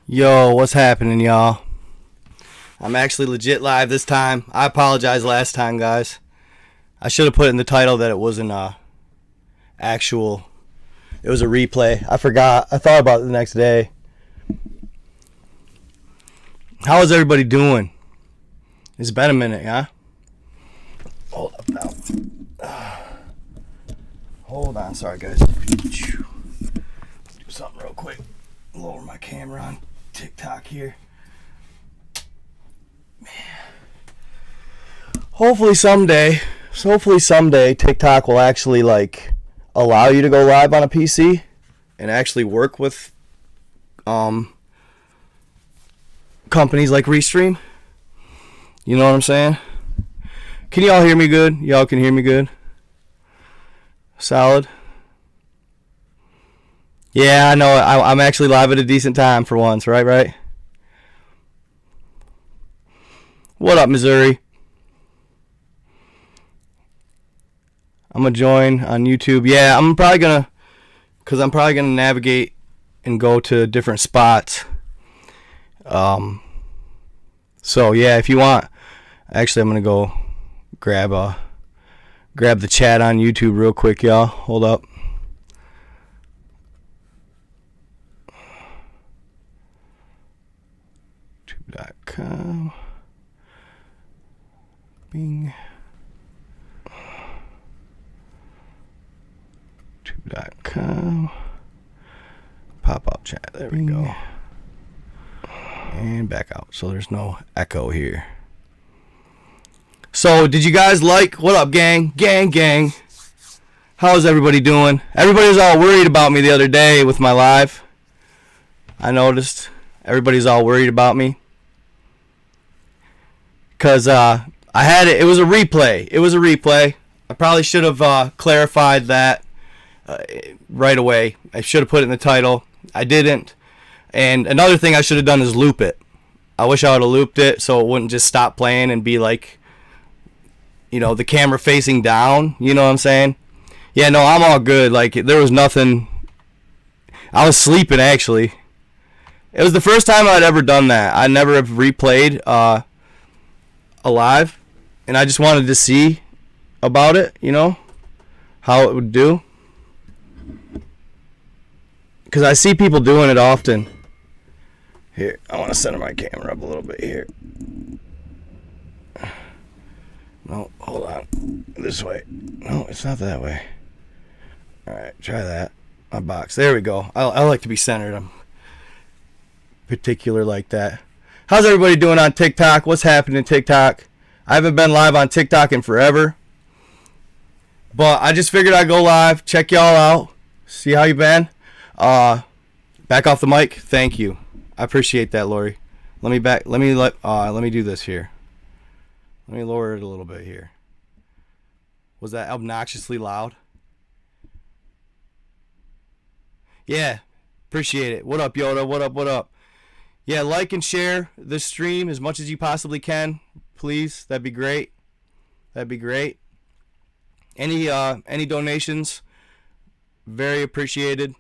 Yo, what's happening, y'all? I'm actually legit live this time. I apologize last time, guys. I should have put in the title that it wasn't actual. It was a replay. I forgot. I thought about it the next day. How is everybody doing? It's been a minute, huh? Hold up now. Hold on. Sorry, guys. Do something real quick. Lower my camera on TikTok here. Man. Hopefully someday TikTok will actually allow you to go live on a PC and actually work with companies like Restream. You know what I'm saying? Can y'all hear me good? Y'all can hear me good? Solid. Yeah, I know. I'm actually live at a decent time for once, right? What up, Missouri? I'm going to join on YouTube. Yeah, I'm probably going to navigate and go to different spots. So, yeah, if you want, actually, I'm going to go grab the chat on YouTube real quick, y'all. Hold up. YouTube.com. Bing. YouTube.com. Pop-up chat. There we go. And back out. So there's no echo here. So did you guys what up, gang? Gang. How's everybody doing? Everybody was all worried about me the other day with my live. I noticed everybody's all worried about me. Because I had it. It was a replay. I probably should have clarified that right away. I should have put it in the title. I didn't. And another thing I should have done is loop it. I wish I would have looped it so it wouldn't just stop playing and be the camera facing down. You know what I'm saying? Yeah, no, I'm all good. There was nothing. I was sleeping, actually. It was the first time I'd ever done that. I never have replayed live, and I just wanted to see about it, how it would do. Because I see people doing it often. Here, I want to center my camera up a little bit here. No, hold on. This way. No, it's not that way. Alright, try that. My box. There we go. I like to be centered. I'm particular like that. How's everybody doing on TikTok? What's happening in TikTok? I haven't been live on TikTok in forever. But I just figured I'd go live, check y'all out, see how you been. Back off the mic. Thank you. I appreciate that, Lori. Let me do this here. Let me lower it a little bit here. Was that obnoxiously loud? Yeah. Appreciate it. What up, Yoda? What up? Yeah, like and share this stream as much as you possibly can. Please. That'd be great. Any donations? Very appreciated.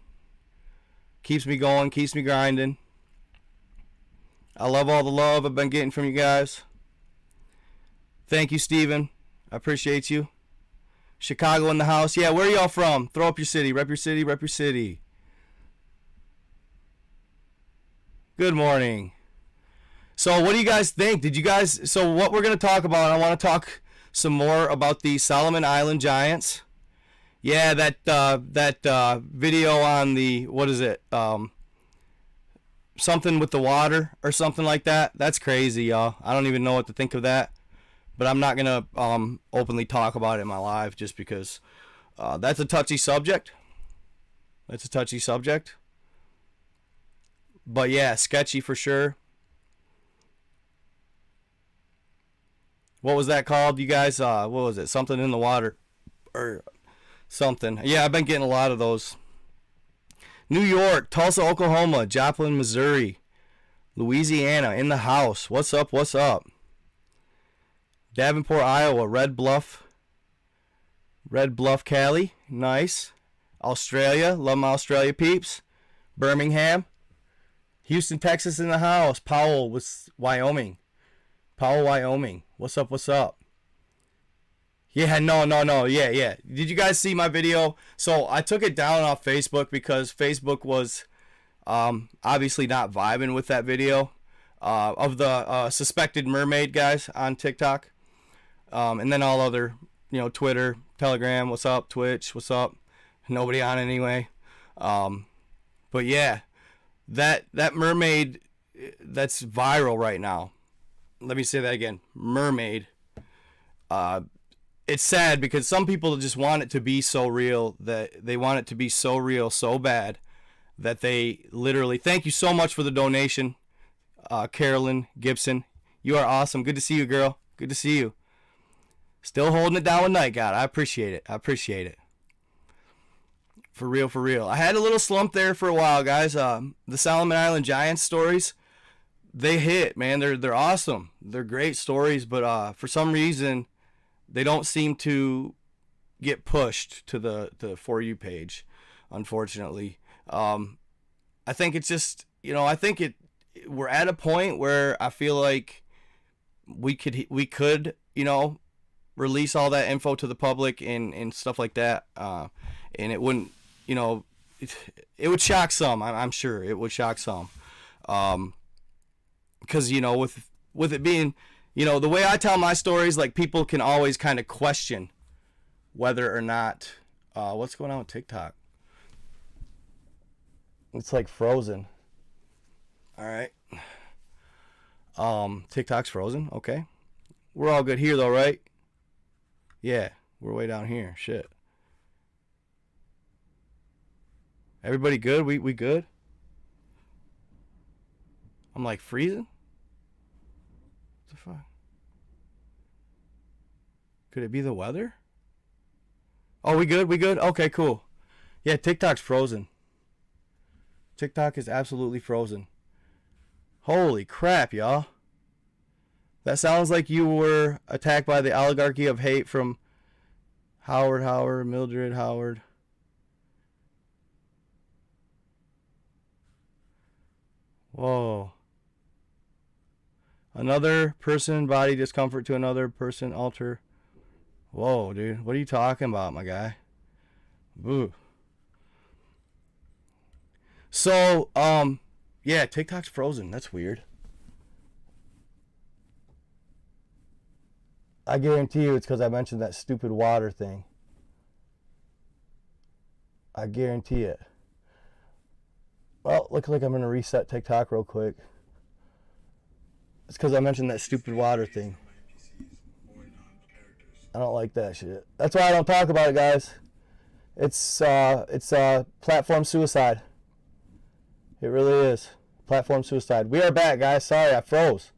Keeps me going, keeps me grinding. I love all the love I've been getting from you guys. Thank you, Steven. I appreciate you. Chicago in the house. Yeah, where are y'all from? Throw up your city. Rep your city. Good morning. So what do you guys think? So what we're going to talk about, I want to talk some more about the Salomon Island Giants. Yeah, that video on the, what is it? Something with the water or something like that. That's crazy, y'all. I don't even know what to think of that. But I'm not going to openly talk about it in my live just because that's a touchy subject. But yeah, sketchy for sure. What was that called, you guys? What was it? Something in the water or something. Yeah, I've been getting a lot of those. New York, Tulsa, Oklahoma, Joplin, Missouri, Louisiana, in the house. What's up? Davenport, Iowa, Red Bluff, Cali, nice. Australia, love my Australia peeps. Birmingham, Houston, Texas in the house. Powell was Wyoming. Powell, Wyoming. What's up? What's up? Yeah, no. Yeah. Did you guys see my video? So I took it down off Facebook because Facebook was obviously not vibing with that video of the suspected mermaid guys on TikTok. And then all other, Twitter, Telegram, what's up, Twitch, what's up. Nobody on anyway. But yeah, that mermaid that's viral right now. Let me say that again. Mermaid. It's sad because some people just want it to be so real that they want it to be so real, so bad that they literally. Thank you so much for the donation, Carolyn Gibson. You are awesome. Good to see you, girl. Good to see you. Still holding it down with Night God. I appreciate it. For real. I had a little slump there for a while, guys. The Salomon Island Giants stories, they hit, man. They're awesome. They're great stories, but for some reason, they don't seem to get pushed to the For You page, unfortunately. I think it's just, we're at a point where I feel like we could, release all that info to the public and stuff like that. And it wouldn't, it would shock some. I'm sure it would shock some. Because, with it being, the way I tell my stories, like, people can always kind of question whether or not, what's going on with TikTok? It's like frozen. All right. TikTok's frozen. Okay. We're all good here though, right? Yeah, we're way down here. Shit. Everybody good? We good? I'm like freezing? What the fuck? Could it be the weather? Oh, we good? Okay, cool. Yeah, TikTok's frozen. TikTok is absolutely frozen. Holy crap, y'all. That sounds like you were attacked by the oligarchy of hate from Howard, Mildred Howard. Whoa. Another person, body discomfort to another person, alter. Whoa, dude. What are you talking about, my guy? Boo. So, yeah, TikTok's frozen. That's weird. I guarantee you it's because I mentioned that stupid water thing. I guarantee it. Well, looks like I'm going to reset TikTok real quick. It's because I mentioned that stupid water thing. I don't like that shit. That's why I don't talk about it, guys. It's platform suicide. It really is. Platform suicide. We are back, guys. Sorry, I froze.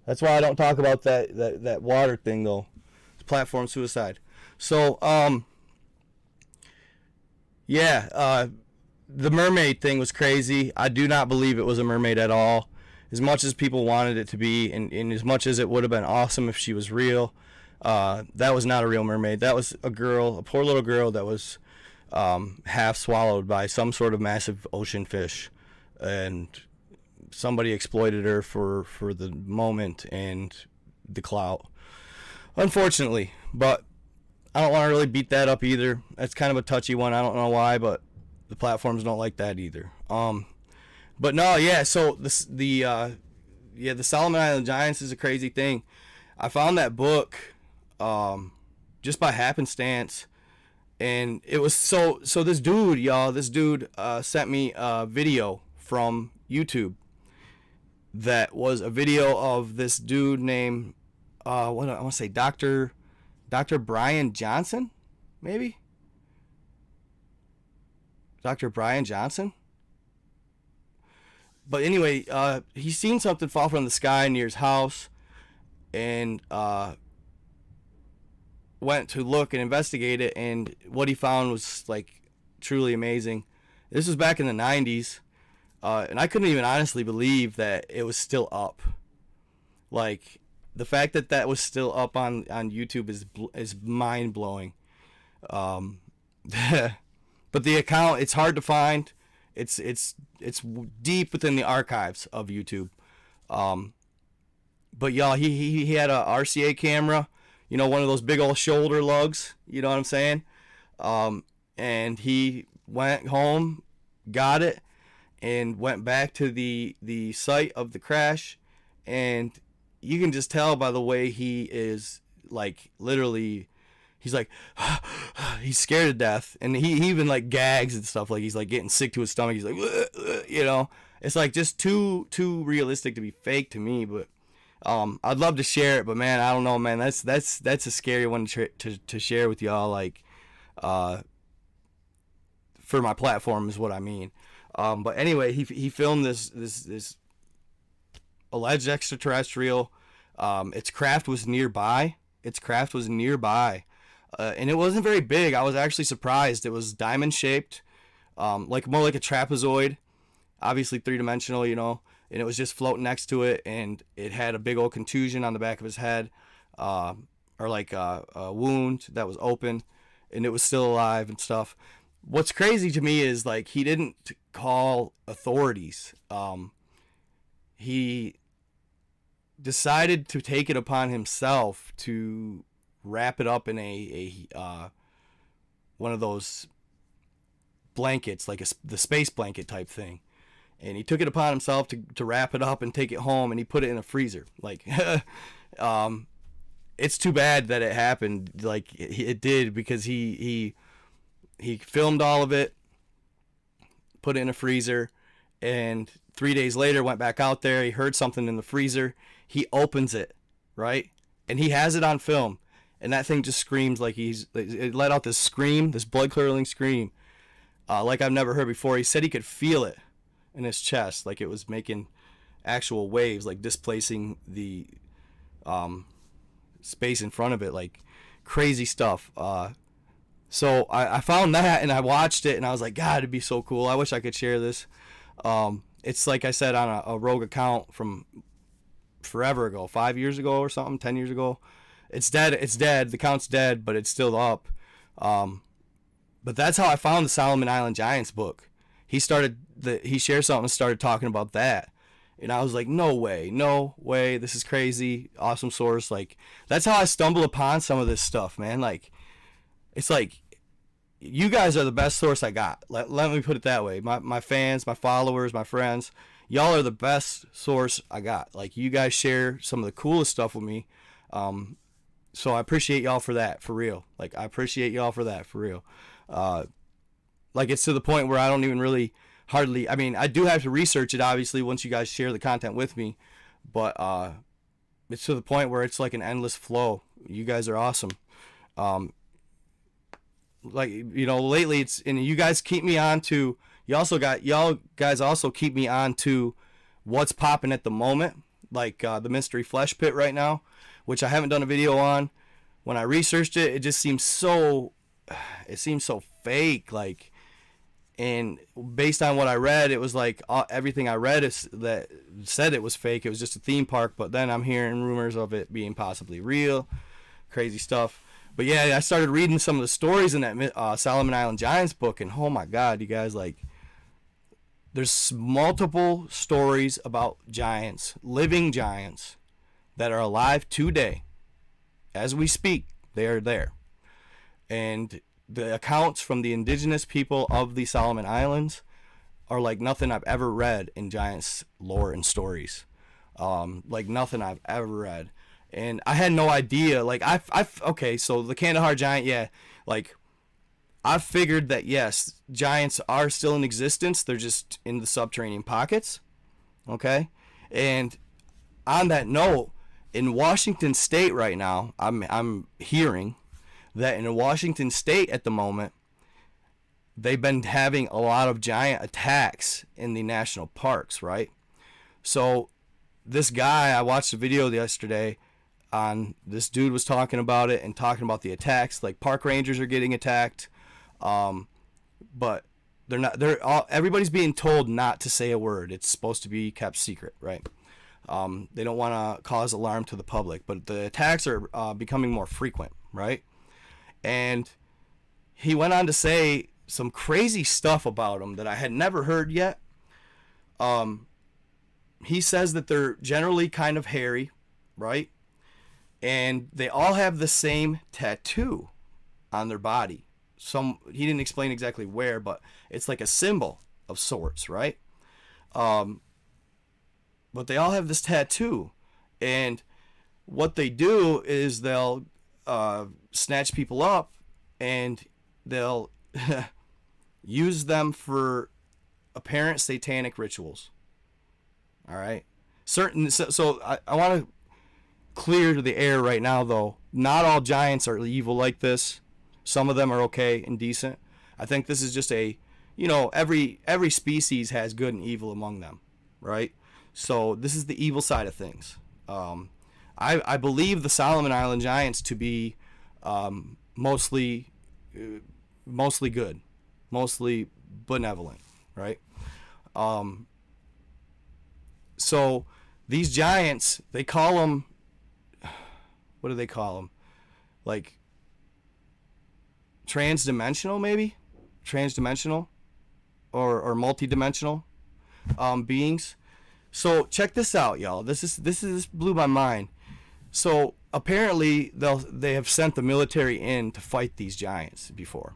That's why I don't talk about that water thing, though. It's platform suicide. So, yeah, the mermaid thing was crazy. I do not believe it was a mermaid at all. As much as people wanted it to be, and as much as it would have been awesome if she was real, that was not a real mermaid. That was a poor little girl that was half swallowed by some sort of massive ocean fish. And somebody exploited her for the moment and the clout, unfortunately. But I don't want to really beat that up either. That's kind of a touchy one. I don't know why, but the platforms don't like that either. But no, yeah. So the Salomon Island Giants is a crazy thing. I found that book just by happenstance, and it was so this dude, y'all. This dude sent me a video from YouTube. That was a video of this dude named what I want to say, Dr. Brian Johnson, maybe. Dr. Brian Johnson. But anyway, he's seen something fall from the sky near his house, and went to look and investigate it. And what he found was like truly amazing. This was back in the 90s. And I couldn't even honestly believe that it was still up. Like, the fact that was still up on YouTube is mind blowing. But the account, it's hard to find. It's deep within the archives of YouTube. But y'all, he had a RCA camera, you know, one of those big old shoulder lugs, you know what I'm saying? And he went home, got it, and went back to the site of the crash, and you can just tell by the way he is, like, literally, he's like, he's scared to death, and he even, like, gags and stuff, like he's like getting sick to his stomach. He's like, you know, it's like just too realistic to be fake to me. But I'd love to share it, but man, I don't know, man. That's a scary one to share with y'all, like, for my platform is what I mean. But anyway, he filmed this alleged extraterrestrial. Its craft was nearby. And it wasn't very big. I was actually surprised. It was diamond shaped, like more like a trapezoid, obviously 3-dimensional, you know. And it was just floating next to it, and it had a big old contusion on the back of his head, or like a wound that was open, and it was still alive and stuff. What's crazy to me is, like, he didn't call authorities. He decided to take it upon himself to wrap it up in a one of those blankets, like the space blanket type thing. And he took it upon himself to wrap it up and take it home, and he put it in a freezer. Like, it's too bad that it happened. Like, it did, because he filmed all of it, put it in a freezer, and 3 days later went back out there. He heard something in the freezer. He opens it, right? And he has it on film. And that thing just screams like it let out this scream, this blood-curdling scream, like I've never heard before. He said he could feel it in his chest, like it was making actual waves, like displacing the space in front of it, like crazy stuff. So I found that, and I watched it, and I was like, God, it'd be so cool. I wish I could share this. It's like I said, on a rogue account from forever ago, 5 years ago or something, 10 years ago. It's dead. The account's dead, but it's still up. But that's how I found the Salomon Island Giants book. He shared something and started talking about that. And I was like, no way, this is crazy, awesome source. Like, that's how I stumble upon some of this stuff, man. Like, it's like, you guys are the best source I got. Let me put it that way. My fans, my followers, my friends, y'all are the best source I got. Like, you guys share some of the coolest stuff with me. So I appreciate y'all for that, for real. Like, I appreciate y'all for that, for real. Like, it's to the point where I don't even really hardly, I mean, I do have to research it, obviously, once you guys share the content with me. But it's to the point where it's like an endless flow. You guys are awesome. Like, you know, lately it's, and you guys keep me on to, y'all guys also keep me on to what's popping at the moment. Like the Mystery Flesh Pit right now, which I haven't done a video on. When I researched it, it just seems so fake. Like, and based on what I read, it was like everything I read that said it was fake. It was just a theme park. But then I'm hearing rumors of it being possibly real, crazy stuff. But yeah, I started reading some of the stories in that Salomon Island Giants book, and oh my God, you guys, like, there's multiple stories about giants, living giants, that are alive today. As we speak, they are there. And the accounts from the indigenous people of the Salomon Islands are like nothing I've ever read in giants lore and stories. Like nothing I've ever read. And I had no idea. Like, okay, so the Kandahar giant, yeah, like, I figured that, yes, giants are still in existence. They're just in the subterranean pockets. Okay? And on that note, in Washington State right now, I'm hearing that in Washington State at the moment, they've been having a lot of giant attacks in the national parks, right? So this guy, I watched a video yesterday on, this dude was talking about it and talking about the attacks. Like, park rangers are getting attacked. But everybody's being told not to say a word. It's supposed to be kept secret, right? They don't want to cause alarm to the public, but the attacks are becoming more frequent, right? And he went on to say some crazy stuff about them that I had never heard yet. He says that they're generally kind of hairy, right? And they all have the same tattoo on their body. He didn't explain exactly where, but it's like a symbol of sorts, right? But they all have this tattoo, and what they do is they'll snatch people up, and they'll use them for apparent satanic rituals. All right. So I want to clear to the air right now, though. Not all giants are evil like this. Some of them are okay and decent. I think this is just every species has good and evil among them, right? So this is the evil side of things. I believe the Salomon Island giants to be mostly good, mostly benevolent, right? So these giants, they call them, what do they call them? Like transdimensional, maybe? Transdimensional or multidimensional beings. So check this out, y'all. This blew my mind. So apparently they have sent the military in to fight these giants before.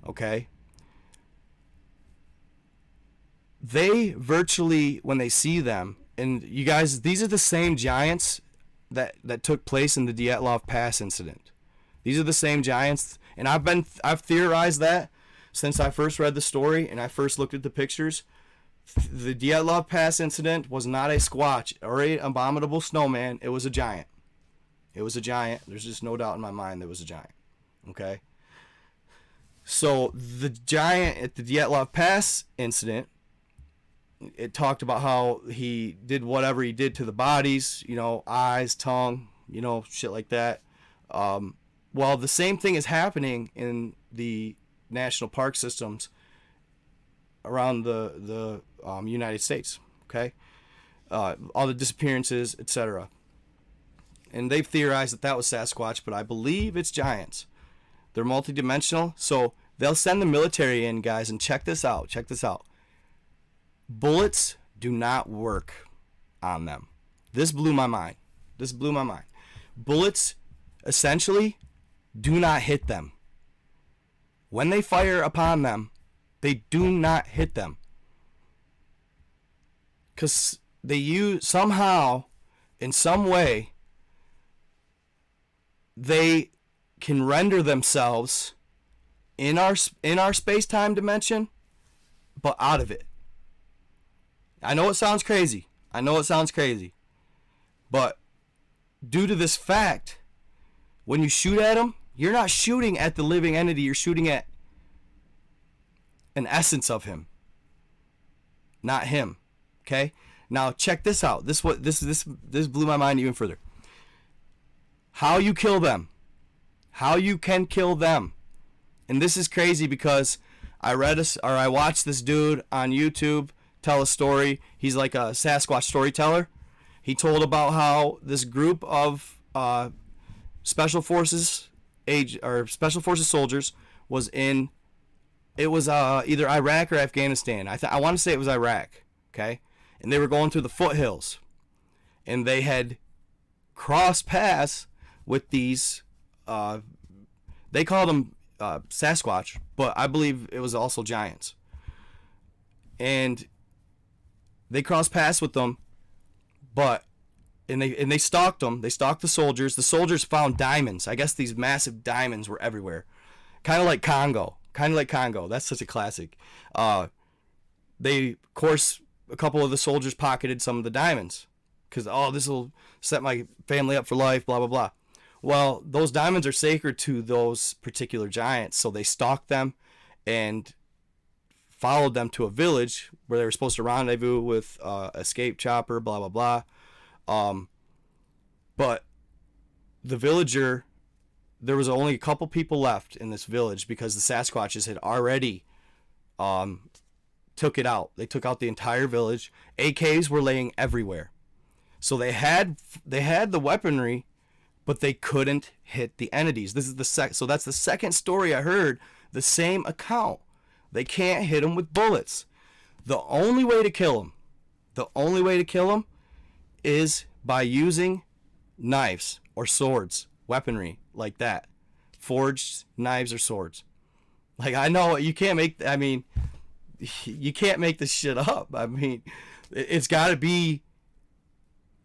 Okay? They virtually, when they see them, and you guys, these are the same giants that took place in the Dyatlov Pass incident. These are the same giants, and I've theorized that since I first read the story and I first looked at the pictures. The Dyatlov Pass incident was not a Squatch or an abominable snowman. It was a giant. It was a giant. There's just no doubt in my mind there was a giant. Okay? So the giant at the Dyatlov Pass incident, it talked about how he did whatever he did to the bodies, eyes, tongue, shit like that. Well, the same thing is happening in the national park systems around the United States. Okay, all the disappearances, etc. And they've theorized that was Sasquatch, but I believe it's giants. They're multidimensional, so they'll send the military in, guys, and check this out. Check this out. Bullets do not work on them. This blew my mind. Bullets essentially do not hit them. When they fire upon them, they do not hit them. Because they use, somehow, in some way, they can render themselves in our space-time dimension, but out of it. I know it sounds crazy. But due to this fact, when you shoot at them, you're not shooting at the living entity. You're shooting at an essence of him, not him. Okay. Now check this out. This blew my mind even further. How you kill them? How you can kill them? And this is crazy because I watched this dude on YouTube tell a story. He's like a Sasquatch storyteller. He told about how this group of special forces soldiers was in. It was either Iraq or Afghanistan. I want to say it was Iraq. Okay, and they were going through the foothills, and they had crossed paths with these. They called them Sasquatch, but I believe it was also giants. And they crossed paths with them, and they stalked them. They stalked the soldiers. The soldiers found diamonds. I guess these massive diamonds were everywhere, kind of like Congo. That's such a classic. They, of course, a couple of the soldiers pocketed some of the diamonds because this will set my family up for life. Blah blah blah. Well, those diamonds are sacred to those particular giants, so they stalked them and followed them to a village where they were supposed to rendezvous with escape chopper, blah blah blah. But the villager, there was only a couple people left in this village because the Sasquatches had already took it out. They took out the entire village. AKs were laying everywhere, so they had the weaponry, but they couldn't hit the entities. This is so that's the second story I heard The same account. They can't hit him with bullets. The only way to kill him is by using knives or swords, weaponry like that. Forged knives or swords. Like, I know you can't make, I mean, you can't make this shit up. I mean, it's got to be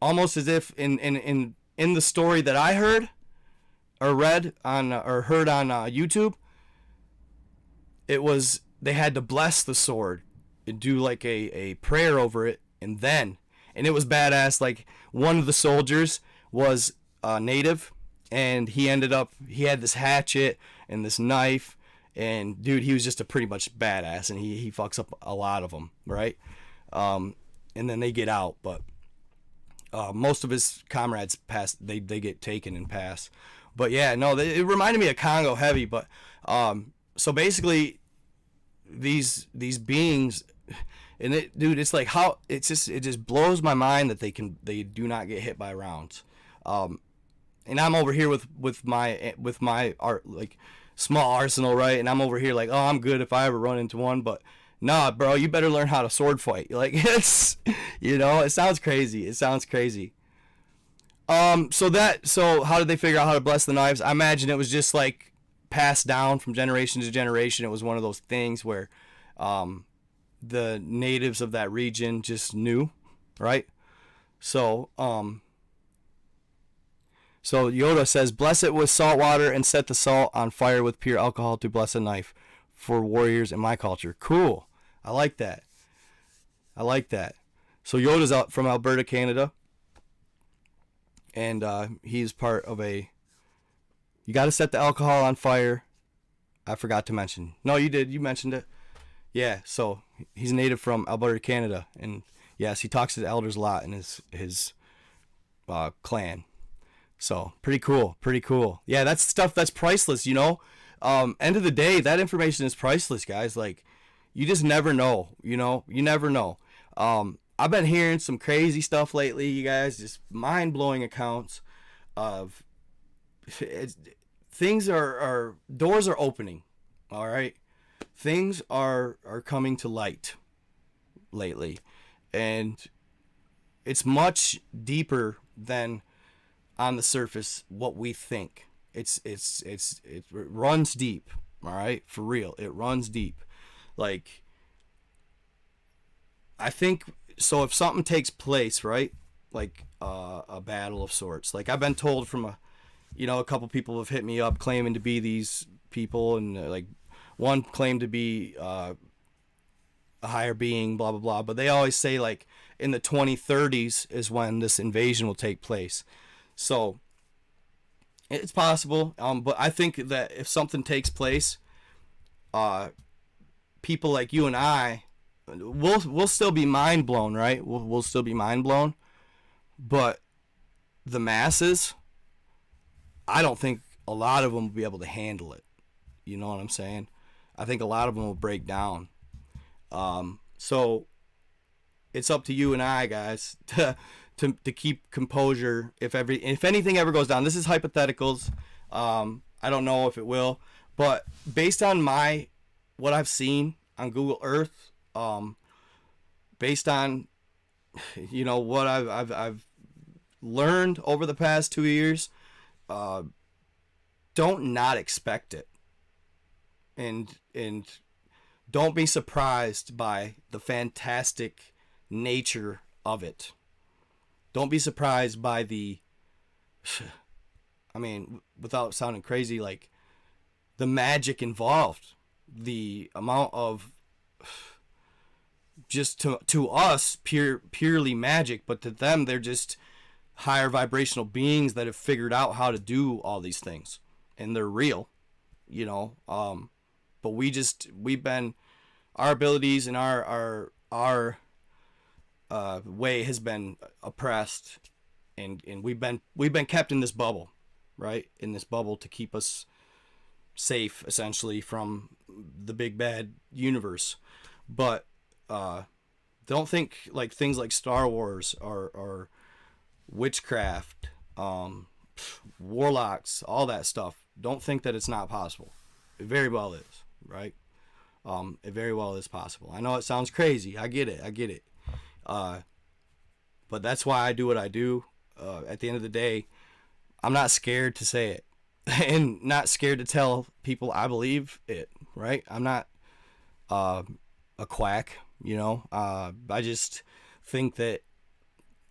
almost as if in the story that I heard or read on or heard on YouTube, it was they had to bless the sword and do like a prayer over it, and it was badass. Like, one of the soldiers was native, and he had this hatchet and this knife, and dude, he was just a pretty much badass, and he fucks up a lot of them, right? And then they get out, but most of his comrades pass. They get taken and pass. But yeah, no, it reminded me of Congo heavy. But so basically, these beings, and dude, it's like how it just blows my mind that they do not get hit by rounds. And I'm over here with my art, like, small arsenal, right? And I'm over here like, oh, I'm good if I ever run into one. But nah, bro, you better learn how to sword fight. Like, it's, it sounds crazy. So how did they figure out how to bless the knives? I imagine it was just like passed down from generation to generation. It was one of those things where the natives of that region just knew, right? So Yoda says, bless it with salt water and set the salt on fire with pure alcohol to bless a knife for warriors in my culture. Cool. I like that. So Yoda's out from Alberta, Canada. And he's part of you got to set the alcohol on fire. I forgot to mention. No, you did. You mentioned it. Yeah, so he's a native from Alberta, Canada. And yes, he talks to the elders a lot in his clan. So pretty cool. Yeah, that's stuff that's priceless, End of the day, that information is priceless, guys. Like, you just never know, you never know. I've been hearing some crazy stuff lately, you guys, just mind-blowing accounts of things doors are opening, all right? Things are coming to light lately, and it's much deeper than on the surface what we think. It runs deep, all right? For real, it runs deep. Like, I think so. If something takes place, right, like a battle of sorts, like I've been told from a couple people have hit me up claiming to be these people, and like one claimed to be a higher being, blah blah blah. But they always say like in the 2030s is when this invasion will take place. So it's possible, but I think that if something takes place, people like you and I, we'll still be mind blown, right? We'll still be mind blown, but the masses, I don't think a lot of them will be able to handle it. You know what I'm saying? I think a lot of them will break down. So it's up to you and I, guys, to keep composure if anything ever goes down. This is hypotheticals. I don't know if it will, but based on what I've seen on Google Earth, based on what I've learned over the past 2 years, don't not expect it, and don't be surprised by the fantastic nature of it. Don't be surprised by without sounding crazy, like the magic involved, the amount of, just to us, purely magic, but to them, they're just higher vibrational beings that have figured out how to do all these things, and they're real, but we've been, our abilities and our way has been oppressed, and we've been kept in this bubble, right? In this bubble to keep us safe, essentially, from the big bad universe. But don't think like things like Star Wars or witchcraft, warlocks, all that stuff. Don't think that it's not possible. It very well is. right? It very well is possible. I know it sounds crazy. I get it. But that's why I do what I do. At the end of the day, I'm not scared to say it, and not scared to tell people I believe it. Right? I'm not a quack. I just think that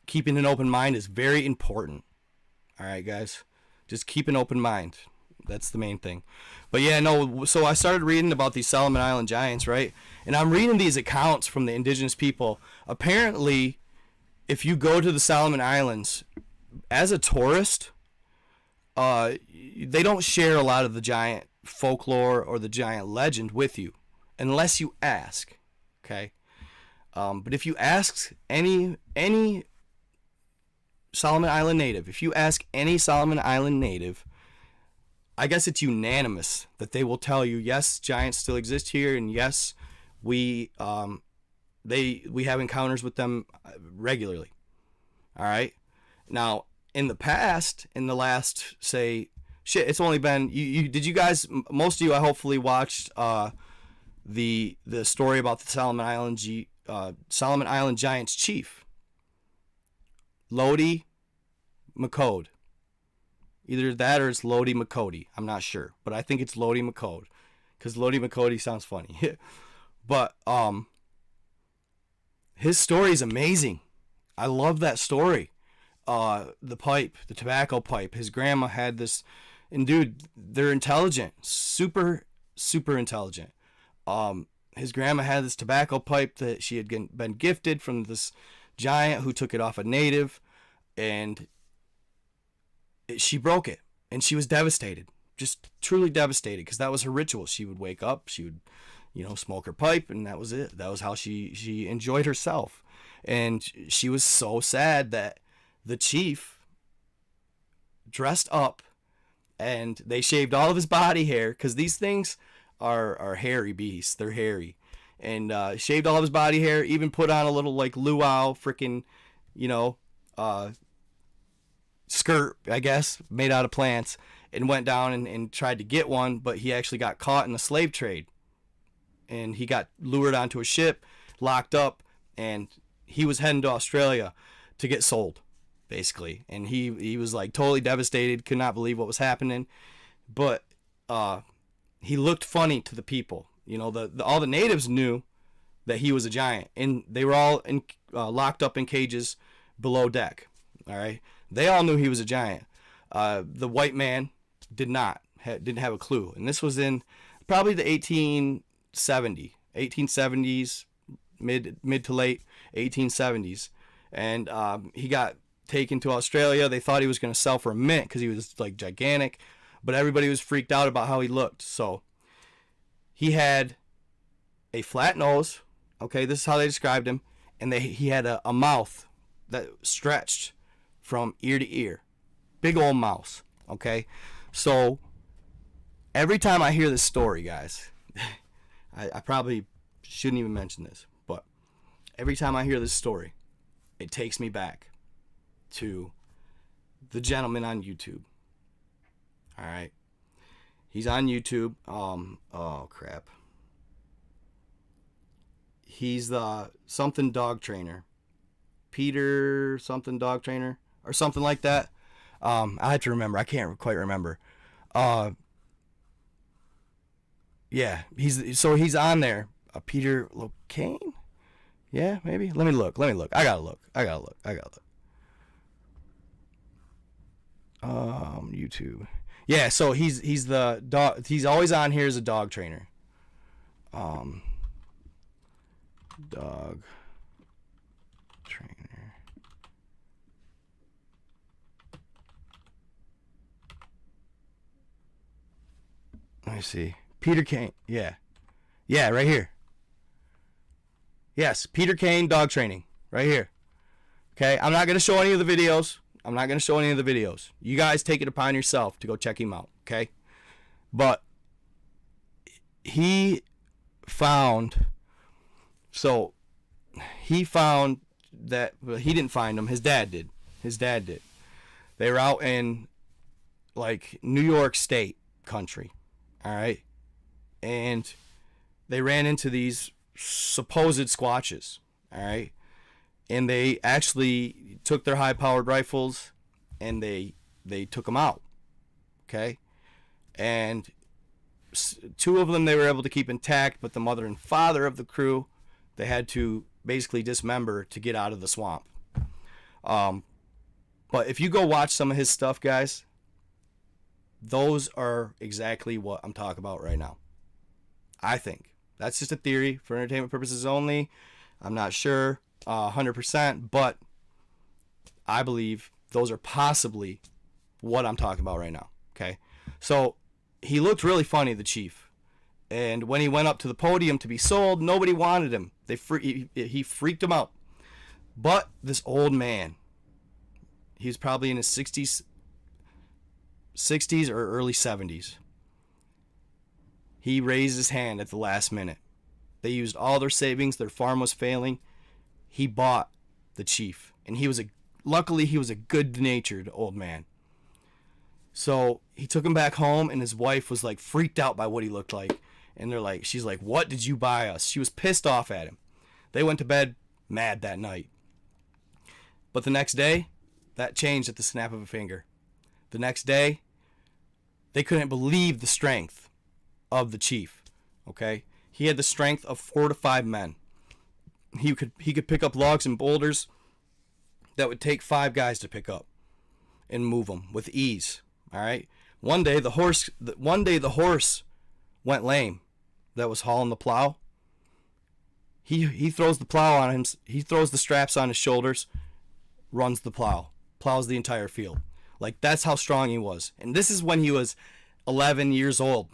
keeping an open mind is very important. All right, guys, just keep an open mind. That's the main thing. But yeah, no, so I started reading about these Salomon Island giants, right? And I'm reading these accounts from the indigenous people. Apparently, if you go to the Salomon Islands as a tourist, they don't share a lot of the giant folklore or the giant legend with you unless you ask, okay? But if you ask any Solomon Island native, I guess it's unanimous that they will tell you, yes, giants still exist here, and yes, we have encounters with them regularly. All right. Now, in the past, in the last, say, it's only been did you guys, most of you, I hopefully watched the story about the Salomon Island Giants chief, Lodi McCode. Either that or it's Lodi McCody. I'm not sure, but I think it's Lodi McCode because Lodi McCody sounds funny. But his story is amazing. I love that story. The tobacco pipe. His grandma had this, and dude, they're intelligent, super intelligent. His grandma had this tobacco pipe that she had been gifted from this giant who took it off a native, and she broke it, and she was devastated, just truly devastated, because that was her ritual. She would wake up, she would, smoke her pipe, and that was it. That was how she enjoyed herself. And she was so sad that the chief dressed up, and they shaved all of his body hair, because these things are hairy beasts. They're hairy. And shaved all of his body hair, even put on a little, like, luau freaking, skirt, I guess, made out of plants, and went down and tried to get one, but he actually got caught in the slave trade. And he got lured onto a ship, locked up, and he was heading to Australia to get sold, basically. And he was like totally devastated, could not believe what was happening. But he looked funny to the people. All the natives knew that he was a giant, and they were all locked up in cages below deck. All right, they all knew he was a giant. The white man didn't have a clue, and this was in probably the 1870s, mid to late 1870s, and he got taken to Australia. They thought he was going to sell for a mint because he was like gigantic, but everybody was freaked out about how he looked. So he had a flat nose. Okay, this is how they described him, and he had a mouth that stretched from ear to ear. Big old mouse. Okay? So every time I hear this story, guys, I probably shouldn't even mention this, but every time I hear this story, it takes me back to the gentleman on YouTube. Alright? He's on YouTube. Oh crap. He's the something dog trainer. Peter something dog trainer. Or something like that. I have to remember. I can't quite remember. Yeah, he's on there. Peter Locane? Yeah, maybe. Let me look. I gotta look. YouTube. Yeah, so he's the dog. He's always on here as a dog trainer. Dog trainer. Let me see. Peter Kane. Yeah, right here. Yes, Peter Kane dog training. Right here. Okay, I'm not going to show any of the videos. You guys take it upon yourself to go check him out. Okay? But he found that, well, he didn't find them. His dad did. They were out in, like, New York State country. All right? and they ran into these supposed Squatches, all right? And they actually took their high-powered rifles and they took them out, okay? And two of them they were able to keep intact, but the mother and father of the crew, they had to basically dismember to get out of the swamp. But if you go watch some of his stuff, guys, those are exactly what I'm talking about right now. I think. That's just a theory for entertainment purposes only. I'm not sure 100%, but I believe those are possibly what I'm talking about right now. Okay? So he looked really funny, the chief. And when he went up to the podium to be sold, nobody wanted him. He freaked them out. But this old man, he's probably in his 60s or early 70s. He raised his hand at the last minute. They used all their savings. Their farm was failing. He bought the chief. And luckily he was a good-natured old man. So he took him back home, and his wife was like freaked out by what he looked like. And she's like, "What did you buy us?" She was pissed off at him. They went to bed mad that night. But the next day, that changed at the snap of a finger. The next day, they couldn't believe the strength of the chief. Okay? He had the strength of 4 to 5 men. He could pick up logs and boulders that would take 5 guys to pick up and move them with ease. All right? One day the horse went lame that was hauling the plow. He throws the plow on him. He throws the straps on his shoulders, runs the plows the entire field. Like, that's how strong he was. And this is when he was 11 years old.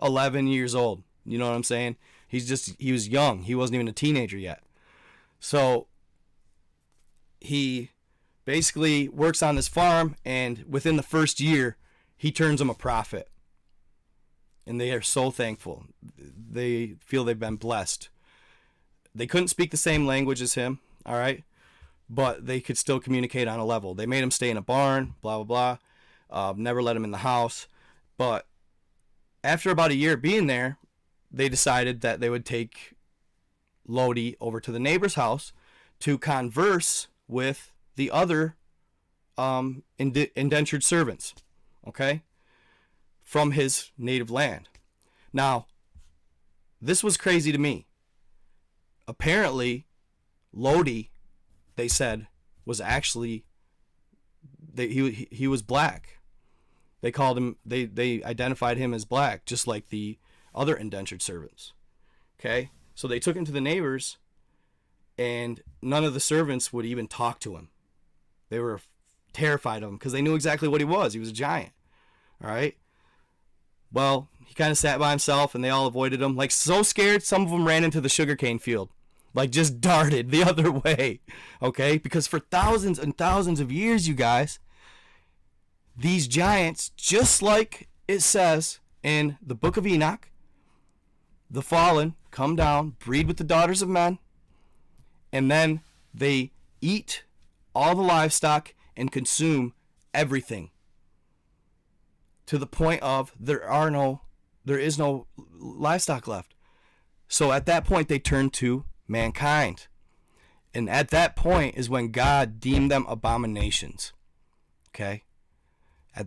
11 years old. You know what I'm saying? He was young. He wasn't even a teenager yet. So he basically works on this farm, and within the first year, he turns them a profit. And they are so thankful. They feel they've been blessed. They couldn't speak the same language as him, all right? But they could still communicate on a level. They made him stay in a barn, blah, blah, blah. Never let him in the house. But after about a year being there, they decided that they would take Lodi over to the neighbor's house to converse with the other indentured servants, okay, from his native land. Now, this was crazy to me. Apparently, Lodi, they said, was actually, he was black. They called him, they identified him as black, just like the other indentured servants. Okay? So they took him to the neighbors, and none of the servants would even talk to him. They were terrified of him because they knew exactly what he was. He was a giant. All right? Well, he kind of sat by himself, and they all avoided him. Like, so scared, some of them ran into the sugarcane field. Like, just darted the other way. Okay? Because for thousands and thousands of years, you guys, these giants, just like it says in the book of Enoch, the fallen come down, breed with the daughters of men, and then they eat all the livestock and consume everything to the point of there is no livestock left. So at that point, they turn to mankind. And at that point is when God deemed them abominations. Okay?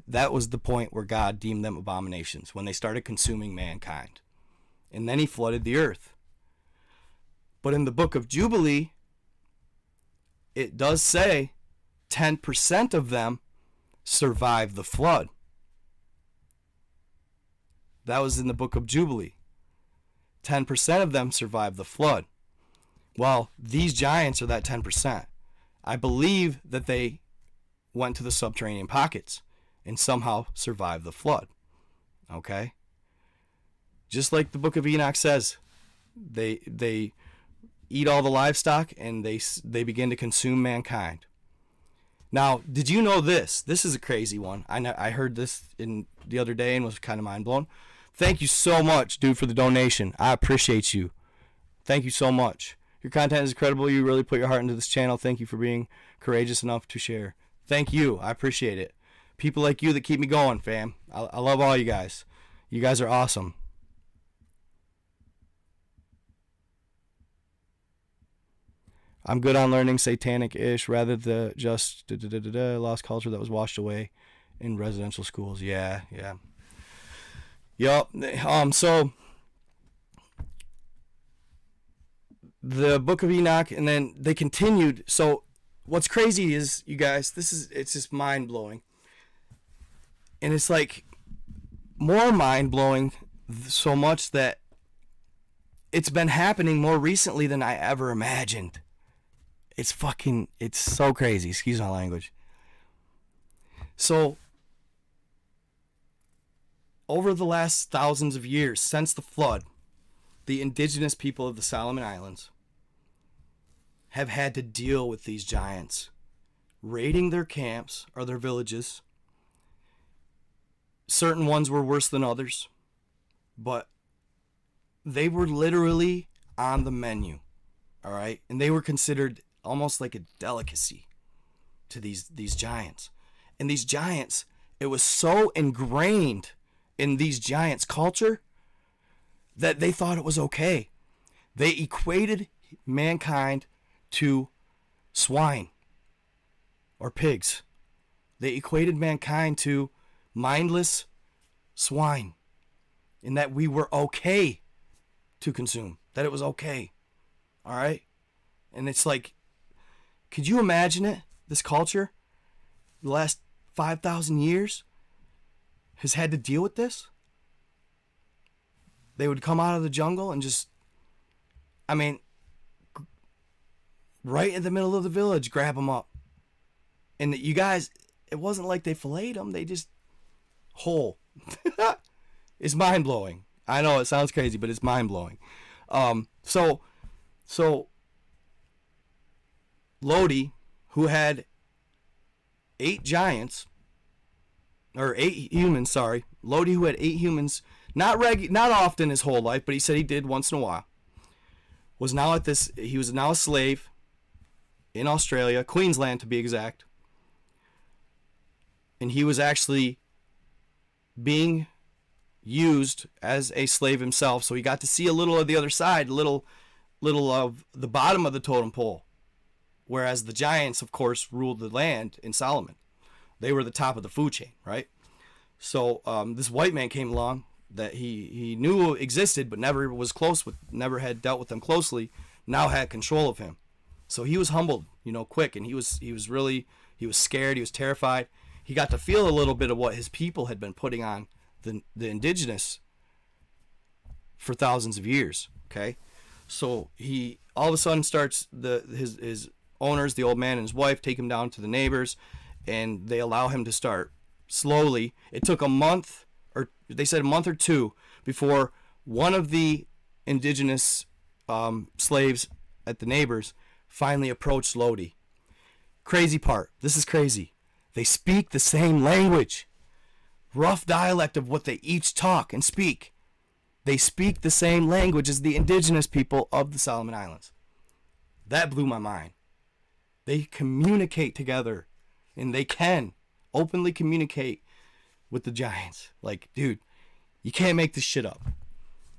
That was the point where God deemed them abominations, when they started consuming mankind. And then he flooded the earth. But in the book of Jubilee, it does say 10% of them survived the flood. That was in the book of Jubilee. 10% of them survived the flood. Well, these giants are that 10%. I believe that they went to the subterranean pockets and somehow survived the flood. Okay? Just like the book of Enoch says, they eat all the livestock and they begin to consume mankind. Now, did you know this? This is a crazy one. I heard this the other day and was kind of mind blown. Thank you so much, dude, for the donation. I appreciate you. Thank you so much. Your content is incredible. You really put your heart into this channel. Thank you for being courageous enough to share. Thank you. I appreciate it. People like you that keep me going, fam. I love all you guys. You guys are awesome. I'm good on learning satanic-ish rather than just lost culture that was washed away in residential schools. Yeah. Yup. So the Book of Enoch, and then they continued. So what's crazy is, you guys, it's just mind blowing, and it's like more mind blowing, so much that it's been happening more recently than I ever imagined. It's so crazy. Excuse my language. So over the last thousands of years since the flood, the indigenous people of the Salomon Islands have had to deal with these giants raiding their camps or their villages. Certain ones were worse than others, but they were literally on the menu, all right? And they were considered almost like a delicacy to these giants. And these giants, it was so ingrained in these giants' culture that they thought it was okay. They equated mankind to swine or pigs. They equated mankind to mindless swine, in that we were okay to consume, that it was okay. All right? And it's like, could you imagine it? This culture, the last 5,000 years, has had to deal with this. They would come out of the jungle and just, right in the middle of the village, grab them up. And you guys, it wasn't like they filleted them. They just whole. It's mind blowing. I know it sounds crazy, but it's mind blowing. So Lodi, who had 8 giants, or 8 humans, sorry. Lodi, who had 8 humans, not often his whole life, but he said he did once in a while, he was now a slave in Australia, Queensland to be exact. And he was actually being used as a slave himself, so he got to see a little of the other side, little of the bottom of the totem pole. Whereas the giants, of course, ruled the land in Salomon. They were the top of the food chain, right? So this white man came along that he knew existed, but never had dealt with them closely. Now had control of him. So he was humbled, quick, and he was scared. He was terrified. He got to feel a little bit of what his people had been putting on the indigenous for thousands of years. Okay, so he all of a sudden starts his owners, the old man and his wife, take him down to the neighbors, and they allow him to start slowly. It took a month, or they said a month or two, before one of the indigenous slaves at the neighbors finally approached Lodi. Crazy part. This is crazy. They speak the same language. Rough dialect of what they each talk and speak. They speak the same language as the indigenous people of the Salomon Islands. That blew my mind. They communicate together, and they can openly communicate with the giants. Like, dude, you can't make this shit up.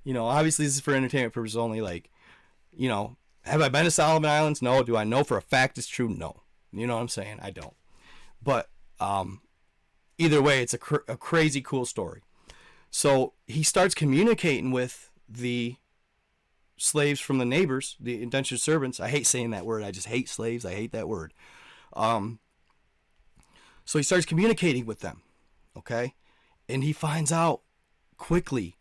Obviously this is for entertainment purposes only. Like, have I been to Salomon Islands? No. Do I know for a fact it's true? No. You know what I'm saying? I don't. But either way, it's a crazy cool story. So he starts communicating with the slaves from the neighbors, the indentured servants. I hate saying that word. I just hate slaves. I hate that word. So he starts communicating with them, okay? And he finds out quickly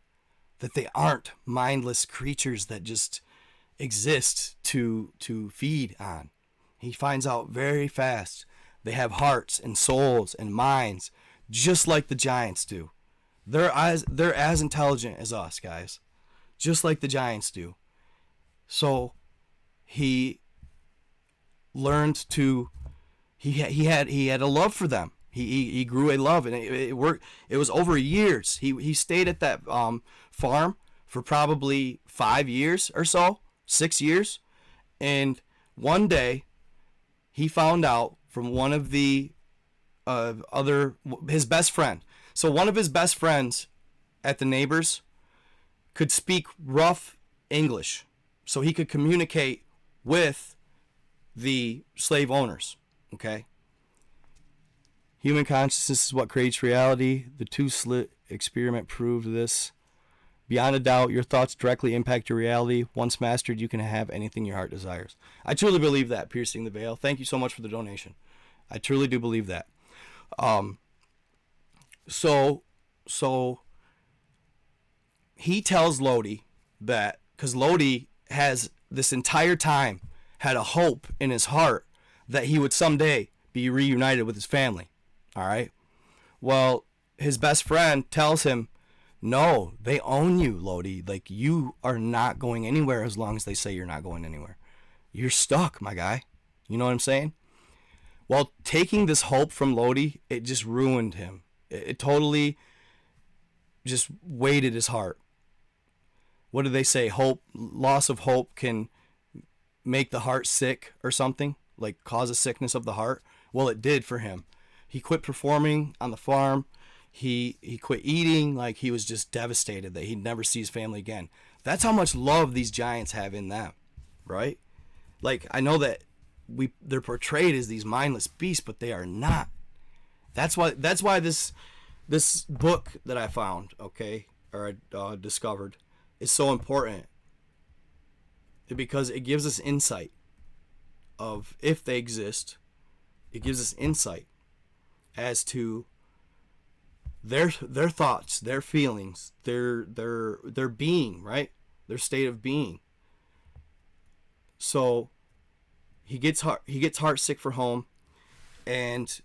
that they aren't mindless creatures that just exist to feed on. He finds out very fast they have hearts and souls and minds, just like the giants do. They're as intelligent as us, guys, just like the giants do. So he learned to. He had a love for them. He grew a love, and it worked. It was over years. He stayed at that farm for probably 5 years or so, 6 years, and one day he found out from one of the his best friend. So one of his best friends at the neighbors could speak rough English, so he could communicate with the slave owners. Okay? Human consciousness is what creates reality. The two-slit experiment proved this. Beyond a doubt, your thoughts directly impact your reality. Once mastered, you can have anything your heart desires. I truly believe that, Piercing the Veil. Thank you so much for the donation. I truly do believe that. So he tells Lodi that, because Lodi has this entire time had a hope in his heart that he would someday be reunited with his family. All right? Well, his best friend tells him, no, they own you, Lodi. Like, you are not going anywhere as long as they say you're not going anywhere. You're stuck, my guy. You know what I'm saying? Well, taking this hope from Lodi, it just ruined him. It totally just weighted his heart. What do they say? Loss of hope can make the heart sick or something, like cause a sickness of the heart. Well, it did for him. He quit performing on the farm. He quit eating. Like, he was just devastated that he'd never see his family again. That's how much love these giants have in them, right? Like, I know that they're portrayed as these mindless beasts, but they are not. That's why this book that I found, okay, or I discovered, is so important, because it gives us insight of, if they exist, it gives us insight as to their thoughts, their feelings, their being, right? Their state of being. So he gets heart sick for home, and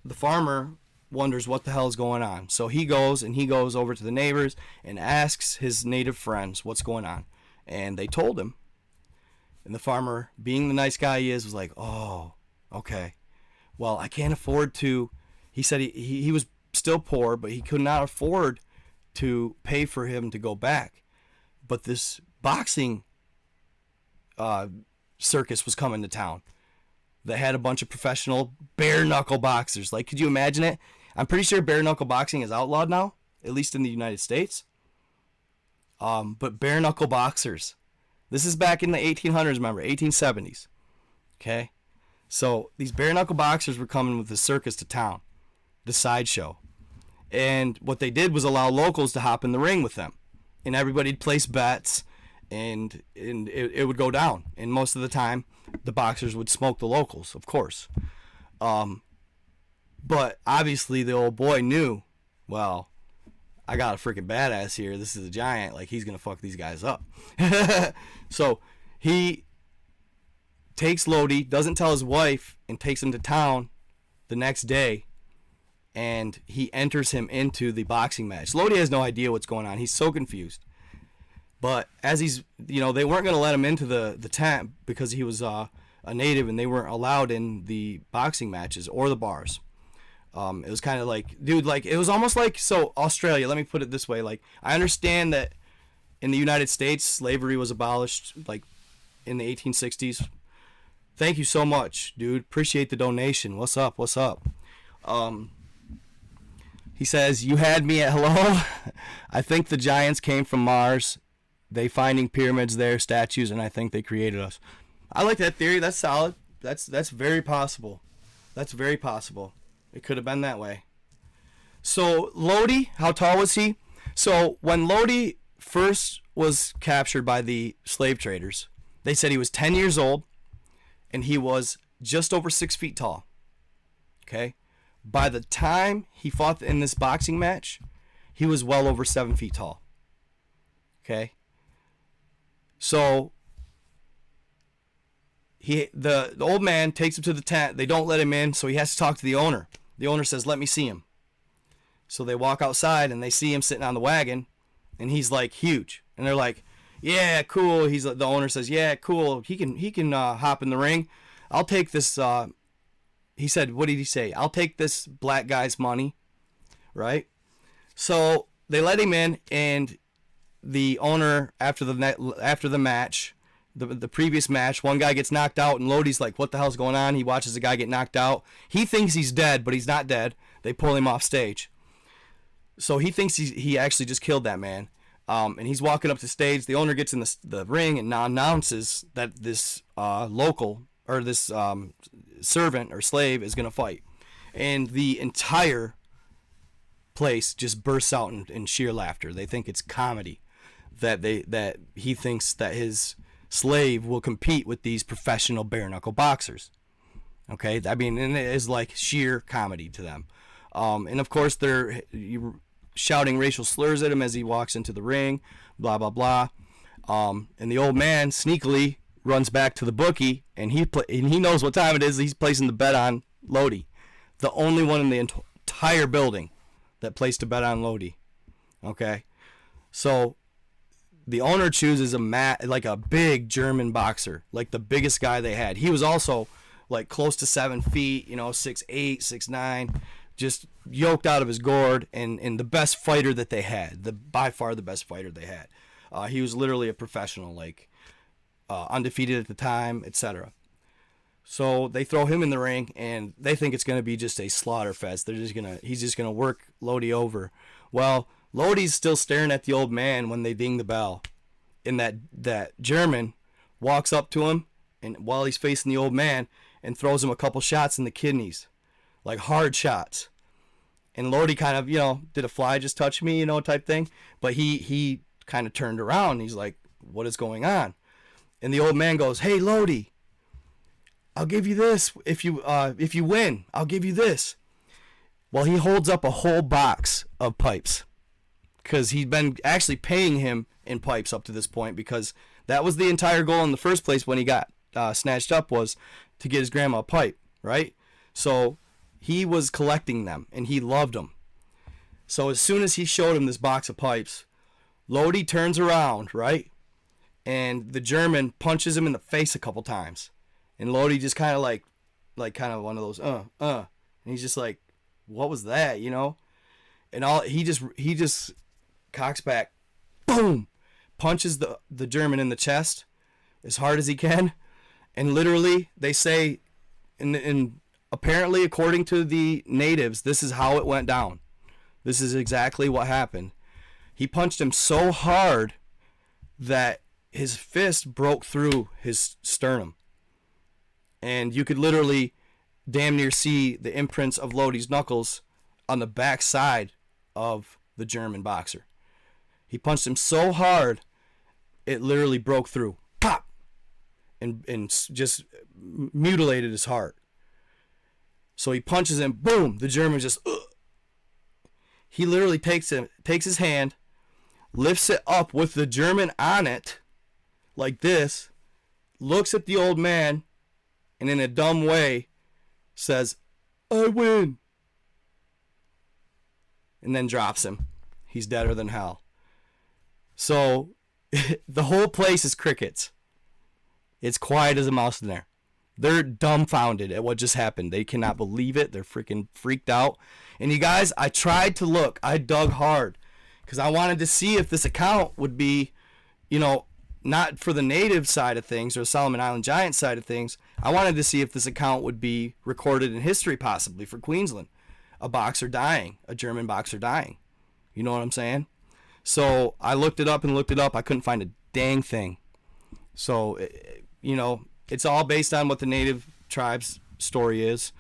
the farmer wonders what the hell is going on. So he goes over to the neighbors and asks his native friends what's going on, and they told him. And the farmer, being the nice guy he is, was like, oh, okay. Well, I can't afford to. He said he was still poor, but he could not afford to pay for him to go back. But this boxing circus was coming to town that had a bunch of professional bare knuckle boxers. Like, could you imagine it? I'm pretty sure bare knuckle boxing is outlawed now, at least in the United States. But bare knuckle boxers. This is back in the 1800s, remember, 1870s. Okay? So these bare knuckle boxers were coming with the circus to town, the sideshow. And what they did was allow locals to hop in the ring with them. And everybody'd place bets, and it would go down. And most of the time, the boxers would smoke the locals, of course. But obviously the old boy knew, well, I got a freaking badass here. This is a giant. Like, he's going to fuck these guys up. So he takes Lodi, doesn't tell his wife, and takes him to town the next day. And he enters him into the boxing match. Lodi has no idea what's going on. He's so confused. But as he's, they weren't going to let him into the tent because he was a native, and they weren't allowed in the boxing matches or the bars. It was kind of like, dude, like, it was almost like, so Australia, let me put it this way. Like, I understand that in the United States, slavery was abolished, like, in the 1860s. Thank you so much, dude. Appreciate the donation. What's up? He says, you had me at hello. I think the giants came from Mars. They finding pyramids there, statues, and I think they created us. I like that theory. That's solid. That's very possible. That's very possible. It could have been that way. So Lodi, how tall was he? So when Lodi first was captured by the slave traders, they said he was 10 years old, and he was just over 6 feet tall. Okay? By the time he fought in this boxing match, he was well over 7 feet tall. Okay? So the old man takes him to the tent. They don't let him in, so he has to talk to the owner. The owner says, let me see him. So they walk outside, and they see him sitting on the wagon, and he's like huge. And they're like, yeah, cool. The owner says, yeah, cool. He can hop in the ring. I'll take this. He said, what did he say? I'll take this black guy's money, right? So they let him in, and the owner, after the match, the previous match, one guy gets knocked out, and Lodi's like, what the hell's going on? He watches the guy get knocked out. He thinks he's dead, but he's not dead. They pull him off stage. So he thinks he actually just killed that man. And he's walking up to stage. The owner gets in the ring and announces that this local, or this servant or slave is going to fight. And the entire place just bursts out in sheer laughter. They think it's comedy that he thinks that his slave will compete with these professional bare knuckle boxers. Okay, I mean, and it is like sheer comedy to them. And of course, they're shouting racial slurs at him as he walks into the ring, blah blah blah. And the old man sneakily runs back to the bookie, and he knows what time it is. He's placing the bet on Lodi, the only one in the entire building that placed a bet on Lodi. Okay, so the owner chooses like a big German boxer, like the biggest guy they had. He was also like close to 7 feet, 6'8", 6'9", just yoked out of his gourd, and the best fighter that they had, by far the best fighter they had. He was literally a professional, like undefeated at the time, etc. So they throw him in the ring, and they think it's going to be just a slaughter fest. He's just gonna work Lodi over. Well, Lodi's still staring at the old man when they ding the bell, and that German walks up to him, and while he's facing the old man, and throws him a couple shots in the kidneys, like hard shots. And Lodi kind of, did a fly just touch me, type thing. But he kind of turned around. And he's like, what is going on? And the old man goes, hey, Lodi, I'll give you this. If you win, I'll give you this. Well, he holds up a whole box of pipes, because he'd been actually paying him in pipes up to this point, because that was the entire goal in the first place when he got snatched up, was to get his grandma a pipe, right? So he was collecting them, and he loved them. So as soon as he showed him this box of pipes, Lodi turns around, right? And the German punches him in the face a couple times. And Lodi just kind of like kind of one of those, And he's just like, what was that, And he just cocks back, boom, punches the German in the chest as hard as he can. And literally, they say, and apparently, according to the natives, this is how it went down. This is exactly what happened. He punched him so hard that his fist broke through his sternum. And you could literally damn near see the imprints of Lodi's knuckles on the back side of the German boxer. He punched him so hard, it literally broke through. Pop! And just mutilated his heart. So he punches him, boom, the German just, He literally takes his hand, lifts it up with the German on it, like this, looks at the old man, and in a dumb way says, I win. And then drops him. He's deader than hell. So the whole place is crickets. It's quiet as a mouse in there. They're dumbfounded at what just happened. They cannot believe it. They're freaking freaked out. And you guys, I tried to look. I dug hard, because I wanted to see if this account would be, not for the native side of things or Salomon Island Giant side of things. I wanted to see if this account would be recorded in history, possibly for Queensland. A boxer dying, a German boxer dying. You know what I'm saying? So I looked it up. I couldn't find a dang thing. So, it's all based on what the native tribe's story is.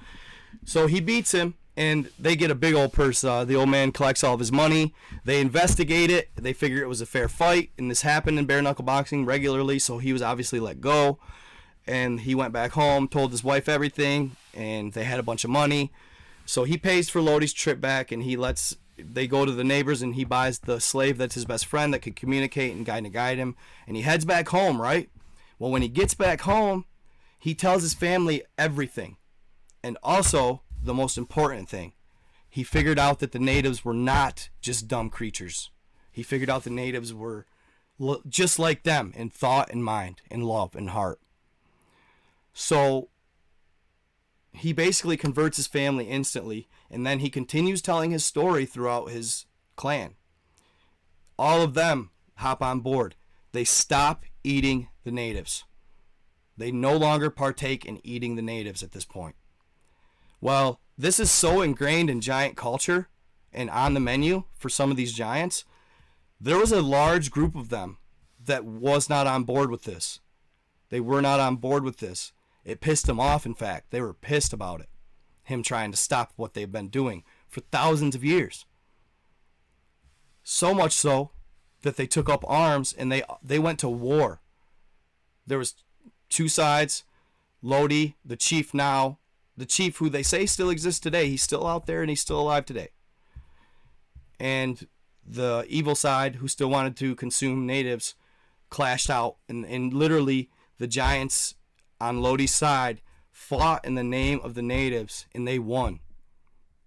So he beats him, and they get a big old purse. The old man collects all of his money. They investigate it. They figure it was a fair fight, and this happened in bare knuckle boxing regularly, so he was obviously let go. And he went back home, told his wife everything, and they had a bunch of money. So he pays for Lodi's trip back, and they go to the neighbors, and he buys the slave that's his best friend that could communicate and guide him, and he heads back home, right? Well, when he gets back home, he tells his family everything. And also, the most important thing, he figured out that the natives were not just dumb creatures. He figured out the natives were just like them in thought and mind and love and heart. So he basically converts his family instantly, and then he continues telling his story throughout his clan. All of them hop on board. They stop eating the natives. They no longer partake in eating the natives at this point. Well, this is so ingrained in giant culture and on the menu for some of these giants. There was a large group of them that was not on board with this. They were not on board with this. It pissed them off, in fact. They were pissed about it. Him trying to stop what they've been doing for thousands of years. So much so that they took up arms and they went to war. There was two sides. Lodi, the chief now, the chief who they say still exists today, he's still out there and he's still alive today. And the evil side, who still wanted to consume natives, clashed out. And literally, the giants on Lodi's side fought in the name of the natives, and they won.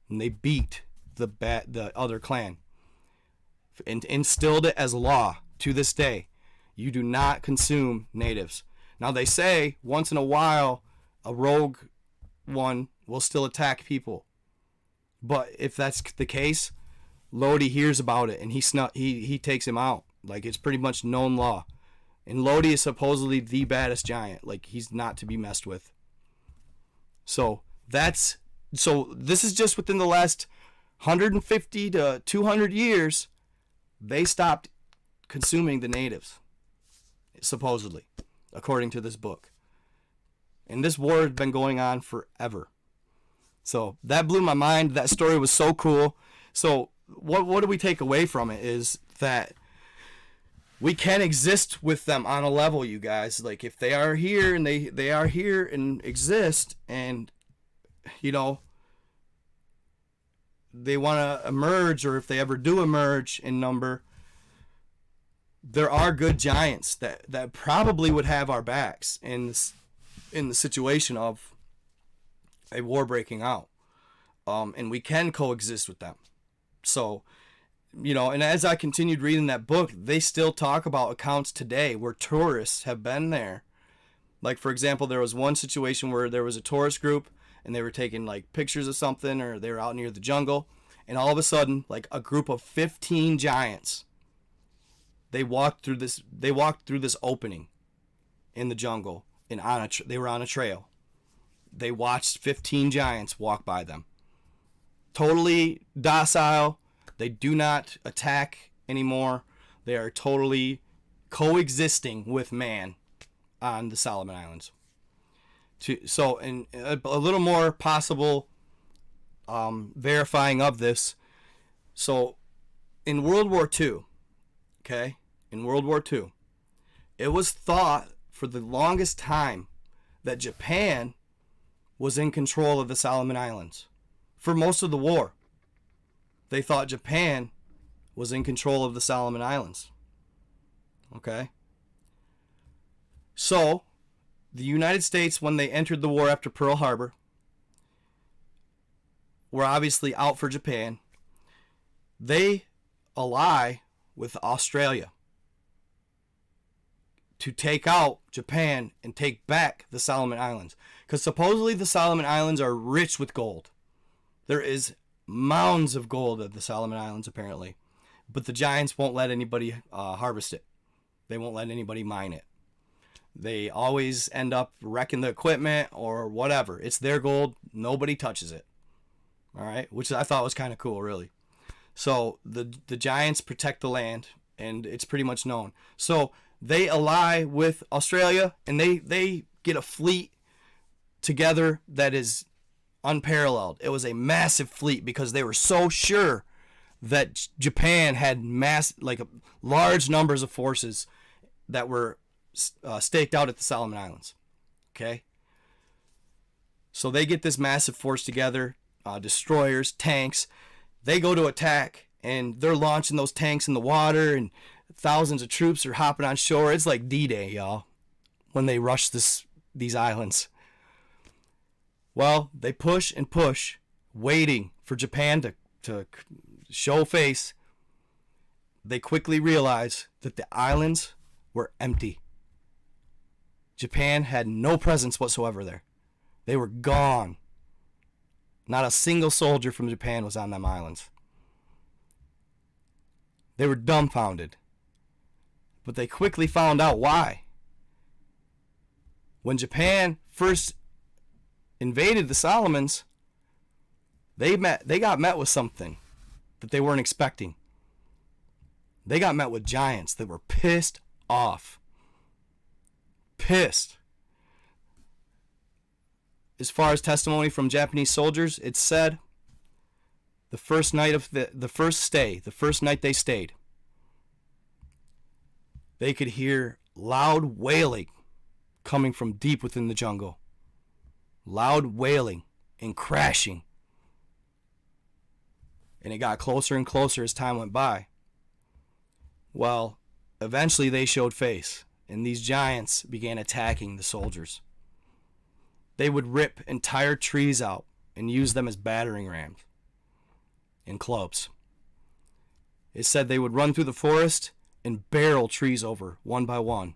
And they beat the other clan. And instilled it as law to this day. You do not consume natives. Now, they say once in a while a rogue one will still attack people. But if that's the case, Lodi hears about it and he takes him out. Like, it's pretty much known law. And Lodi is supposedly the baddest giant. Like, he's not to be messed with. So this is just within the last 150 to 200 years, they stopped consuming the natives, supposedly, according to this book. And this war has been going on forever. So that blew my mind. That story was so cool. So what do we take away from it is that we can exist with them on a level, you guys. Like, if they are here and they are here and exist, and they want to emerge, or if they ever do emerge in number, there are good giants that probably would have our backs in the situation of a war breaking out, and we can coexist with them. So, and as I continued reading that book, they still talk about accounts today where tourists have been there. Like, for example, there was one situation where there was a tourist group and they were taking like pictures of something, or they were out near the jungle, and all of a sudden, like, a group of 15 giants, they walked through this opening in the jungle, and they were on a trail. They watched 15 giants walk by them. Totally docile. They do not attack anymore. They are totally coexisting with man on the Salomon Islands. So, in a little more possible verifying of this. So, in World War II, it was thought for the longest time that Japan was in control of the Salomon Islands. For most of the war, they thought Japan was in control of the Salomon Islands. Okay? So, the United States, when they entered the war after Pearl Harbor, were obviously out for Japan. They ally with Australia to take out Japan and take back the Salomon Islands. Because supposedly the Salomon Islands are rich with gold. There is mounds of gold at the Salomon Islands, apparently. But the giants won't let anybody harvest it. They won't let anybody mine it. They always end up wrecking the equipment or whatever. It's their gold. Nobody touches it. All right? Which I thought was kind of cool, really. So the giants protect the land, and it's pretty much known. So they ally with Australia, and they get a fleet together that is unparalleled. It was a massive fleet because they were so sure that Japan had large numbers of forces that were staked out at the Salomon Islands. Okay? So they get this massive force together, destroyers, tanks. They go to attack, and they're launching those tanks in the water, and thousands of troops are hopping on shore. It's like D-Day, y'all, when they rush these islands. Well, they push and push, waiting for Japan to show face. They quickly realize that the islands were empty. Japan had no presence whatsoever there. They were gone. Not a single soldier from Japan was on them islands. They were dumbfounded. But they quickly found out why. When Japan first invaded the Solomons, they got met with something that they weren't expecting. They got met with giants that were pissed off. Pissed. as far as testimony from Japanese soldiers, it said the first night they stayed, they could hear loud wailing coming from deep within the jungle. Loud wailing and crashing. And it got closer and closer as time went by. Well, eventually they showed face, and these giants began attacking the soldiers. They would rip entire trees out and use them as battering rams and clubs. It said they would run through the forest and barrel trees over one by one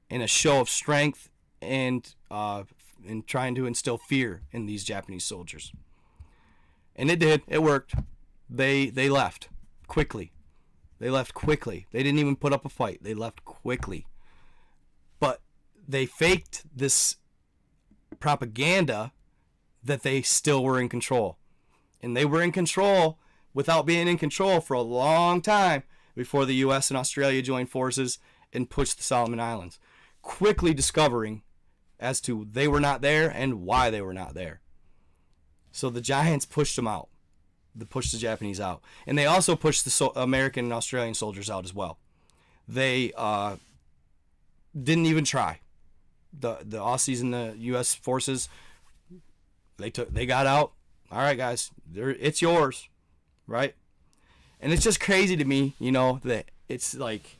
in a show of strength and in trying to instill fear in these Japanese soldiers. And it did. It worked. They left quickly. They left quickly. They didn't even put up a fight. They left quickly. But they faked this propaganda that they still were in control. And they were in control without being in control for a long time before the U.S. and Australia joined forces and pushed the Salomon Islands, quickly discovering as to they were not there and why they were not there. So the giants pushed them out. They pushed the Japanese out. And they also pushed the American and Australian soldiers out as well. They didn't even try. The Aussies and the U.S. forces, they got out. All right, guys, it's yours, right? And it's just crazy to me, that it's like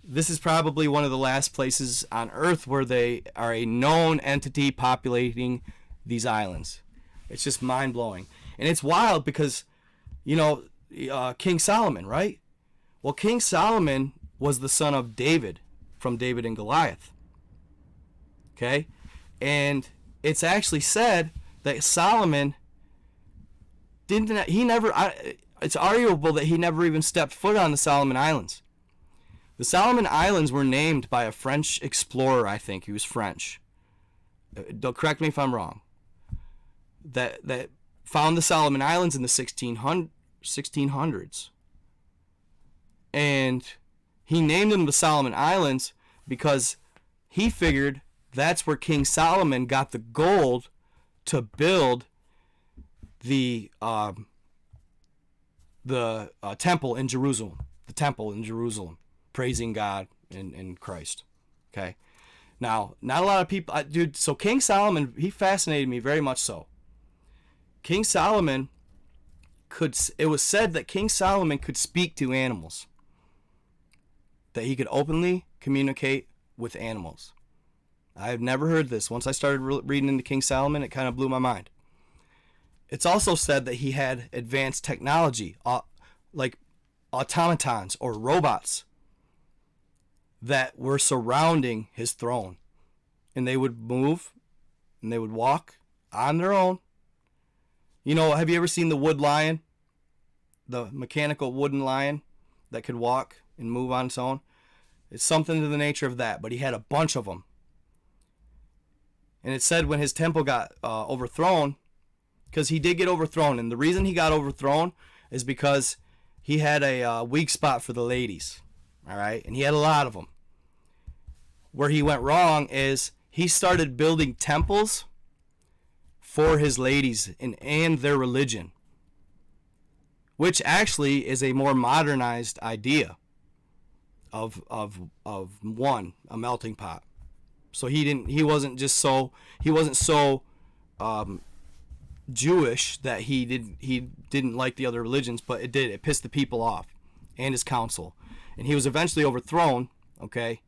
this is probably one of the last places on Earth where they are a known entity populating these islands. It's just mind-blowing. And it's wild because, King Solomon, right? Well, King Solomon was the son of David from David and Goliath. Okay? And it's actually said that Solomon it's arguable that he never even stepped foot on the Salomon Islands. The Salomon Islands were named by a French explorer, I think. He was French. Don't correct me if I'm wrong. That found the Salomon Islands in the 1600s. And he named them the Salomon Islands because he figured that's where King Solomon got the gold to build the temple in Jerusalem. The temple in Jerusalem, praising God and Christ. Okay. Now, not a lot of people, so King Solomon, he fascinated me very much so. King Solomon it was said that King Solomon could speak to animals. That he could openly communicate with animals. I have never heard this. Once I started reading into King Solomon, it kind of blew my mind. It's also said that he had advanced technology, like automatons or robots that were surrounding his throne. And they would move and they would walk on their own. Have you ever seen the wood lion? The mechanical wooden lion that could walk and move on its own? It's something to the nature of that, but he had a bunch of them. And it said when his temple got overthrown, because he did get overthrown, and the reason he got overthrown is because he had a weak spot for the ladies, all right? And he had a lot of them. Where he went wrong is he started building temples for his ladies and their religion, which actually is a more modernized idea of a melting pot. So he wasn't so Jewish that he didn't like the other religions, but it pissed the people off and his council, and he was eventually overthrown. Okay,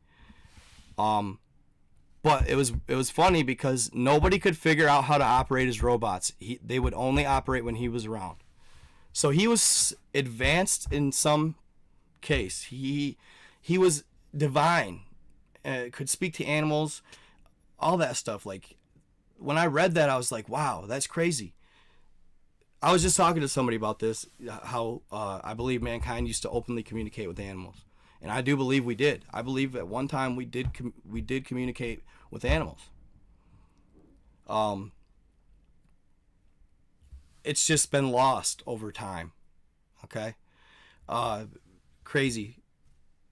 but it was funny because nobody could figure out how to operate his robots. They would only operate when he was around. So he was advanced in some case. He was divine, could speak to animals, all that stuff. Like when I read that, I was like, wow, that's crazy. I was just talking to somebody about this, how I believe mankind used to openly communicate with animals. And I do believe we did. I believe at one time we did communicate with animals. It's just been lost over time. Okay? Crazy.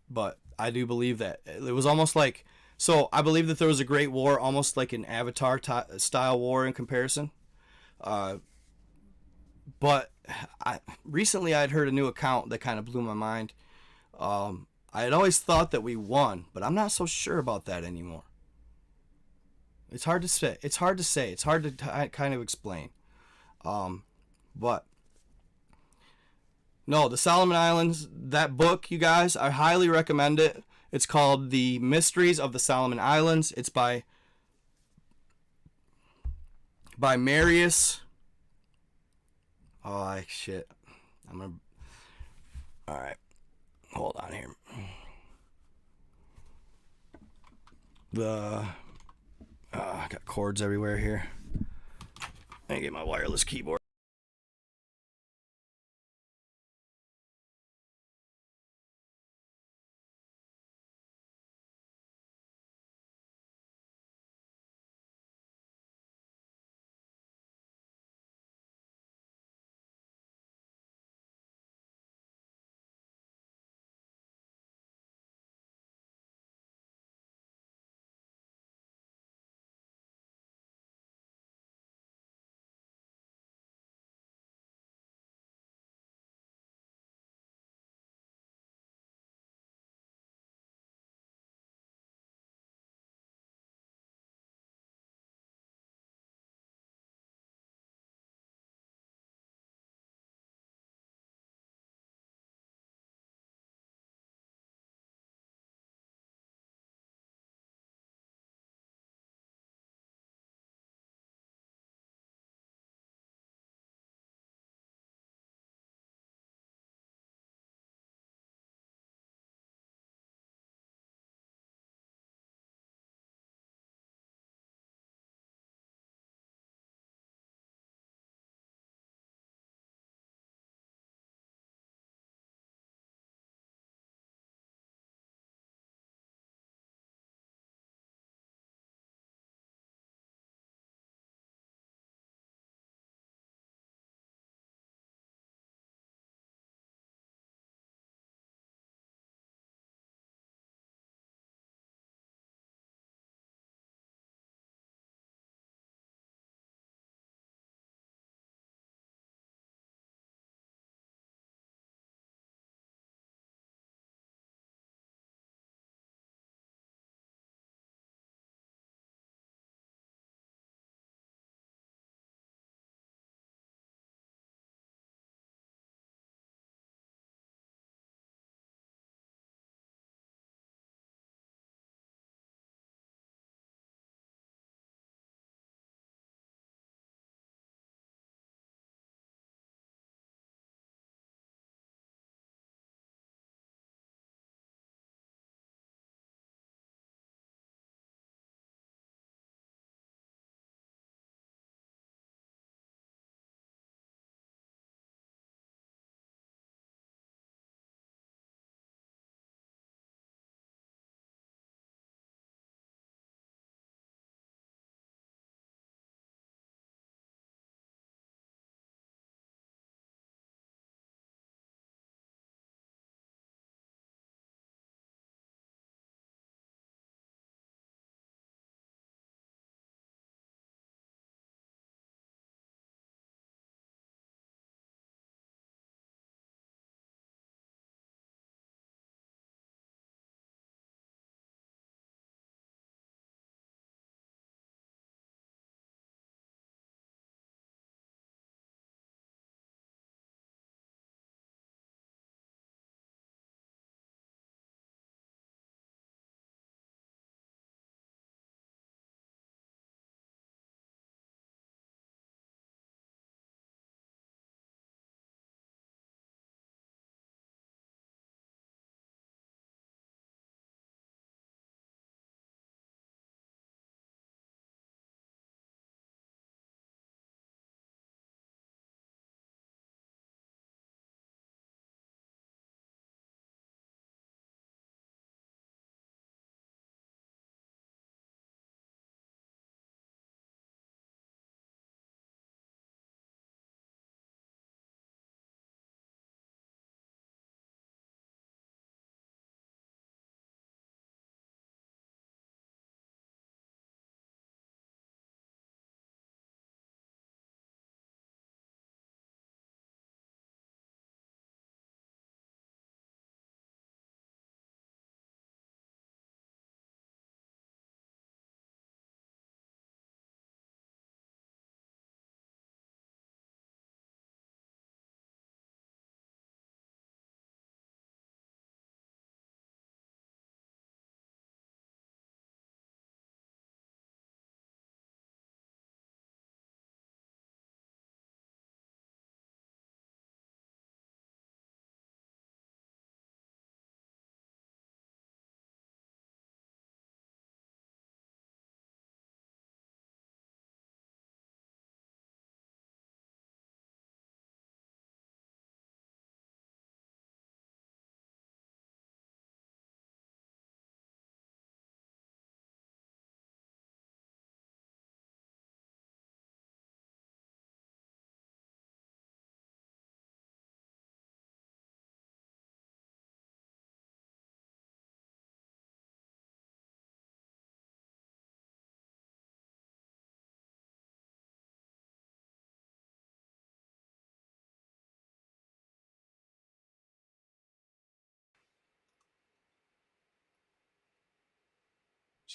But I do believe that. It was almost like So I believe that there was a great war, almost like an Avatar style war in comparison. But recently I'd heard a new account that kind of blew my mind. I had always thought that we won, but I'm not so sure about that anymore. It's hard to say. It's hard to say. It's hard to kind of explain. But no, the Salomon Islands, that book, you guys, I highly recommend it. It's called The Mysteries of the Salomon Islands. It's by Marius. Oh, shit. I'm gonna. All right, hold on here. I got cords everywhere here. I get my wireless keyboard.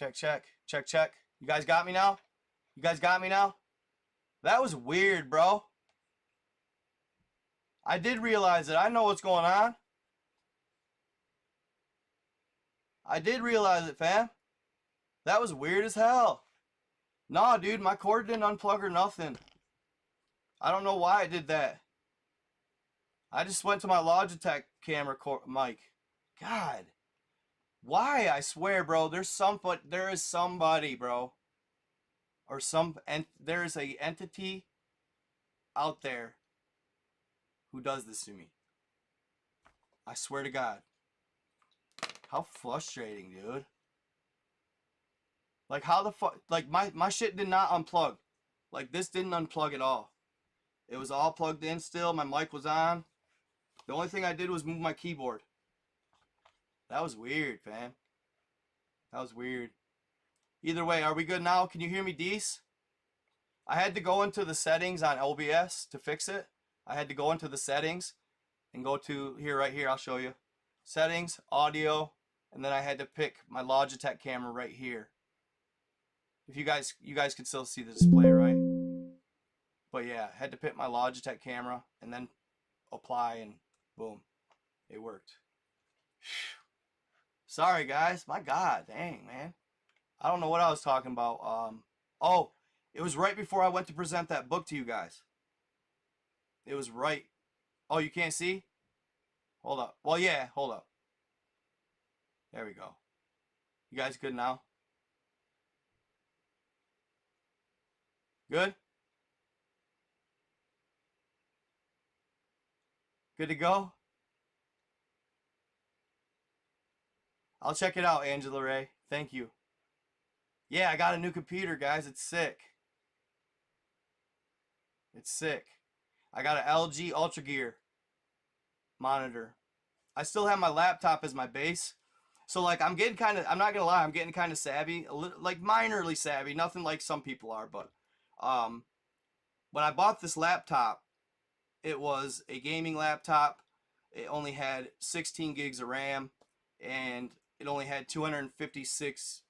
Check, check, check, check. You guys got me now? You guys got me now? That was weird, bro. I did realize it. I know what's going on. I did realize it, fam. That was weird as hell. Nah, dude, my cord didn't unplug or nothing. I don't know why I did that. I just went to my Logitech camera mic. God. Why? I swear, bro. There is somebody, bro. Or there is a entity out there who does this to me. I swear to God. How frustrating, dude. Like, how the fuck? Like, my shit did not unplug. Like, this didn't unplug at all. It was all plugged in still. My mic was on. The only thing I did was move my keyboard. That was weird, fam. That was weird. Either way, are we good now? Can you hear me, Deece? I had to go into the settings on OBS to fix it. I had to go into the settings and go to here, right here. I'll show you. Settings, audio, and then I had to pick my Logitech camera right here. If you guys can still see the display, right? But yeah, I had to pick my Logitech camera and then apply, and boom, it worked. Sorry, guys. My God, dang, man. I don't know what I was talking about. Oh, it was right before I went to present that book to you guys. It was right. Oh, you can't see? Hold up. Well, yeah, hold up. There we go. You guys good now? Good? Good to go? I'll check it out, Angela Ray. Thank you. Yeah, I got a new computer, guys. It's sick. It's sick. I got an LG Ultra Gear monitor. I still have my laptop as my base. So, like, I'm not going to lie, I'm getting kind of savvy. Like, minorly savvy. Nothing like some people are, but when I bought this laptop, it was a gaming laptop. It only had 16 gigs of RAM, and it only had 256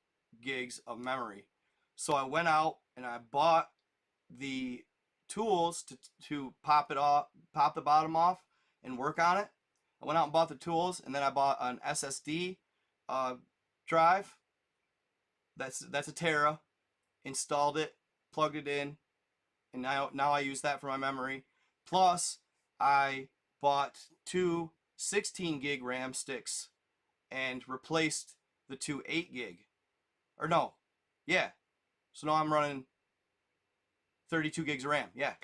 gigs of memory. So I went out and I bought the tools to pop it off, pop the bottom off, and work on it. I went out and bought the tools, and then I bought an SSD drive. That's a Tera. Installed it, plugged it in, and now I use that for my memory. Plus, I bought two 16 gig RAM sticks and replaced the two 8 gig. Or no, yeah. So now I'm running 32 gigs of RAM. Yeah,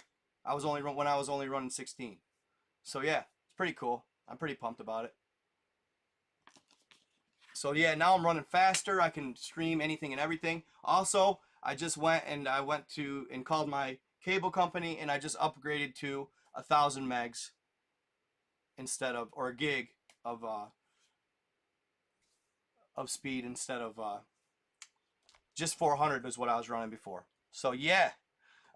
I was only running 16. So yeah, it's pretty cool. I'm pretty pumped about it. So yeah, now I'm running faster. I can stream anything and everything. Also, I just went and called my cable company, and I just upgraded to 1,000 megs or a gig of speed instead of just 400 is what I was running before. So yeah.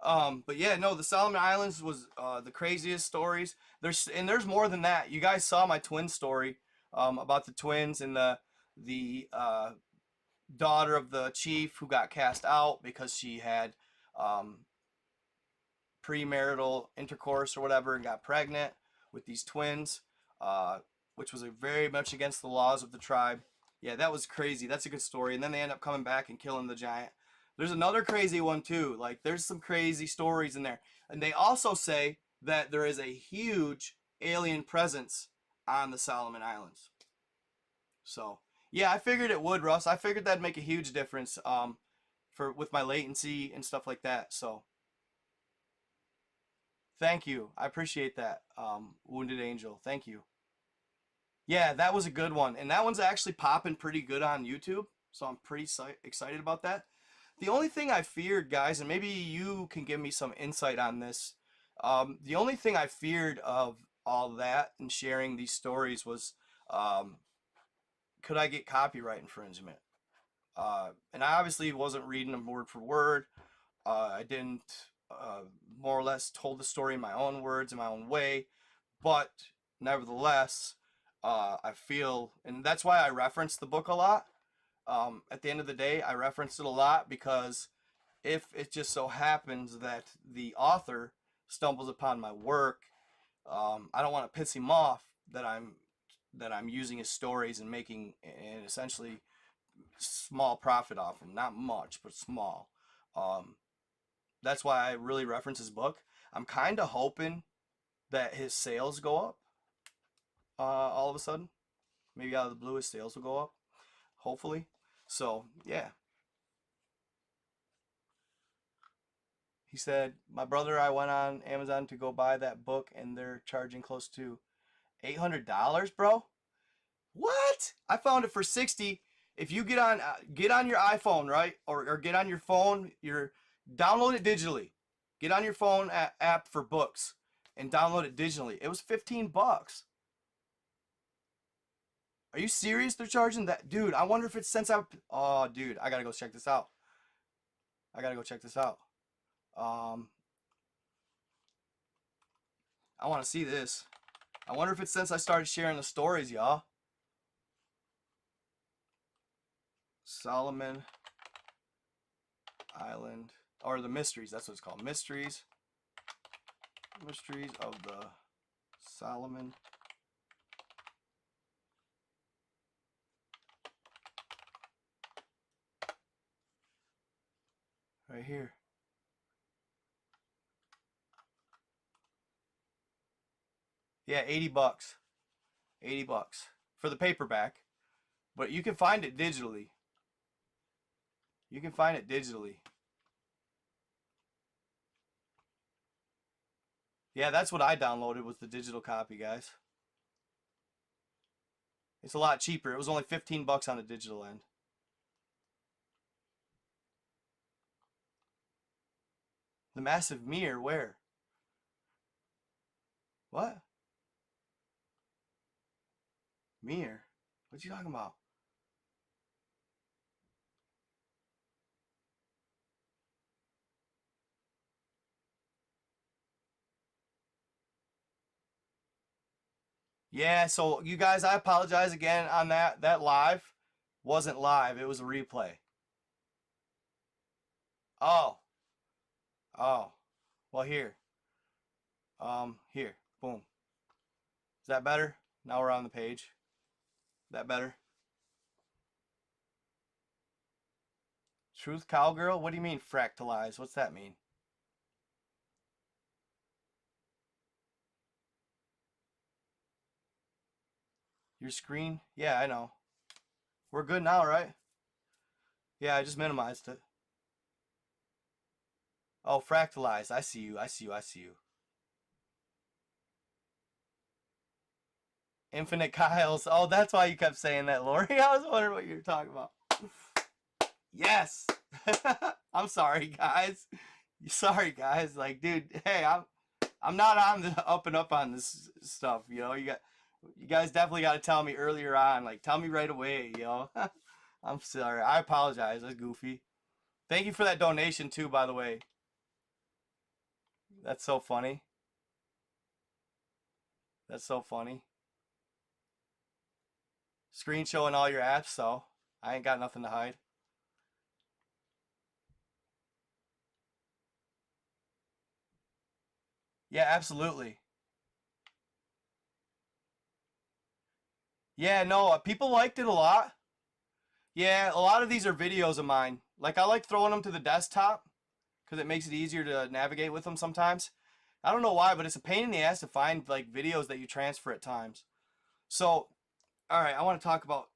But yeah, no, the Salomon Islands was the craziest stories. There's more than that. You guys saw my twin story about the twins and the daughter of the chief who got cast out because she had premarital intercourse or whatever and got pregnant with these twins, which was very much against the laws of the tribe. Yeah, that was crazy. That's a good story. And then they end up coming back and killing the giant. There's another crazy one too. Like, there's some crazy stories in there. And they also say that there is a huge alien presence on the Salomon Islands. So, yeah, I figured it would, Russ. I figured that'd make a huge difference with my latency and stuff like that. So, thank you. I appreciate that, Wounded Angel. Thank you. Yeah, that was a good one. And that one's actually popping pretty good on YouTube. So I'm pretty excited about that. The only thing I feared, guys, and maybe you can give me some insight on this. The only thing I feared of all that and sharing these stories was, could I get copyright infringement? And I obviously wasn't reading them word for word. I didn't more or less told the story in my own words, in my own way. But nevertheless, I feel, and that's why I reference the book a lot. At the end of the day, I referenced it a lot because if it just so happens that the author stumbles upon my work, I don't want to piss him off that I'm using his stories and making and essentially small profit off him. Not much, but small. Um, that's why I really reference his book. I'm kind of hoping that his sales go up all of a sudden. Maybe out of the blue, his sales will go up. Hopefully. So, yeah. He said, my brother, I went on Amazon to go buy that book, and they're charging close to $800, bro. What? I found it for 60. If you get on your iPhone, right, or get on your phone, download it digitally. Get on your phone app for books and download it digitally. It was 15 bucks. Are you serious? They're charging that, dude. I wonder if it's since I. Oh, dude, I gotta go check this out. I gotta go check this out. Um, I want to see this. I wonder if it's since I started sharing the stories, y'all. Solomon Island, or the mysteries. That's what it's called. Mysteries of the Salomon. Right here. Yeah, 80 bucks. 80 bucks for the paperback. But you can find it digitally. You can find it digitally. Yeah, that's what I downloaded was the digital copy, guys. It's a lot cheaper. It was only 15 bucks on the digital end. The massive mirror, where? What? Mirror? What you talking about? Yeah, so you guys, I apologize again on that. That live wasn't live. It was a replay. Oh. Oh. Well, here. Here. Boom. Is that better? Now we're on the page. Is that better? Truth cowgirl? What do you mean fractalize? What's that mean? Your screen? Yeah, I know. We're good now, right? Yeah, I just minimized it. Oh, fractalized. I see you. I see you. I see you. Infinite Kyles. Oh, that's why you kept saying that, Lori. I was wondering what you were talking about. Yes. I'm sorry, guys. Sorry, guys. Like, dude, hey, I'm not on the up and up on this stuff. You guys definitely got to tell me earlier on. Like, tell me right away, yo. I'm sorry. I apologize. That's goofy. Thank you for that donation too, by the way. That's so funny. That's so funny. Screen showing all your apps, so I ain't got nothing to hide. Yeah, absolutely. Yeah, no, people liked it a lot. Yeah, a lot of these are videos of mine. Like I like throwing them to the desktop because it makes it easier to navigate with them sometimes. I don't know why, but it's a pain in the ass to find like videos that you transfer at times. So, all right, I want to talk about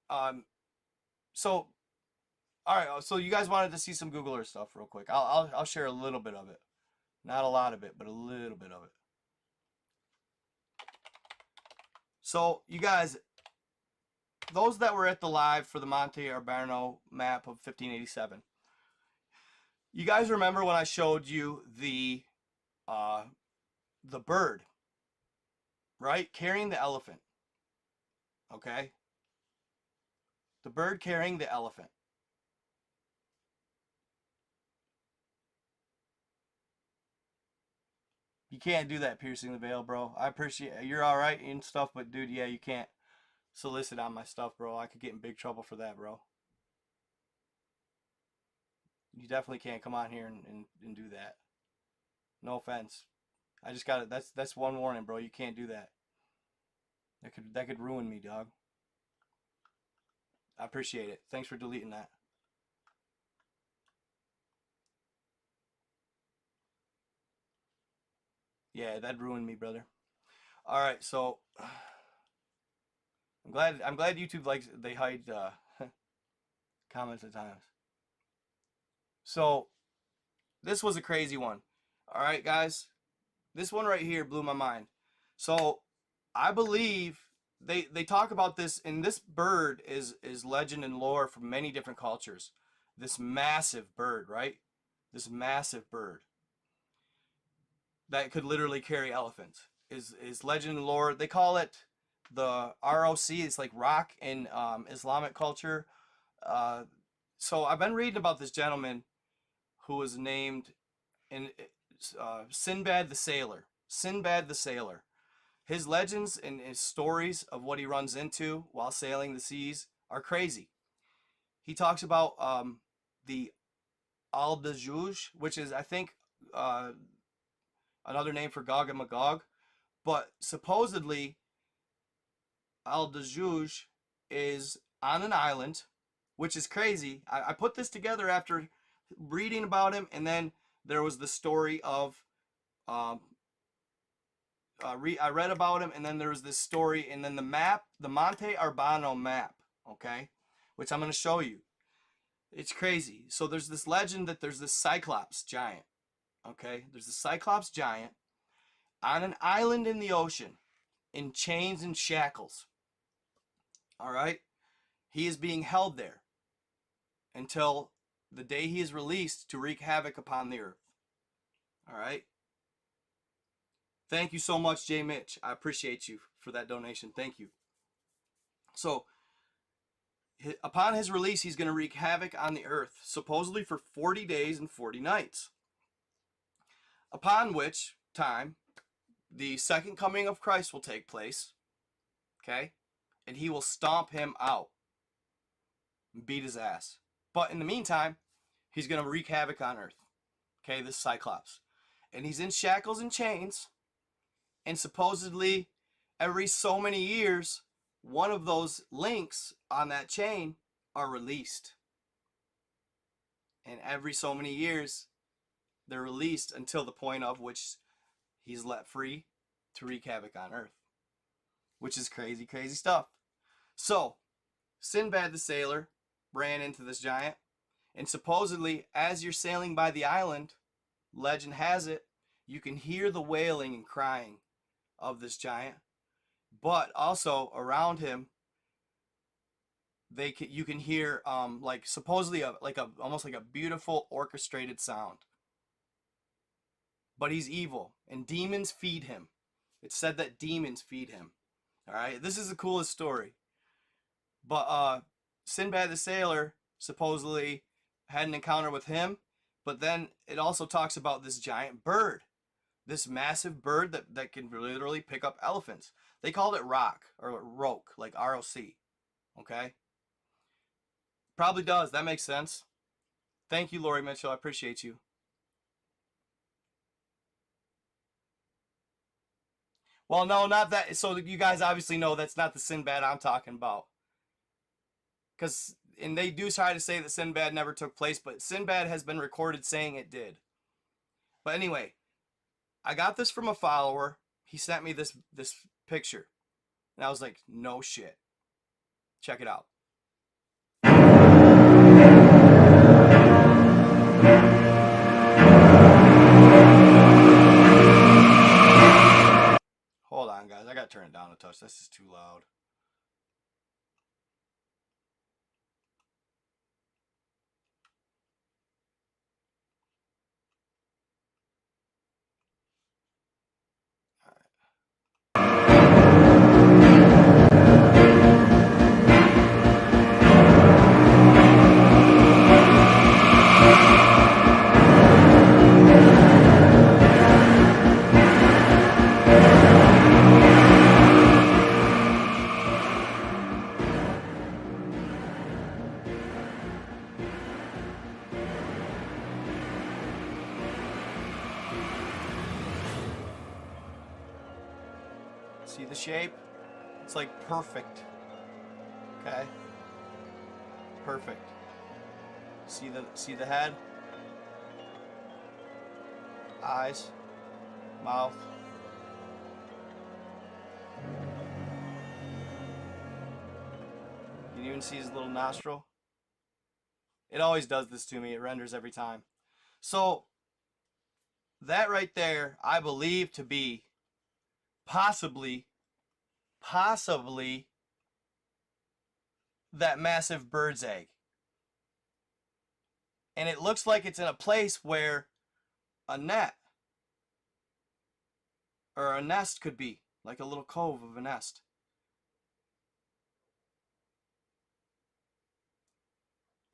so all right, so you guys wanted to see some Google Earth stuff real quick. I'll share a little bit of it. Not a lot of it, but a little bit of it. So, you guys, those that were at the live for the Monte Arbarno map of 1587, you guys remember when I showed you uh, the bird, right, carrying the elephant? Okay, the bird carrying the elephant. You can't do that piercing the veil, bro. I appreciate you're all right and stuff, but dude, yeah, you can't solicit on my stuff, bro. I could get in big trouble for that, bro. You definitely can't come on here and do that. No offense. I just got it. That's one warning, bro. You can't do that. That could ruin me, dog. I appreciate it. Thanks for deleting that. Yeah, that ruined me, brother. All right, so I'm glad YouTube likes they hide comments at times. So this was a crazy one. All right, guys, this one right here blew my mind. So I believe they talk about this, and this bird is legend and lore from many different cultures. This massive bird, right? This massive bird that could literally carry elephants is legend and lore. They call it the ROC. It's like rock in Islamic culture. So I've been reading about this gentleman who was named in Sinbad the Sailor. Sinbad the Sailor. His legends and his stories of what he runs into while sailing the seas are crazy. He talks about the Al-Dajuj, which is, I think, another name for Gog and Magog. But supposedly, Al-Dajuj is on an island, which is crazy. I put this together after reading about him, and then there was the story of I read about him, and then there was this story, and then the map, the Monte Albano map, okay, which I'm going to show you. It's crazy. So there's this legend that there's this Cyclops Giant, okay? There's a Cyclops Giant on an island in the ocean in chains and shackles, all right? He is being held there until the day he is released to wreak havoc upon the earth, all right? Thank you so much, J. Mitch. I appreciate you for that donation. Thank you. So, upon his release, he's going to wreak havoc on the earth, supposedly for 40 days and 40 nights. Upon which time, the second coming of Christ will take place, okay? And he will stomp him out and beat his ass. But in the meantime, he's going to wreak havoc on earth, okay? This Cyclops. And he's in shackles and chains. And supposedly, every so many years, one of those links on that chain are released. And every so many years, they're released until the point of which he's let free to wreak havoc on earth. Which is crazy, crazy stuff. So, Sinbad the Sailor ran into this giant. And supposedly, as you're sailing by the island, legend has it, you can hear the wailing and crying of this giant, but also around him you can hear like supposedly almost like a beautiful orchestrated sound. But he's evil and demons feed him. It's said that demons feed him. All right, this is the coolest story. But Sinbad the Sailor supposedly had an encounter with him, but then it also talks about this giant bird. This massive bird that can literally pick up elephants. They called it rock or roke, like R-O-C. Okay? Probably does. That makes sense. Thank you, Lori Mitchell. I appreciate you. Well, no, not that. So you guys obviously know that's not the Sinbad I'm talking about. And they do try to say that Sinbad never took place, but Sinbad has been recorded saying it did. But anyway, I got this from a follower. He sent me this picture. And I was like, no shit. Check it out. Hold on, guys. I gotta turn it down a touch. This is too loud. See the shape? It's like perfect. Okay? Perfect. See the head? Eyes, mouth. You can even see his little nostril. It always does this to me. It renders every time. So, that right there, I believe to be possibly that massive bird's egg. And it looks like it's in a place where a net or a nest could be, like a little cove of a nest.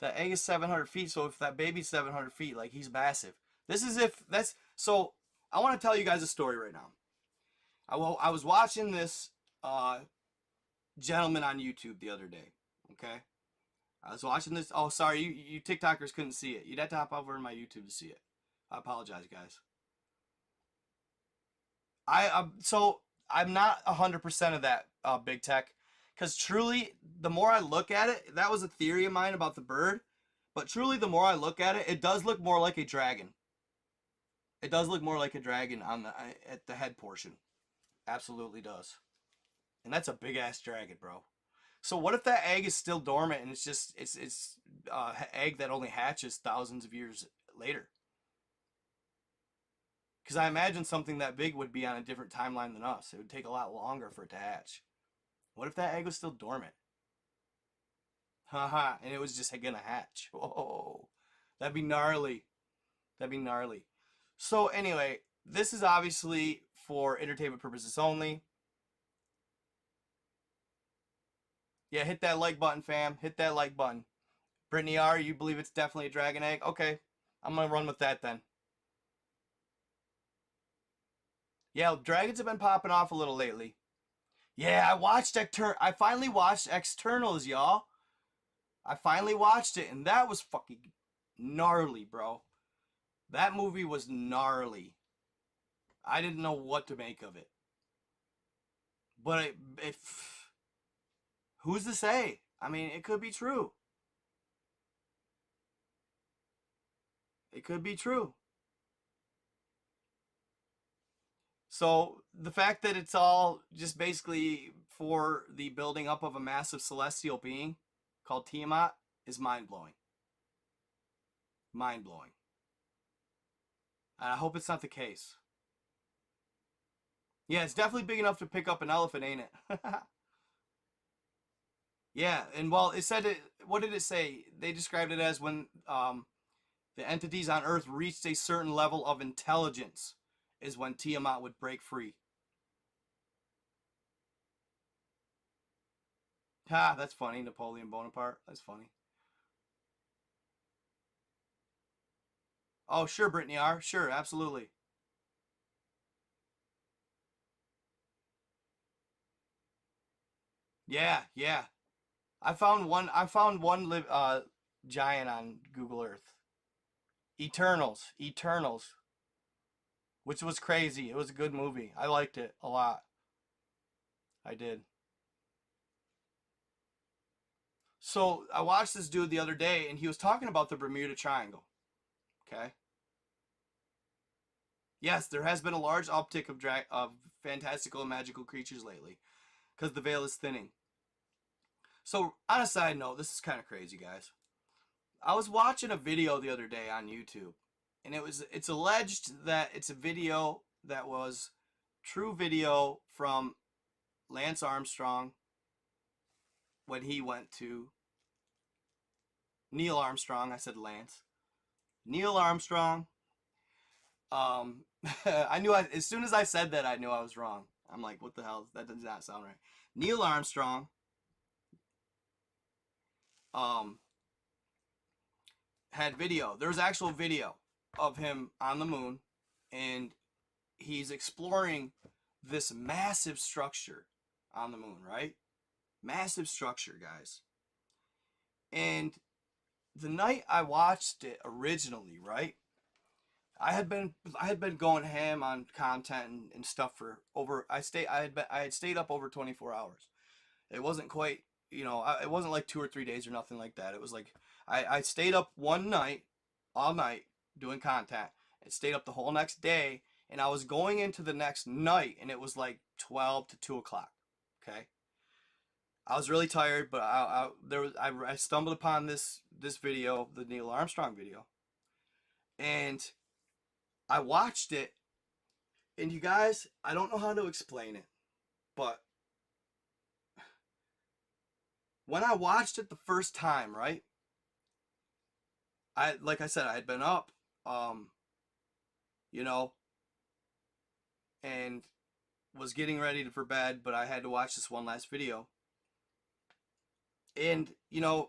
That egg is 700 feet, so if that baby's 700 feet, like, he's massive. This is if that's so. I want to tell you guys a story right now. I was watching this gentleman on YouTube the other day. Okay, I was watching this. Oh, sorry, you TikTokers couldn't see it. You'd have to hop over in my YouTube to see it. I apologize, guys. So I'm not 100% of that big tech, because truly, the more I look at it, that was a theory of mine about the bird. But truly, the more I look at it, it does look more like a dragon. It does look more like a dragon on at the head portion. Absolutely does. And that's a big ass dragon, bro. So what if that egg is still dormant and it's egg that only hatches thousands of years later? Because I imagine something that big would be on a different timeline than us. It would take a lot longer for it to hatch. What if that egg was still dormant? Haha, and it was just gonna hatch. Whoa, that'd be gnarly. That'd be gnarly. So anyway, this is obviously for entertainment purposes only. Yeah, hit that like button, fam. Hit that like button. Brittany R., you believe it's definitely a dragon egg? Okay, I'm gonna run with that then. Yeah, dragons have been popping off a little lately. Yeah, I finally watched Externals, y'all. I finally watched it, and that was fucking gnarly, bro. That movie was gnarly. I didn't know what to make of it. But who's to say? I mean, it could be true. It could be true. So the fact that it's all just basically for the building up of a massive celestial being called Tiamat is mind blowing. Mind blowing. And I hope it's not the case. Yeah, it's definitely big enough to pick up an elephant, ain't it? Yeah, and well, it said it. What did it say? They described it as when the entities on Earth reached a certain level of intelligence, is when Tiamat would break free. Ha, that's funny. Napoleon Bonaparte. That's funny. Oh, sure, Brittany R. Sure, absolutely. Yeah, yeah. I found one giant on Google Earth. Eternals. Eternals. Which was crazy. It was a good movie. I liked it a lot. I did. So I watched this dude the other day, and he was talking about the Bermuda Triangle. Okay. Yes, there has been a large uptick of fantastical and magical creatures lately, because the veil is thinning. So on a side note, this is kind of crazy, guys. I was watching a video the other day on YouTube, and it's alleged that it's a video that was true video from Lance Armstrong when he went to Neil Armstrong. I said Lance. Neil Armstrong. As soon as I said that, I knew I was wrong. I'm like, what the hell? That does not sound right. Neil Armstrong um, had video. There's actual video of him on the moon, and he's exploring this massive structure on the moon, right? Massive structure, guys. And the night I watched it originally, right? I had been going ham on content and stuff for over. I had stayed up over 24 hours. It wasn't quite, it wasn't like 2 or 3 days or nothing like that. It was like I stayed up one night, all night, doing content, and stayed up the whole next day. And I was going into the next night, and it was like 12 to 2 o'clock. Okay, I was really tired, but I stumbled upon this video, the Neil Armstrong video, and I watched it. And you guys, I don't know how to explain it, but when I watched it the first time, right? Like I said, I had been up, you know, and was getting ready for bed, but I had to watch this one last video. And I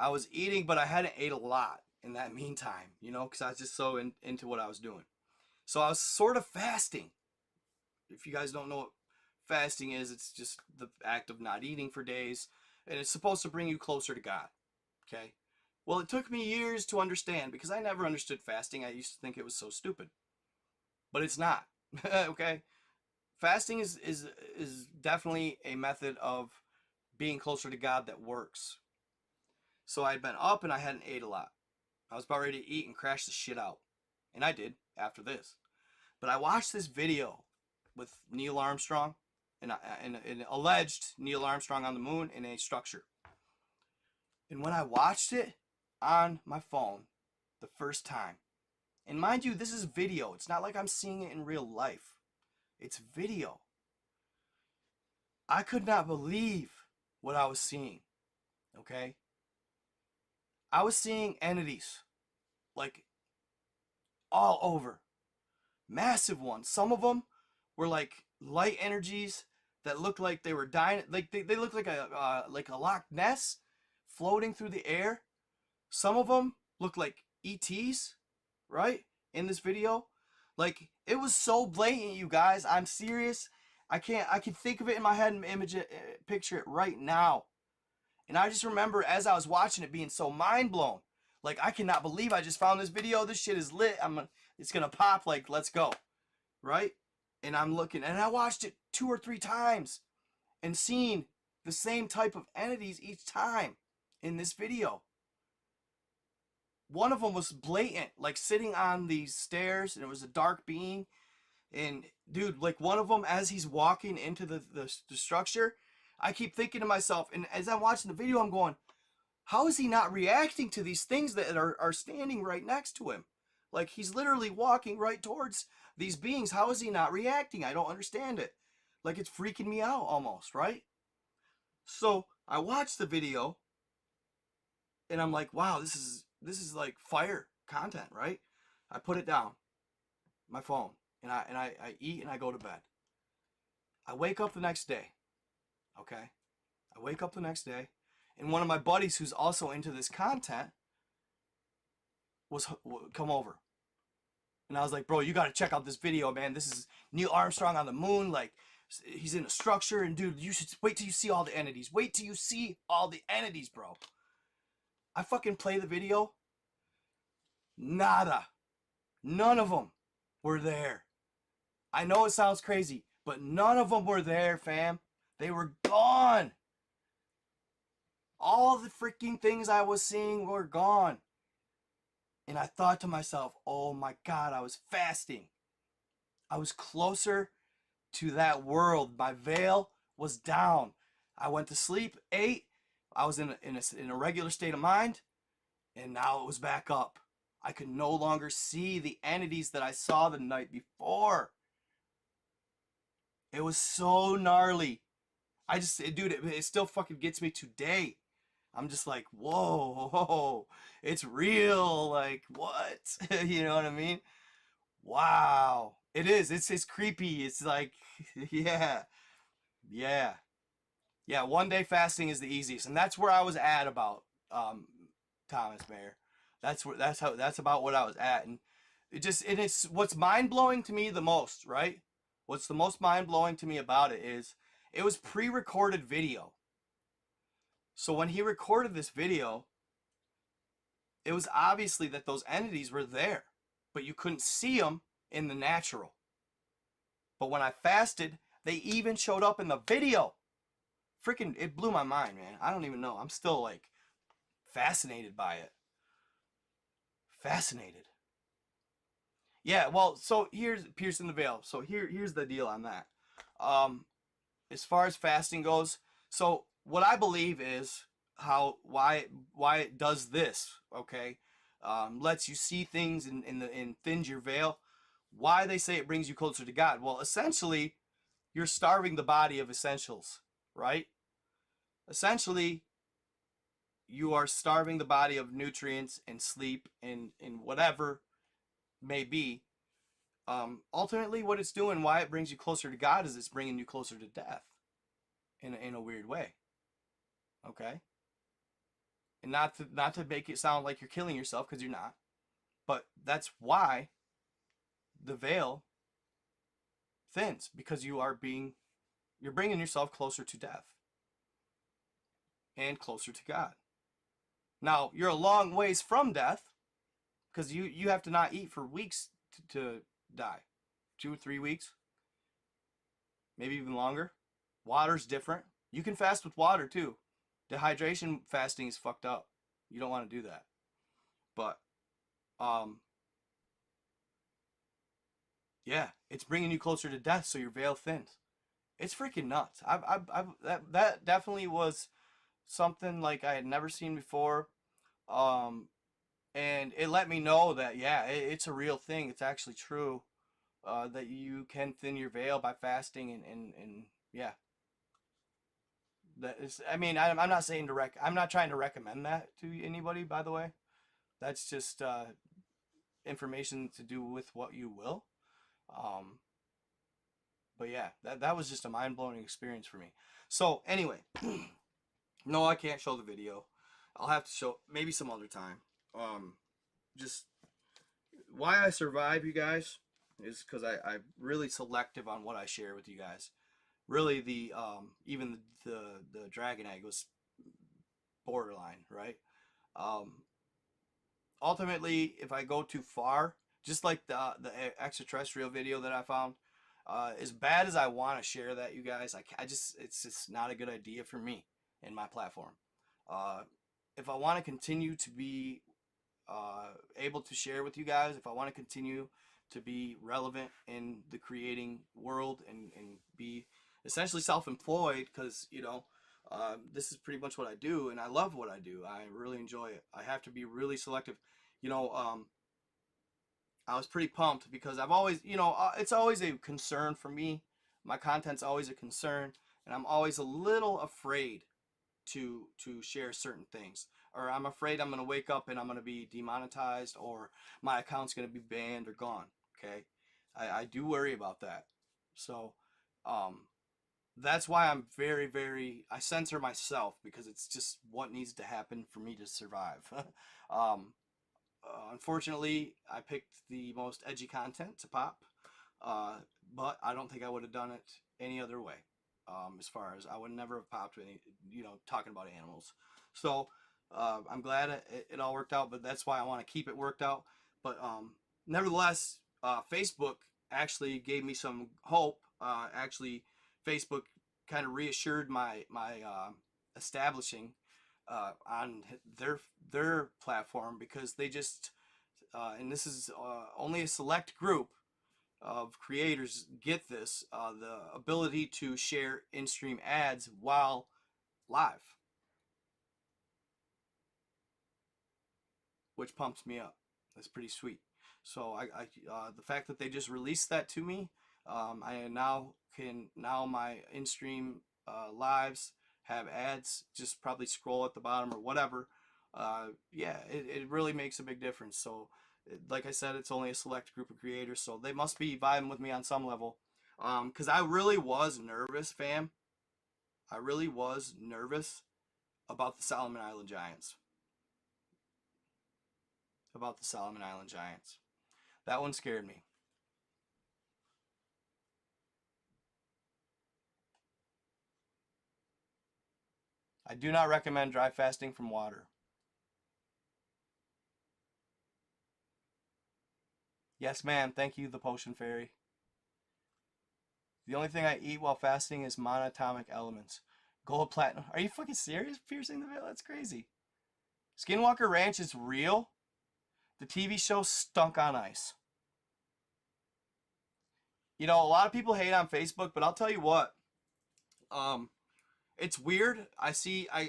was eating, but I hadn't ate a lot in that meantime, because I was just so into what I was doing. So I was sort of fasting. If you guys don't know what fasting is, it's just the act of not eating for days, and it's supposed to bring you closer to God. Okay? Well, it took me years to understand because I never understood fasting. I used to think it was so stupid. But it's not. Okay? Fasting is definitely a method of being closer to God that works. So I'd been up and I hadn't ate a lot. I was about ready to eat and crash the shit out. And I did after this. But I watched this video with Neil Armstrong and an alleged Neil Armstrong on the moon in a structure. And when I watched it on my phone the first time, and mind you, this is video. It's not like I'm seeing it in real life. It's video. I could not believe what I was seeing. Okay? I was seeing entities like all over. Massive ones. Some of them were like light energies that looked like they were dying. Like they looked like a Loch Ness floating through the air. Some of them looked like ETs, right? In this video. Like, it was so blatant, you guys. I'm serious. I can think of it in my head and picture it right now. And I just remember as I was watching it being so mind blown. Like, I cannot believe I just found this video. This shit is lit. It's gonna pop. Like, let's go, right? And I'm looking, and I watched it 2 or 3 times, and seen the same type of entities each time in this video. One of them was blatant, like sitting on these stairs, and it was a dark being. And dude, like one of them, as he's walking into the structure, I keep thinking to myself, and as I'm watching the video, I'm going, how is he not reacting to these things that are standing right next to him? Like, he's literally walking right towards these beings. How is he not reacting? I don't understand it. Like, it's freaking me out almost, right? So I watched the video, and I'm like, wow, this is like fire content, right? I put it down, my phone, and I eat and I go to bed. I wake up the next day, okay? I wake up the next day, and one of my buddies who's also into this content was come over. And I was like, bro, you got to check out this video, man. This is Neil Armstrong on the moon. Like, he's in a structure, and dude, you should wait till you see all the entities. Wait till you see all the entities, bro. I fucking play the video. Nada. None of them were there. I know it sounds crazy, but none of them were there, fam. They were gone. All the freaking things I was seeing were gone. And I thought to myself, oh my God, I was fasting. I was closer to that world. My veil was down. I went to sleep, ate. I was in a regular state of mind. And now it was back up. I could no longer see the entities that I saw the night before. It was so gnarly. Dude, it still fucking gets me today. I'm just like, whoa, it's real. Like, what? You know what I mean? Wow. It is. It's creepy. It's like, yeah. Yeah. Yeah, one day fasting is the easiest. And that's where I was at about Thomas Mayer. That's about what I was at. And it's what's mind-blowing to me the most, right? What's the most mind-blowing to me about it is it was pre-recorded video. So when he recorded this video, it was obviously that those entities were there, but you couldn't see them in the natural. But when I fasted, they even showed up in the video. Freaking, it blew my mind, man. I don't even know. I'm still like fascinated by it. Fascinated. Yeah, well, so here's piercing the veil. So here's the deal on that. As far as fasting goes, so what I believe is why it does this. Okay, lets you see things and thins your veil. Why they say it brings you closer to God? Well, essentially, you're starving the body of essentials, right? Essentially, you are starving the body of nutrients and sleep and whatever may be. Ultimately, what it's doing, why it brings you closer to God, is it's bringing you closer to death in a weird way. Okay, and not to make it sound like you're killing yourself, because you're not. But that's why the veil thins, because you're bringing yourself closer to death and closer to God. Now you're a long ways from death, because you have to not eat for weeks to die, 2 or 3 weeks, maybe even longer. Water's different. You can fast with water too. Dehydration fasting is fucked up. You don't want to do that. But um, yeah, it's bringing you closer to death, so your veil thins. It's freaking nuts. That definitely was something like I had never seen before. Um, and it let me know that yeah, it's a real thing. It's actually true. That you can thin your veil by fasting and yeah, that is. I mean, I'm not saying I'm not trying to recommend that to anybody. By the way, that's just information to do with what you will. Um, but yeah, that was just a mind blowing experience for me. So anyway, no, I can't show the video. I'll have to show maybe some other time. Just why I survive, you guys, is because I'm really selective on what I share with you guys. Really, the even the dragon egg was borderline, right? Um, Ultimately, if I go too far, just like the extraterrestrial video that I found, as bad as I want to share that, you guys, I just it's just not a good idea for me and my platform. Uh, if I want to continue to be able to share with you guys, if I want to continue to be relevant in the creating world and be essentially self-employed, because this is pretty much what I do, and I love what I do. I really enjoy it. I have to be really selective. You know, I was pretty pumped because I've always, it's always a concern for me. My content's always a concern, and I'm always a little afraid to share certain things, or I'm afraid I'm going to wake up and I'm going to be demonetized, or my account's going to be banned or gone. Okay, I do worry about that. So um, that's why I'm I censor myself, because it's just what needs to happen for me to survive. um, Unfortunately, I picked the most edgy content to pop, but I don't think I would have done it any other way. As far as I would never have popped any, talking about animals. So I'm glad it all worked out, but that's why I want to keep it worked out. But nevertheless, Facebook actually gave me some hope. Facebook kind of reassured my establishing on their platform, because they just and this is only a select group of creators get this, the ability to share in-stream ads while live, which pumps me up. That's pretty sweet. So the fact that they just released that to me, I now my in-stream lives have ads. Just probably scroll at the bottom or whatever. Yeah, it really makes a big difference. So, like I said, it's only a select group of creators, so they must be vibing with me on some level. Because I really was nervous, fam. I really was nervous about the Solomon Island Giants. About the Solomon Island Giants. That one scared me. I do not recommend dry fasting from water. Yes, ma'am. Thank you, the potion fairy. The only thing I eat while fasting is monatomic elements. Gold platinum. Are you fucking serious? Piercing the veil? That's crazy. Skinwalker Ranch is real. The TV show stunk on ice. You know, a lot of people hate on Facebook, but I'll tell you what. Um, it's weird. Obviously I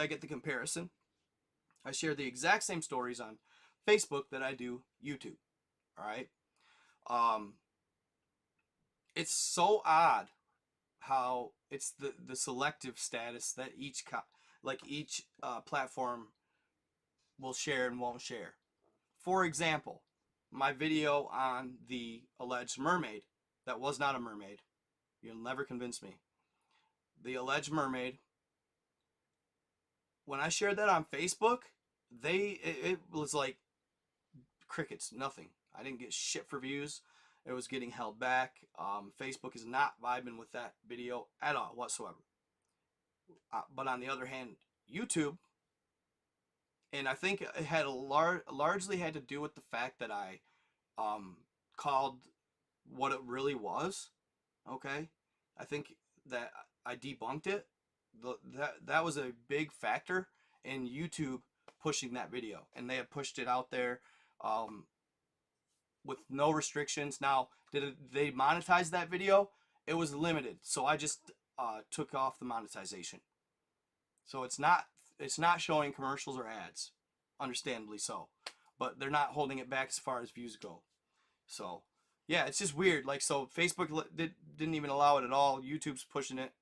get the comparison. I share the exact same stories on Facebook that I do YouTube. All right. Um, it's so odd how it's the selective status that each platform will share and won't share. For example, my video on the alleged mermaid that was not a mermaid. You'll never convince me. The alleged mermaid. When I shared that on Facebook, it was like crickets, nothing. I didn't get shit for views. It was getting held back. Facebook is not vibing with that video at all whatsoever. But on the other hand, YouTube, and I think it had largely had to do with the fact that I called what it really was. Okay, I think that I debunked it. That was a big factor in YouTube pushing that video, and they had pushed it out there um, with no restrictions. Now, did they monetize that video? It was limited, so I just took off the monetization. So it's not showing commercials or ads, understandably so, but they're not holding it back as far as views go. So yeah, it's just weird. Like, so Facebook didn't even allow it at all. YouTube's pushing it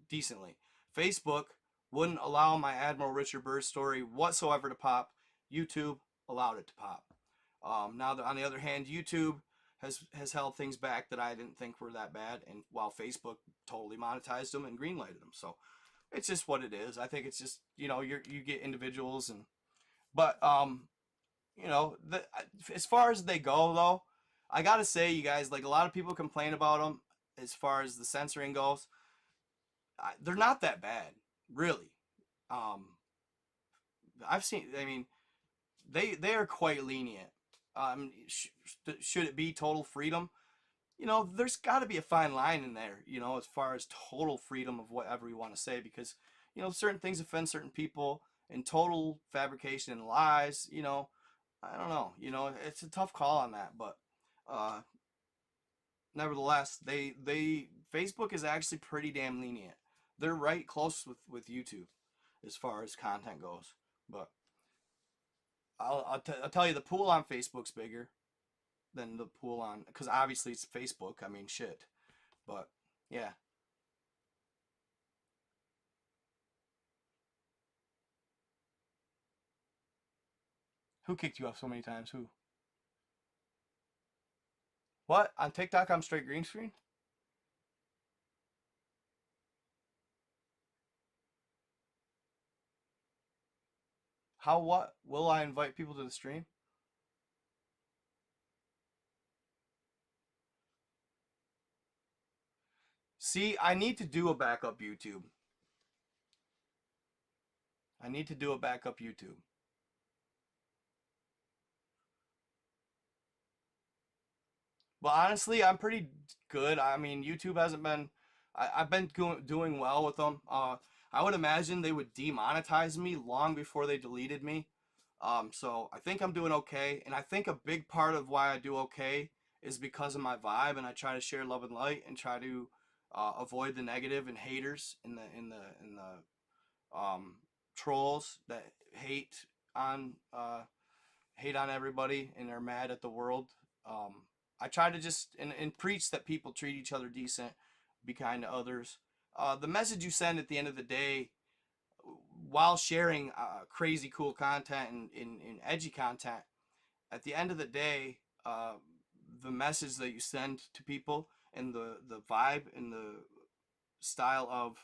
decently. Facebook wouldn't allow my Admiral Richard Burr story whatsoever to pop. YouTube allowed it to pop. Now, on the other hand, YouTube has held things back that I didn't think were that bad, and while Facebook totally monetized them and greenlighted them. So it's just what it is. I think it's just, you get individuals, but as far as they go though, I gotta say, you guys, like, a lot of people complain about them as far as the censoring goes. They're not that bad, really. Um, I've seen. I mean, they are quite lenient. Should it be total freedom? There's got to be a fine line in there. As far as total freedom of whatever you want to say, because certain things offend certain people, and total fabrication and lies. I don't know. It's a tough call on that, but uh, nevertheless, they Facebook is actually pretty damn lenient. They're right close with YouTube as far as content goes. But I'll tell you, the pool on Facebook's bigger than the pool on, because obviously it's Facebook. I mean, shit. But yeah. Who kicked you off so many times? Who? What? On TikTok, I'm straight green screen? How, what? Will I invite people to the stream? See, I need to do a backup YouTube. I need to do a backup YouTube. But honestly, I'm pretty good. I mean, YouTube hasn't been. I've been doing well with them. I would imagine they would demonetize me long before they deleted me. So I think I'm doing okay, and I think a big part of why I do okay is because of my vibe, and I try to share love and light, and try to avoid the negative and haters in the trolls that hate on everybody and are mad at the world. I try to just and preach that people treat each other decent, be kind to others. The message you send at the end of the day, while sharing crazy cool content and edgy content, at the end of the day, the message that you send to people and the vibe and the style of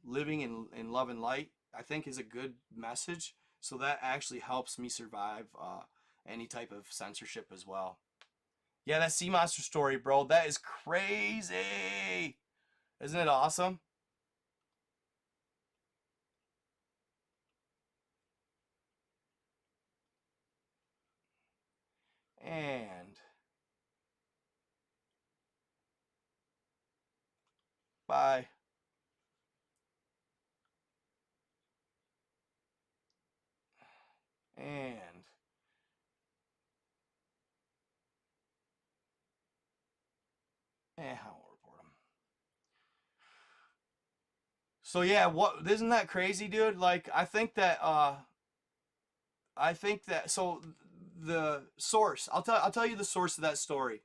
living in love and light, I think is a good message. So that actually helps me survive any type of censorship as well. Yeah, that sea monster story, bro, that is crazy. Isn't it awesome? And bye. And I won't report them. So yeah, what isn't that crazy, dude? Like I think that so the source. I'll tell you the source of that story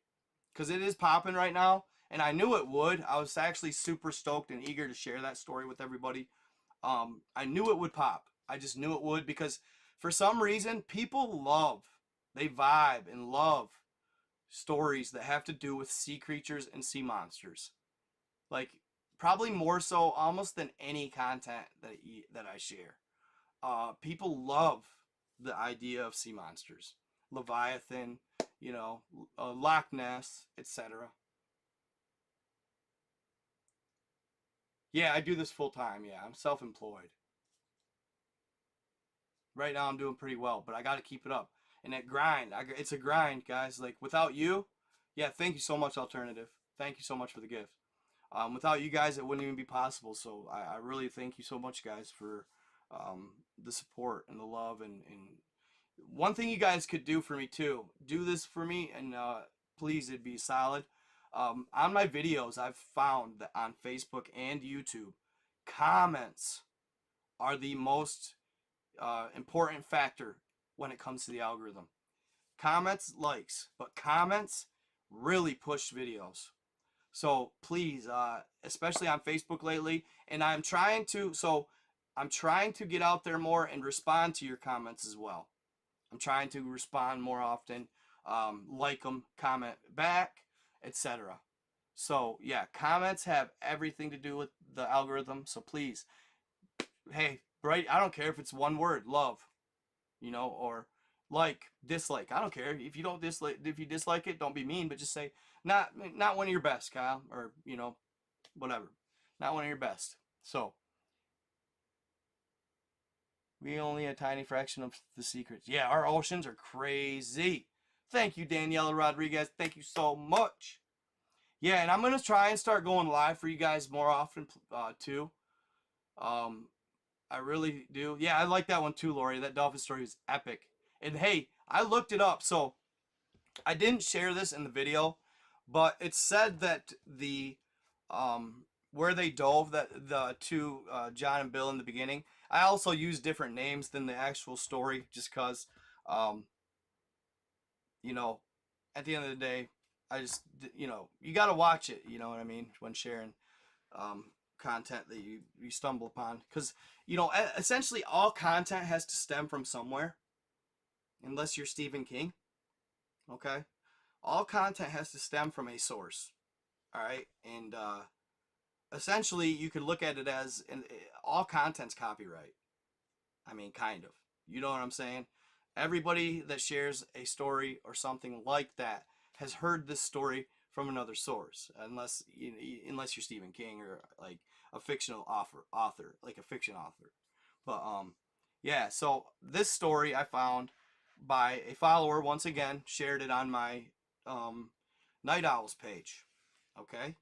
because it is popping right now, and I knew it would. I was actually super stoked and eager to share that story with everybody. I knew it would pop. I just knew it would because for some reason people they vibe and love stories that have to do with sea creatures and sea monsters. Like probably more so almost than any content that I share. People love the idea of sea monsters, Leviathan, Loch Ness, etc. Yeah, I do this full time. Yeah, I'm self-employed. Right now, I'm doing pretty well, but I got to keep it up. And that grind, it's a grind, guys. Like without you, yeah. Thank you so much, Alternative. Thank you so much for the gift. Without you guys, it wouldn't even be possible. So I really thank you so much, guys, for the support and the love. And one thing you guys could do for me too, do this for me, and please, it'd be solid. On my videos, I've found that on Facebook and YouTube, comments are the most important factor when it comes to the algorithm. Comments, likes, but comments really push videos. So please, especially on Facebook lately, and I'm trying to get out there more and respond to your comments as well. I'm trying to respond more often, like them, comment back, etc. So yeah, comments have everything to do with the algorithm. So please, hey, right? I don't care if it's one word, love, or like, dislike. I don't care if you don't dislike. If you dislike it, don't be mean, but just say not one of your best, Kyle, or whatever, not one of your best. So we only a tiny fraction of the secrets. Yeah, our oceans are crazy. Thank you, Daniela Rodriguez. Thank you so much. Yeah, and I'm gonna try and start going live for you guys more often too. Um, I really do. Yeah, I like that one too, Lori. That dolphin story is epic. And hey, I looked it up. So I didn't share this in the video, but it said that where they dove, that the two John and Bill in the beginning. I also used different names than the actual story, just cause, um, you know, at the end of the day, I just you got to watch it. You know what I mean when sharing content that you stumble upon, because essentially all content has to stem from somewhere, unless you're Stephen King. Okay, all content has to stem from a source. All right, and essentially you could look at it as all content's copyright. I mean, kind of. You know what I'm saying? Everybody that shares a story or something like that has heard this story from another source, unless you're Stephen King or like a fictional author, like a fiction author. But yeah. So this story I found by a follower, once again shared it on my um, Night Owls page. Okay,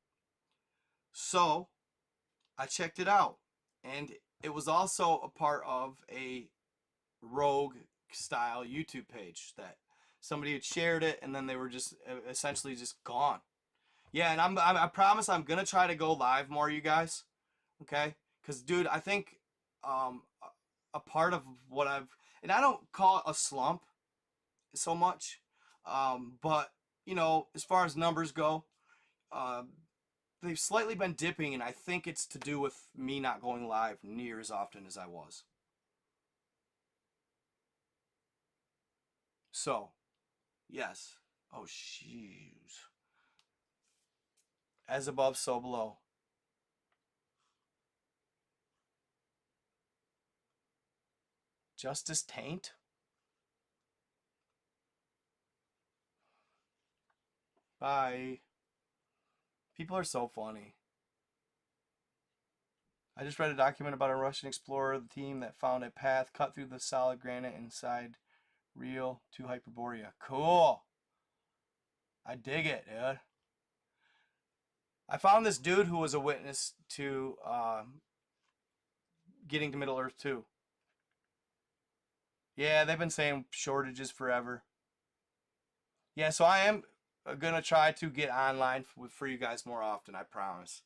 so I checked it out, and it was also a part of a rogue style YouTube page that somebody had shared it, and then they were just essentially just gone. Yeah, and I promise I'm gonna try to go live more, you guys. Okay, because dude, I think a part of what and I don't call it a slump so much, but as far as numbers go, uh, they've slightly been dipping, and I think it's to do with me not going live near as often as I was. So, yes. Oh, shoes. As above, so below. Justice Taint? Bye. People are so funny. I just read a document about a Russian explorer, the team that found a path cut through the solid granite inside Rio to Hyperborea. Cool. I dig it, dude. I found this dude who was a witness to getting to Middle Earth too. Yeah, they've been saying shortages forever. Yeah, so I am gonna try to get online for you guys more often. I promise.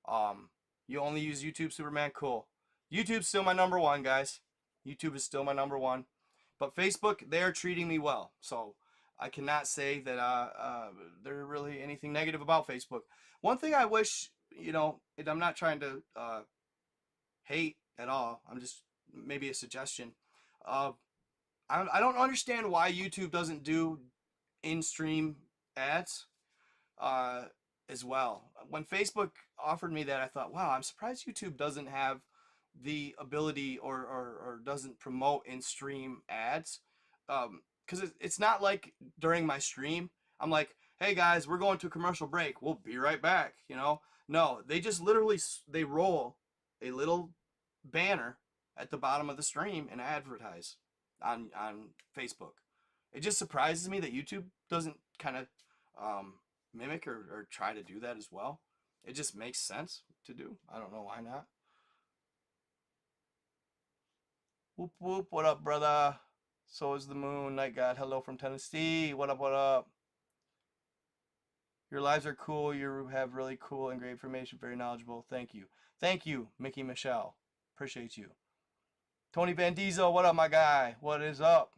Um, you only use YouTube, Superman? Cool. YouTube's still my number one, guys. YouTube is still my number one. But Facebook, they're treating me well. So I cannot say that they're really anything negative about Facebook. One thing I wish, and I'm not trying to hate at all. I'm just maybe a suggestion. Uh, I don't understand why YouTube doesn't do in-stream ads uh, as well. When Facebook offered me that, I thought, wow, I'm surprised YouTube doesn't have the ability or doesn't promote in-stream ads. Because it's not like during my stream, I'm like, hey guys, we're going to a commercial break. We'll be right back. No, they just literally they roll a little banner at the bottom of the stream and advertise on Facebook. It just surprises me that YouTube doesn't kind of mimic or try to do that as well. It just makes sense to do. I don't know why not. Whoop whoop, what up, brother? So is the moon, night god. Hello from Tennessee. What up, what up? Your lives are cool. You have really cool and great information. Very knowledgeable. Thank you. Thank you, Mickey Michelle. Appreciate you. Tony Van Diesel, what up, my guy? What is up?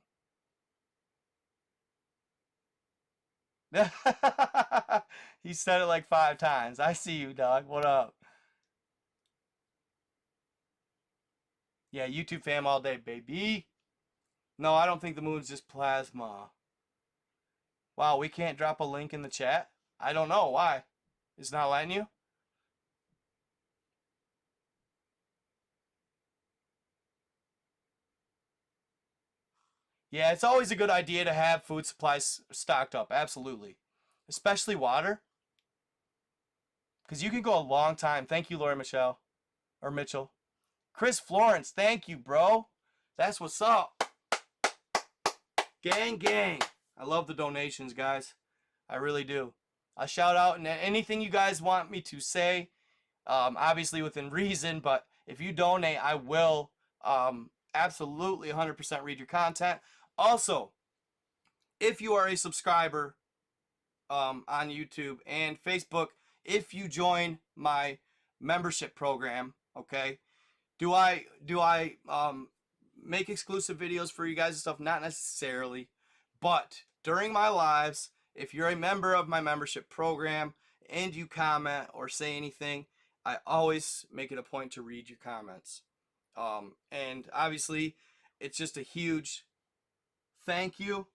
He said it like 5 times. I see you, dog. What up? Yeah, YouTube fam all day, baby. No, I don't think the moon's just plasma. Wow, we can't drop a link in the chat? I don't know. Why? It's not letting you? Yeah, it's always a good idea to have food supplies stocked up. Absolutely. Especially water. Because you can go a long time. Thank you, Laura Michelle. Or Mitchell. Chris Florence, thank you, bro. That's what's up. Gang, gang. I love the donations, guys. I really do. I shout out and anything you guys want me to say, obviously within reason, but if you donate, I will absolutely 100% read your content. Also, if you are a subscriber on YouTube and Facebook, if you join my membership program, okay, do I make exclusive videos for you guys and stuff? Not necessarily, but during my lives, if you're a member of my membership program and you comment or say anything, I always make it a point to read your comments. And obviously, it's just a huge thank you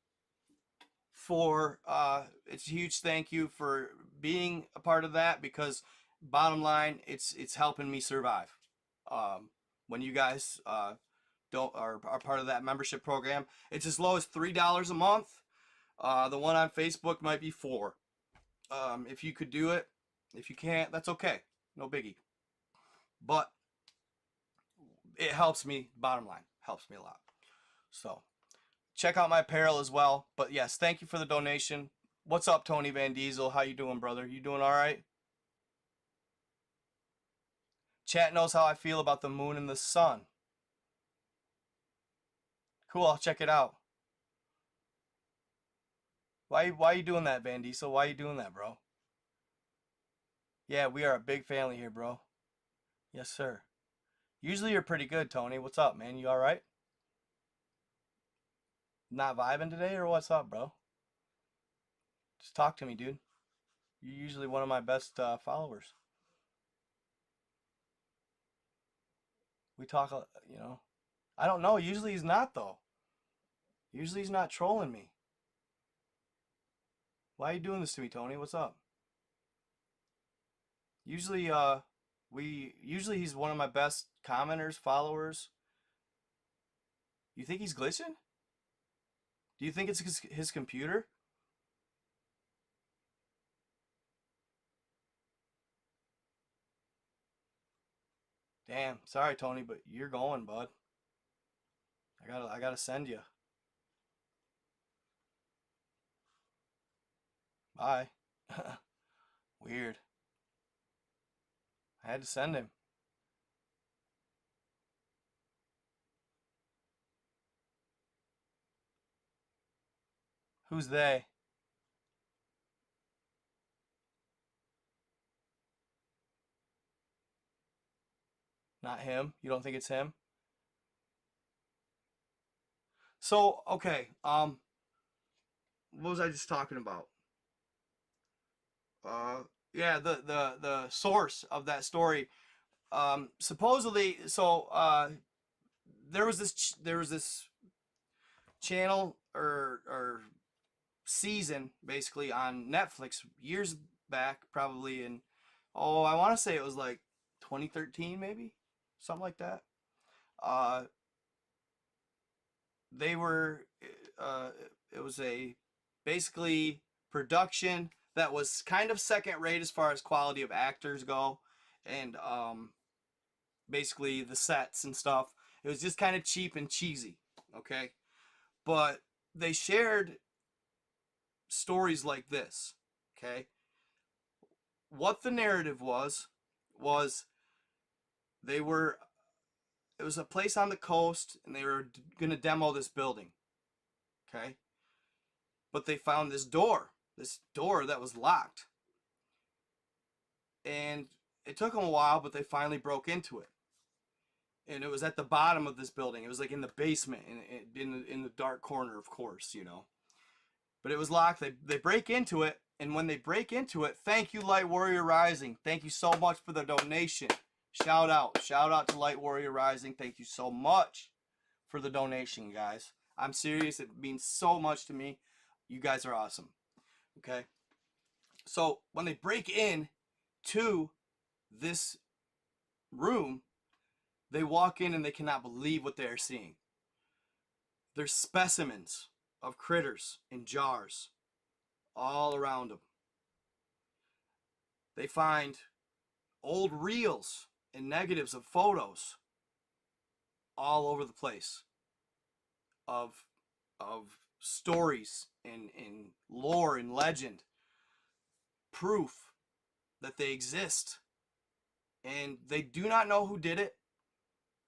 it's a huge thank you for being a part of that, because bottom line, it's helping me survive. When you guys don't are part of that membership program, it's as low as $3 a month. The one on Facebook might be $4. If you could do it, if you can't, that's okay, no biggie. But it helps me. Bottom line, helps me a lot. So check out my apparel as well. But yes, thank you for the donation. What's up, Tony Van Diesel? How you doing, brother? You doing all right? Chat knows how I feel about the moon and the sun. Cool, I'll check it out. Why you doing that, Van Diesel? Why you doing that, bro? Yeah, we are a big family here, bro. Yes, sir. Usually you're pretty good, Tony. What's up, man? You all right? Not vibing today, or what's up, bro? Just talk to me, dude. You're usually one of my best followers. We talk, I don't know. Usually he's not, though. Usually he's not trolling me. Why are you doing this to me, Tony? What's up? Usually, usually he's one of my best commenters, followers. You think he's glitching? Do you think it's his computer? Damn, sorry, Tony, but you're going, bud. I gotta send you. Bye. Weird. I had to send him. Who's they? Not him. You don't think it's him? So, okay. What was I just talking about? Yeah, the source of that story. Supposedly, there was this channel or season basically on Netflix years back, probably in, I want to say it was like 2013, maybe something like that. Uh, they were uh, it was a basically production that was kind of second rate as far as quality of actors go, and basically the sets and stuff. It was just kind of cheap and cheesy. Okay, but they shared stories like this. Okay, what the narrative was they were it was a place on the coast and they were going to demo this building. Okay, but they found this door that was locked, and it took them a while, but they finally broke into it. And it was at the bottom of this building. It was like in the basement, in the dark corner, of course, But it was locked. They break into it, and when they break into it, thank you, Light Warrior Rising. Thank you so much for the donation. Shout out to Light Warrior Rising. Thank you so much for the donation, guys. I'm serious. It means so much to me. You guys are awesome. Okay. So when they break in to this room, they walk in and they cannot believe what they are seeing. There's specimens of critters in jars all around them. They find old reels and negatives of photos all over the place of stories and lore and legend, proof that they exist. And they do not know who did it.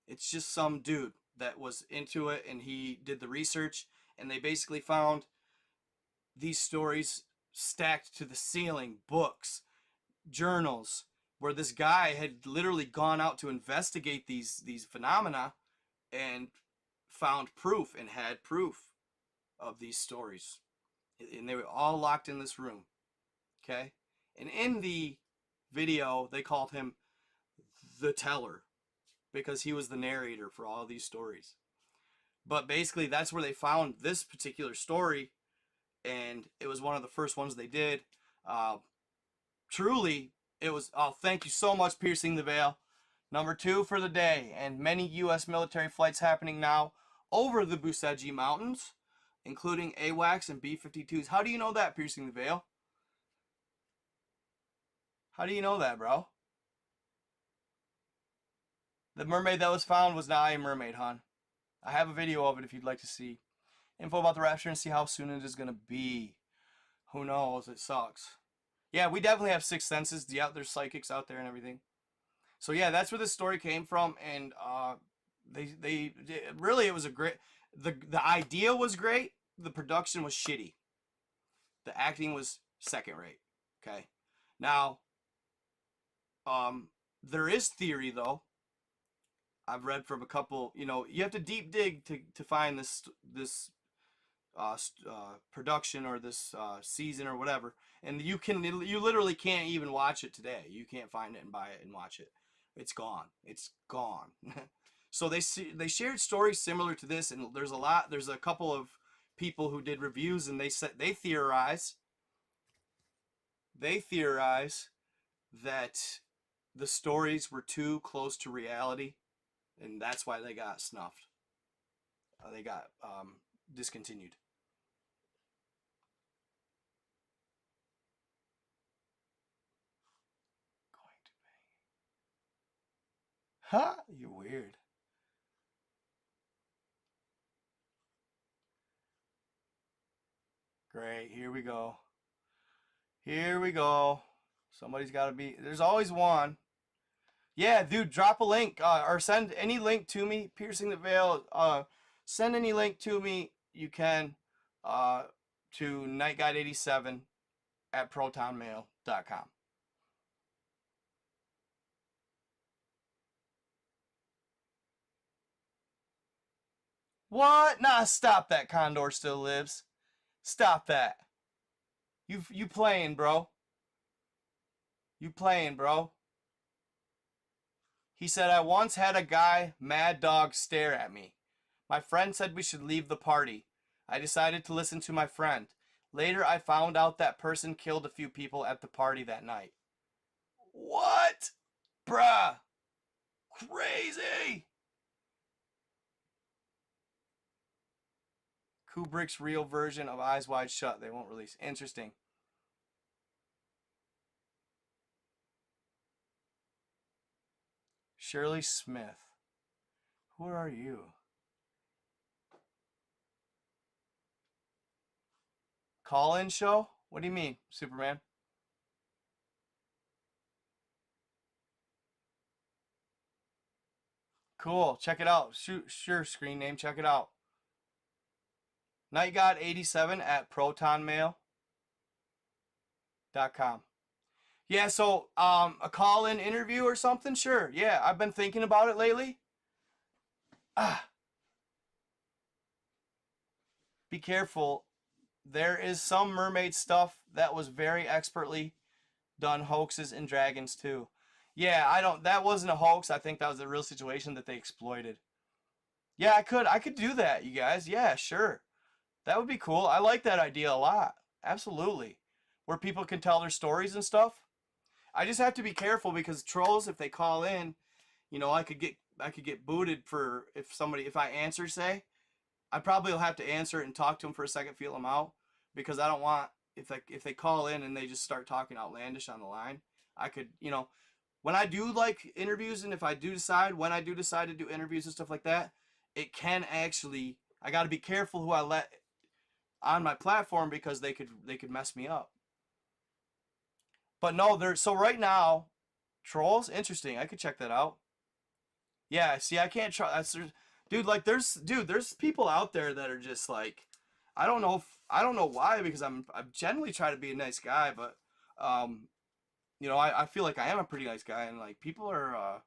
It's just some dude that was into it and he did the research, and they basically found these stories stacked to the ceiling, books, journals, where this guy had literally gone out to investigate these phenomena and found proof and had proof of these stories. And they were all locked in this room. Okay? And in the video, they called him the teller because he was the narrator for all these stories. But basically, that's where they found this particular story, and it was one of the first ones they did. Uh, Truly, it was. Oh, thank you so much, Piercing the Veil. Number 2 for the day, and many U.S. military flights happening now over the Buseji Mountains, including AWACS and B-52s. How do you know that, Piercing the Veil? How do you know that, bro? The mermaid that was found was not a mermaid, hon. I have a video of it if you'd like to see. Info about the rapture and see how soon it is going to be. Who knows? It sucks. Yeah, we definitely have sixth senses. Yeah, there's psychics out there and everything. So yeah, that's where this story came from, and they really, it was a great. The idea was great. The production was shitty. The acting was second rate. Okay, now there is theory though. I've read from a couple. You have to deep dig to find this production or this season or whatever, and you literally can't even watch it today. You can't find it and buy it and watch it. It's gone. It's gone. So they shared stories similar to this, and there's a couple of people who did reviews, and they theorize that the stories were too close to reality, and that's why they got snuffed. They got discontinued. Going to Huh? You're weird. Great. Here we go. Here we go. Somebody's got to be. There's always one. Yeah, dude, drop a link or send any link to me. Piercing the Veil. Send any link to me. You can to nightguide87 at protonmail.com. What? Nah, stop that. Condor still lives. Stop that. You playing, bro? You playing, bro? He said, I once had a guy, Mad Dog, stare at me. My friend said we should leave the party. I decided to listen to my friend. Later, I found out that person killed a few people at the party that night. What? Bruh. Crazy. Kubrick's real version of Eyes Wide Shut. They won't release. Interesting. Shirley Smith. Who are you? Call-in show? What do you mean, Superman? Cool. Check it out. Sure, screen name. Check it out. NightGod87 at protonmail.com. Yeah, so a call-in interview or something? Sure. Yeah, I've been thinking about it lately. Ah, be careful. There is some mermaid stuff that was very expertly done, hoaxes and dragons too. Yeah, I don't. That wasn't a hoax. I think that was a real situation that they exploited. Yeah, I could do that, you guys. Yeah, sure. That would be cool. I like that idea a lot. Absolutely. Where people can tell their stories and stuff. I just have to be careful because trolls, if they call in, I could get booted for if I answer, say, I probably will have to answer it and talk to them for a second, feel them out, because I don't want if they call in and they just start talking outlandish on the line. I could, when I do like interviews, and if I do decide when I do decide to do interviews and stuff like that, it can actually, I got to be careful who I let on my platform because they could mess me up. But no, they're so right now, trolls, interesting. I could check that out. Yeah, see, I can't try. Dude. Like, there's people out there that are just like, I don't know why, because I generally try to be a nice guy, but um, I feel like I am a pretty nice guy, and like people are.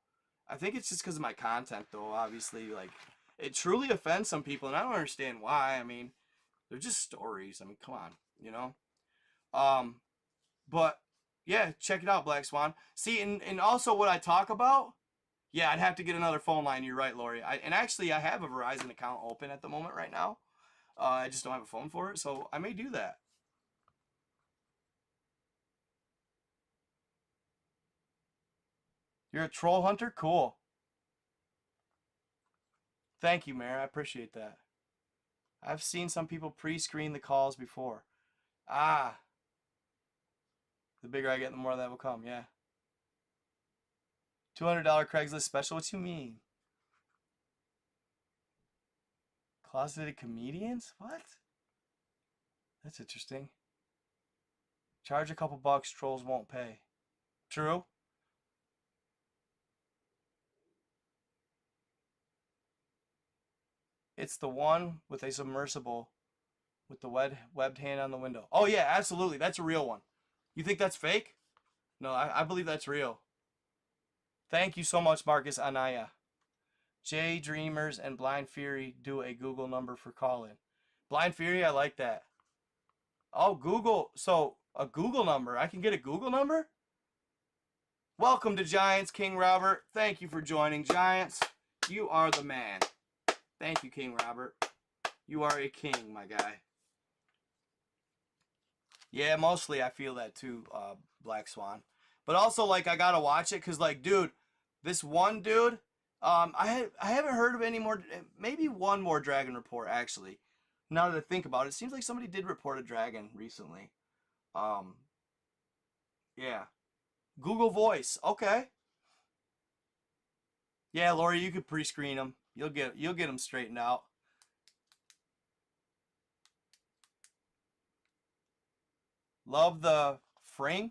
I think it's just because of my content, though. Obviously, like it truly offends some people, and I don't understand why. I mean, they're just stories. I mean, come on, Um, but yeah, check it out, Black Swan. See, and also what I talk about. Yeah, I'd have to get another phone line. You're right, Lori. And actually, I have a Verizon account open at the moment right now. I just don't have a phone for it, so I may do that. You're a troll hunter? Cool. Thank you, Mayor. I appreciate that. I've seen some people pre-screen the calls before. Ah, the bigger I get, the more that will come. Yeah. $200 Craigslist special? What you mean? Closeted comedians? What? That's interesting. Charge a couple bucks, trolls won't pay. True. It's the one with a submersible with the webbed hand on the window. Oh yeah, absolutely. That's a real one. You think that's fake? No, I believe that's real. Thank you so much, Marcus Anaya. J Dreamers and Blind Fury do a Google number for call-in. Blind Fury, I like that. Oh, Google. So a Google number. I can get a Google number? Welcome to Giants, King Robert. Thank you for joining, Giants. You are the man. Thank you, King Robert. You are a king, my guy. Yeah, mostly I feel that too, Black Swan. But also, like, I gotta watch it because, like, dude, this one dude, I haven't heard of any more. Maybe one more dragon report actually. Now that I think about it, it seems like somebody did report a dragon recently. Um, yeah, Google Voice. Okay. Yeah, Lori, you could pre-screen them. You'll get them straightened out. Love the Fring,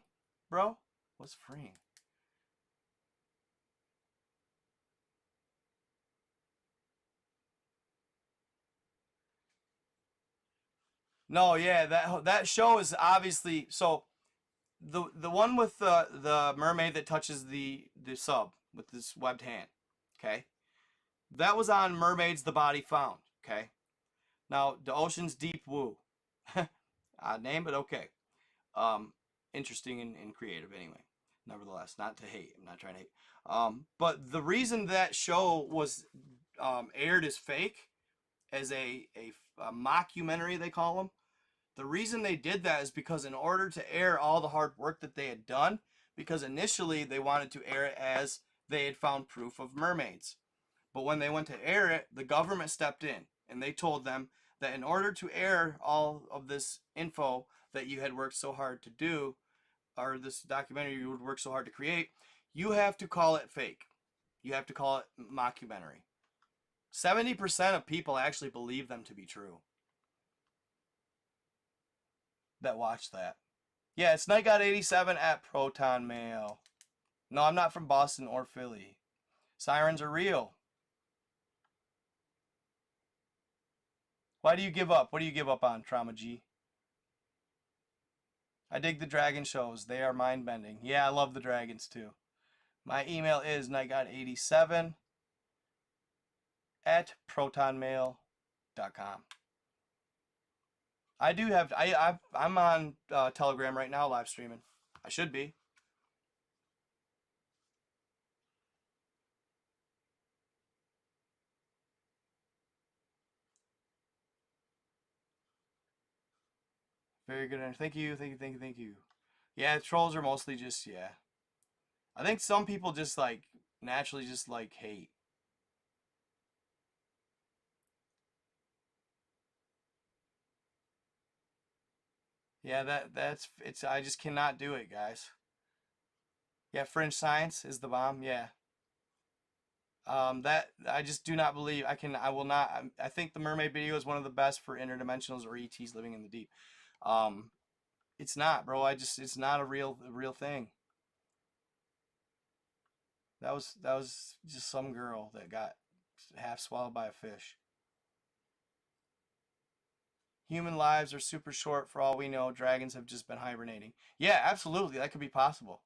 bro? What's Fring? No, yeah, that show is obviously so the one with the mermaid that touches the sub with this webbed hand. Okay, that was on Mermaids: The Body Found. Okay, now the Ocean's Deep Woo, odd name, but okay. Um, Interesting and creative anyway. Nevertheless, not to hate. I'm not trying to hate. But the reason that show was aired as fake, as a mockumentary, they call them. The reason they did that is because in order to air all the hard work that they had done, because initially they wanted to air it as they had found proof of mermaids. But when they went to air it, the government stepped in and they told them that in order to air all of this info that you had worked so hard to do, or this documentary you would work so hard to create, you have to call it fake. You have to call it mockumentary. 70% of people actually believe them to be true that watch that. Yeah, it's NightGod87 at Proton Mail. No, I'm not from Boston or Philly. Sirens are real. Why do you give up? What do you give up on, Trauma G? I dig the dragon shows. They are mind-bending. Yeah, I love the dragons too. My email is nightgod87 at protonmail.com. I do have I'm on Telegram right now live streaming. I should be. Very good. Thank you, thank you, thank you, thank you. Yeah, trolls are mostly just yeah. I think some people just like naturally just like hate. Yeah, that's it's I just cannot do it, guys. Yeah, fringe science is the bomb. Yeah. That I just do not believe I will not I think the mermaid video is one of the best for interdimensionals or ETs living in the deep. Um it's not, bro. It's not a real thing. That was just some girl that got half swallowed by a fish. Human lives are super short for all we know. Dragons have just been hibernating. Yeah, absolutely. That could be possible.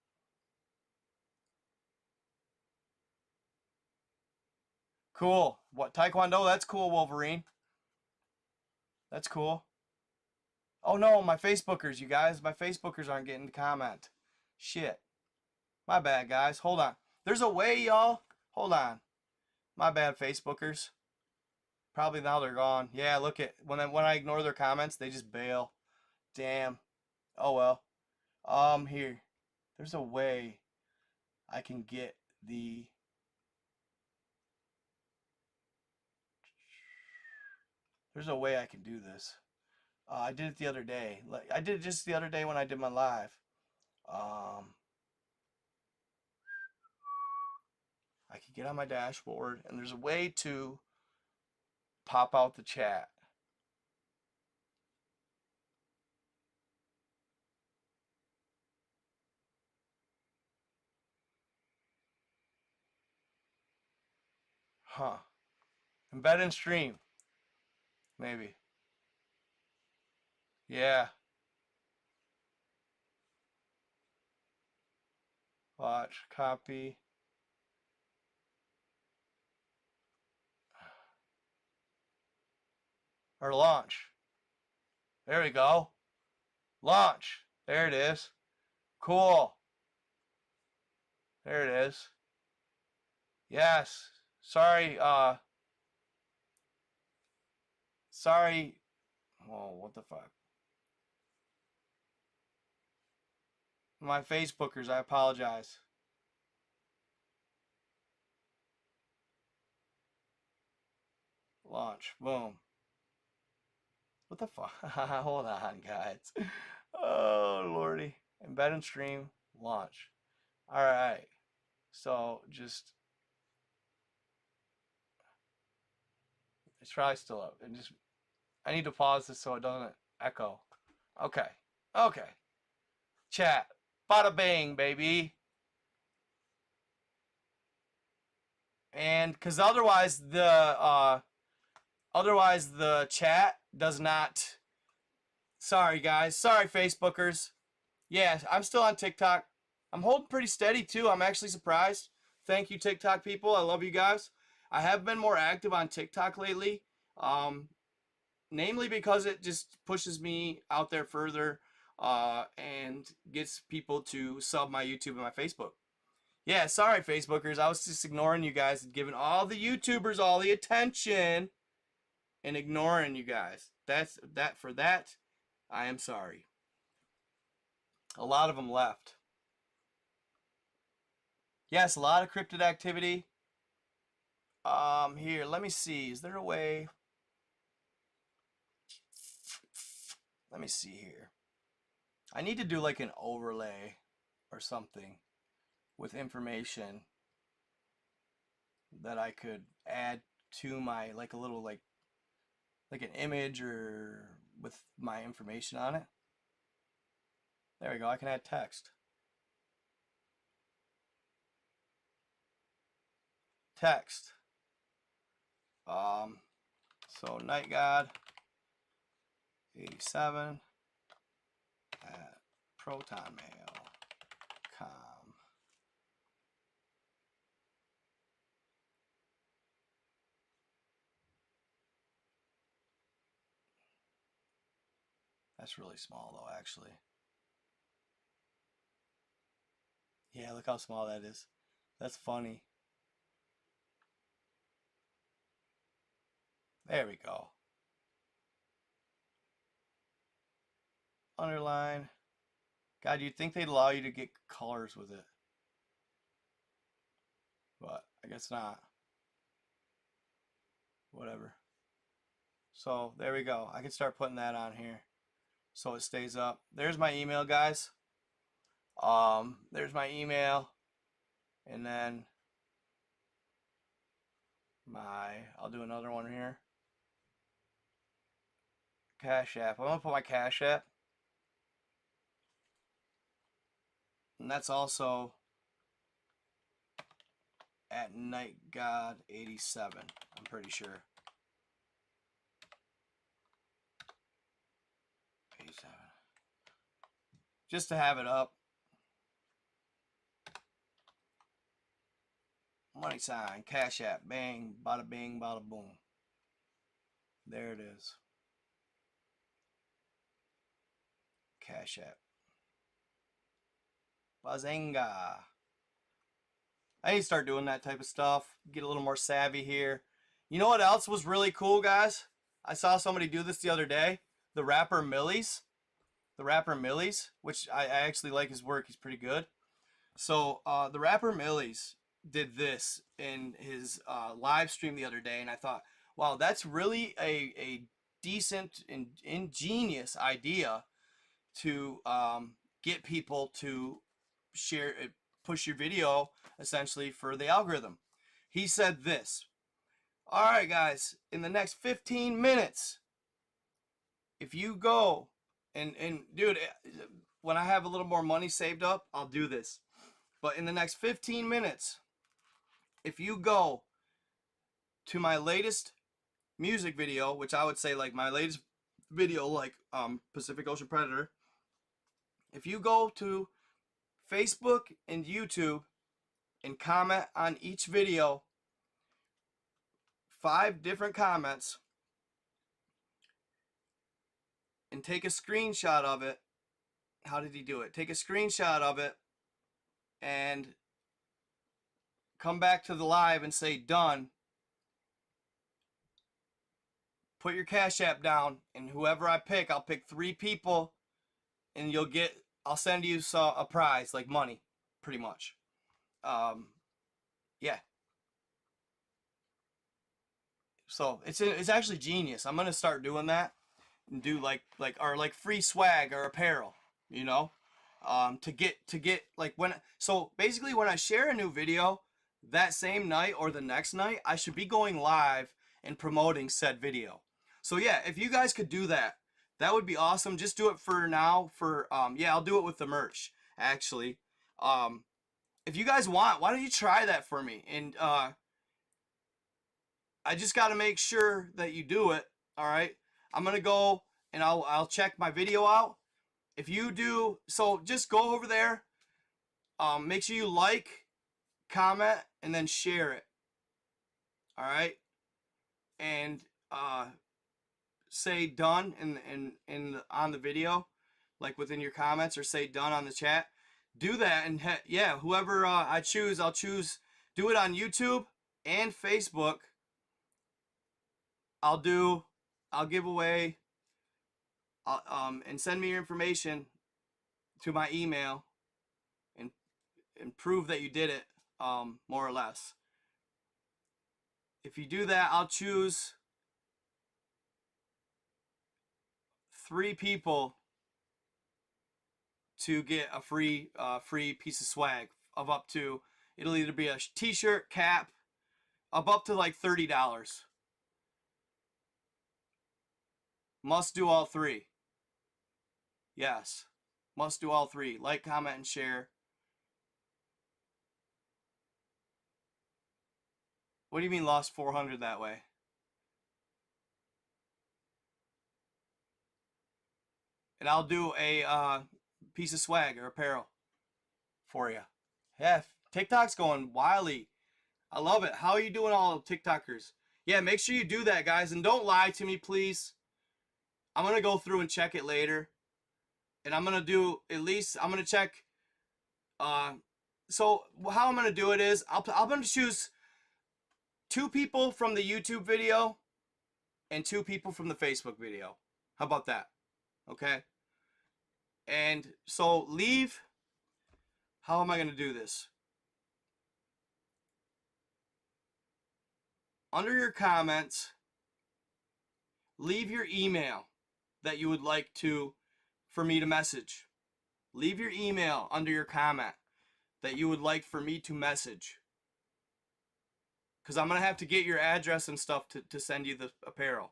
Cool. What Taekwondo? That's cool, Wolverine. That's cool. Oh no, my Facebookers, you guys. My Facebookers aren't getting to comment. Shit. My bad, guys. Hold on. There's a way, y'all. Hold on. My bad, Facebookers. Probably now they're gone. Yeah, look at when I ignore their comments, they just bail. Damn. Oh well. Here. There's a way I can get the. There's a way I can do this. I did it the other day. I did it just the other day when I did my live. Um, I could get on my dashboard, and there's a way to pop out the chat. Huh. Embed and stream. Maybe. Yeah. Watch. Copy. Or launch. There we go. Launch. There it is. Cool. There it is. Yes. Sorry, sorry. Oh, what the fuck? My Facebookers, I apologize. Launch. Boom. What the fuck? Hold on, guys. Oh, lordy. Embed and stream. Launch. Alright. So, just. It's probably still up. And just. I need to pause this so it doesn't echo. Okay. Okay. chat. Bada bang, baby. And because otherwise the chat does not. Sorry guys, sorry Facebookers. Yeah, I'm still on TikTok. I'm holding pretty steady too. I'm actually surprised. Thank you, TikTok people. I love you guys. I have been more active on TikTok lately, namely because it just pushes me out there further and gets people to sub my YouTube and my Facebook. Yeah, sorry, Facebookers. I was just ignoring you guys and giving all the YouTubers all the attention and ignoring you guys. For that, I am sorry. A lot of them left. Yes, a lot of cryptid activity. Here, let me see. Is there a way? Let me see here. I need to do like an overlay or something with information that I could add to my, like a little like an image or with my information on it. There we go. I can add text. Text. So Night God 87 at protonmail.com. That's really small though, actually. Yeah, look how small that is. That's funny. There we go. Underline. God, you'd think they'd allow you to get colors with it. But I guess not. Whatever. So there we go. I can start putting that on here so it stays up. There's my email, guys. There's my email. And then I'll do another one here. Cash App. I'm going to put my Cash App. And that's also at NightGod87. I'm pretty sure. 87. Just to have it up. Money sign, Cash App, bang, bada bing, bada boom. There it is. Cash App. Bazinga. I need to start doing that type of stuff. Get a little more savvy here. You know what else was really cool, guys? I saw somebody do this the other day. The rapper Millies. The rapper Millies, which I actually like his work. He's pretty good. So the rapper Millies did this in his live stream the other day, and I thought, wow, that's really a decent and ingenious idea to get people to share, push your video essentially for the algorithm. He said this: all right, guys, in the next 15 minutes, if you go and dude, when I have a little more money saved up, I'll do this. But in the next 15 minutes, if you go to my latest music video, which I would say like my latest video, like Pacific Ocean Predator, if you go to Facebook and YouTube and comment on each video, 5 different comments, and take a screenshot of it. How did he do it? Take a screenshot of it and come back to the live and say done. Put your Cash App down, and whoever I pick, I'll pick 3 people, and I'll send you a prize, like money, pretty much. Yeah. So it's actually genius. I'm gonna start doing that and do like free swag or apparel, you know, to get like so basically when I share a new video that same night or the next night, I should be going live and promoting said video. So yeah, if you guys could do that, That would be awesome. Just do it for now. Yeah, I'll do it with the merch actually. If you guys want, why don't you try that for me? And I just got to make sure that you do it. All right. I'm gonna go and I'll check my video out. If you do, so just go over there. Make sure you like, comment, and then share it. All right. And say done in on the video, like within your comments, or say done on the chat. Do that, and yeah, whoever I choose, I'll choose. Do it on YouTube and Facebook. I'll give away, and send me your information to my email, and prove that you did it, more or less. If you do that, I'll choose 3 people to get a free piece of swag of up to, it'll either be a t-shirt, cap, of up to like $30. Must do all 3. Yes. Must do all 3. Like, comment, and share. What do you mean lost 400 that way? And I'll do a piece of swag or apparel for you. Yeah, TikTok's going wildly. I love it. How are you doing, all TikTokers? Yeah, make sure you do that, guys. And don't lie to me, please. I'm going to go through and check it later. And I'm going to do, at least, I'm going to check. So how I'm going to do it is, I'm going to choose 2 people from the YouTube video and 2 people from the Facebook video. How about that? Okay. And so leave. How am I going to do this? Under your comments, leave your email that you would like for me to message. Leave your email under your comment that you would like for me to message. Because I'm going to have to get your address and stuff to send you the apparel.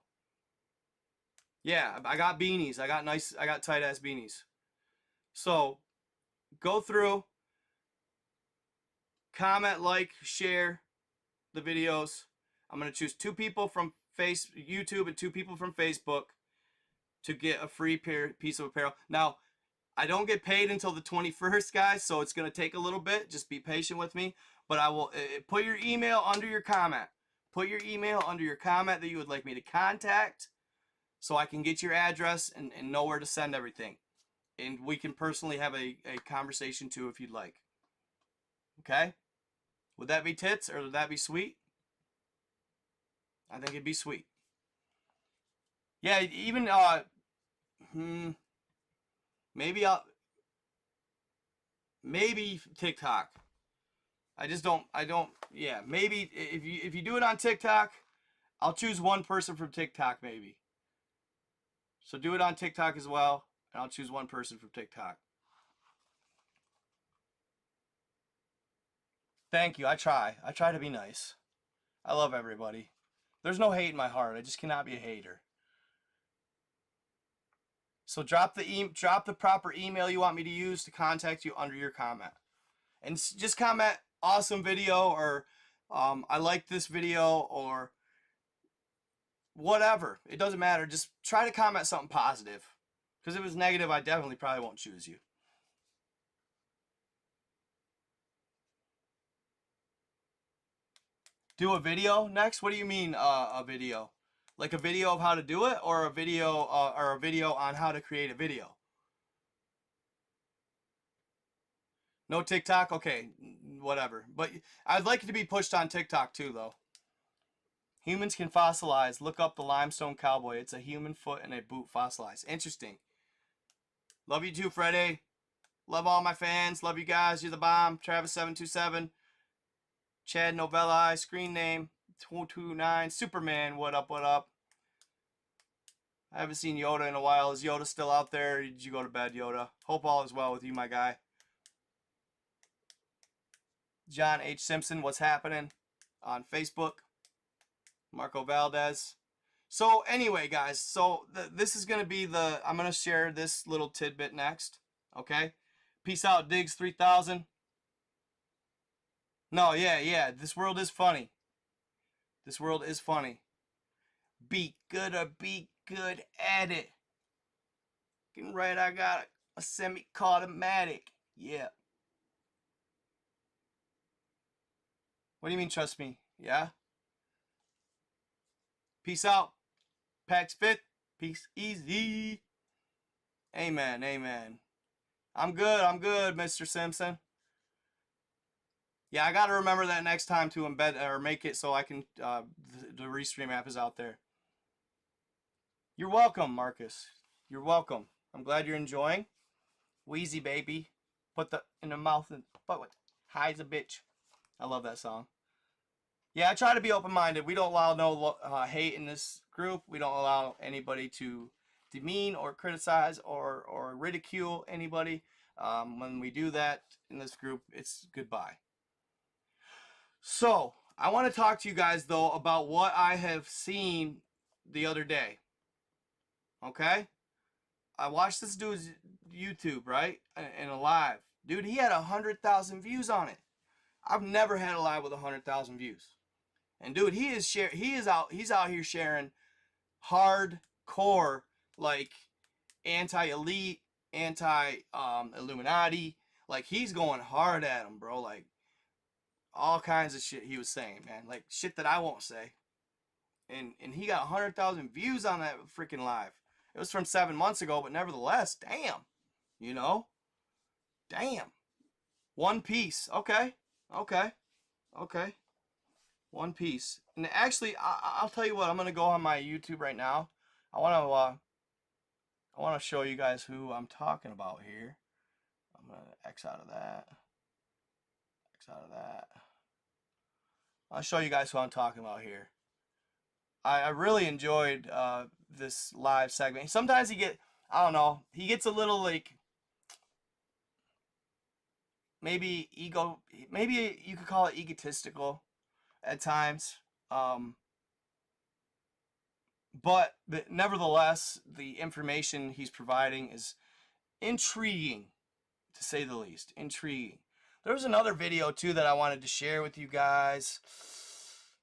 Yeah, I got beanies. I got tight ass beanies. So go through, comment, like, share the videos. I'm going to choose 2 people from YouTube and 2 people from Facebook to get a free piece of apparel. Now, I don't get paid until the 21st, guys, so it's going to take a little bit. Just be patient with me. But I will put your email under your comment. Put your email under your comment that you would like me to contact, so I can get your address and know where to send everything. And we can personally have a conversation too if you'd like. Okay? Would that be tits, or would that be sweet? I think it'd be sweet. Yeah, even maybe TikTok. I don't. Yeah, maybe if you do it on TikTok, I'll choose 1 person from TikTok maybe. So do it on TikTok as well, and I'll choose 1 person from TikTok. Thank you. I try to be nice. I love everybody. There's no hate in my heart. I just cannot be a hater. So drop the proper email you want me to use to contact you under your comment. And just comment awesome video, or I like this video, or whatever. It doesn't matter. Just try to comment something positive. Because if it was negative, I definitely probably won't choose you. Do a video next? What do you mean a video? Like a video of how to do it, or a video on how to create a video? No TikTok? Okay, whatever. But I'd like it to be pushed on TikTok too, though. Humans can fossilize. Look up the limestone cowboy. It's a human foot and a boot fossilized. Interesting. Love you too, Freddie. Love all my fans. Love you guys. You're the bomb. Travis727. Chad Novelli. Screen name 229. Superman. What up, what up? I haven't seen Yoda in a while. Is Yoda still out there? Or did you go to bed, Yoda? Hope all is well with you, my guy. John H. Simpson, what's happening? On Facebook. Marco Valdez. So anyway, guys, so this is going to be I'm going to share this little tidbit next. Okay? Peace out, Diggs 3000. No, yeah. This world is funny. This world is funny. Be good or be good at it. Getting right, I got a semi-automatic. Yeah. What do you mean, trust me? Yeah? Peace out. Packs fit. Peace easy. Amen, amen. I'm good, Mr. Simpson. Yeah, I gotta remember that next time to embed or make it so I can, the Restream app is out there. You're welcome, Marcus. You're welcome. I'm glad you're enjoying. Wheezy baby. Put the in the mouth and but what? High's a bitch. I love that song. Yeah, I try to be open-minded. We don't allow no hate in this group. We don't allow anybody to demean or criticize or ridicule anybody. When we do that in this group, it's goodbye. So, I want to talk to you guys, though, about what I have seen the other day. Okay? I watched this dude's YouTube, right? In a live. Dude, he had 100,000 views on it. I've never had a live with 100,000 views. And dude, he's out here sharing hardcore, like, anti-elite, anti-Illuminati. Like, he's going hard at him, bro. Like, all kinds of shit he was saying, man. Like, shit that I won't say. And he got 100,000 views on that freaking live. It was from 7 months ago, but nevertheless, damn. You know? Damn. One Piece. Okay. One Piece. And actually, I'll tell you what. I'm gonna go on my YouTube right now. I wanna show you guys who I'm talking about here. I'm gonna X out of that. X out of that. I'll show you guys who I'm talking about here. I really enjoyed this live segment. Sometimes I don't know, he gets a little like maybe you could call it egotistical at times. But nevertheless, the information he's providing is intriguing, to say the least. Intriguing. There was another video, too, that I wanted to share with you guys.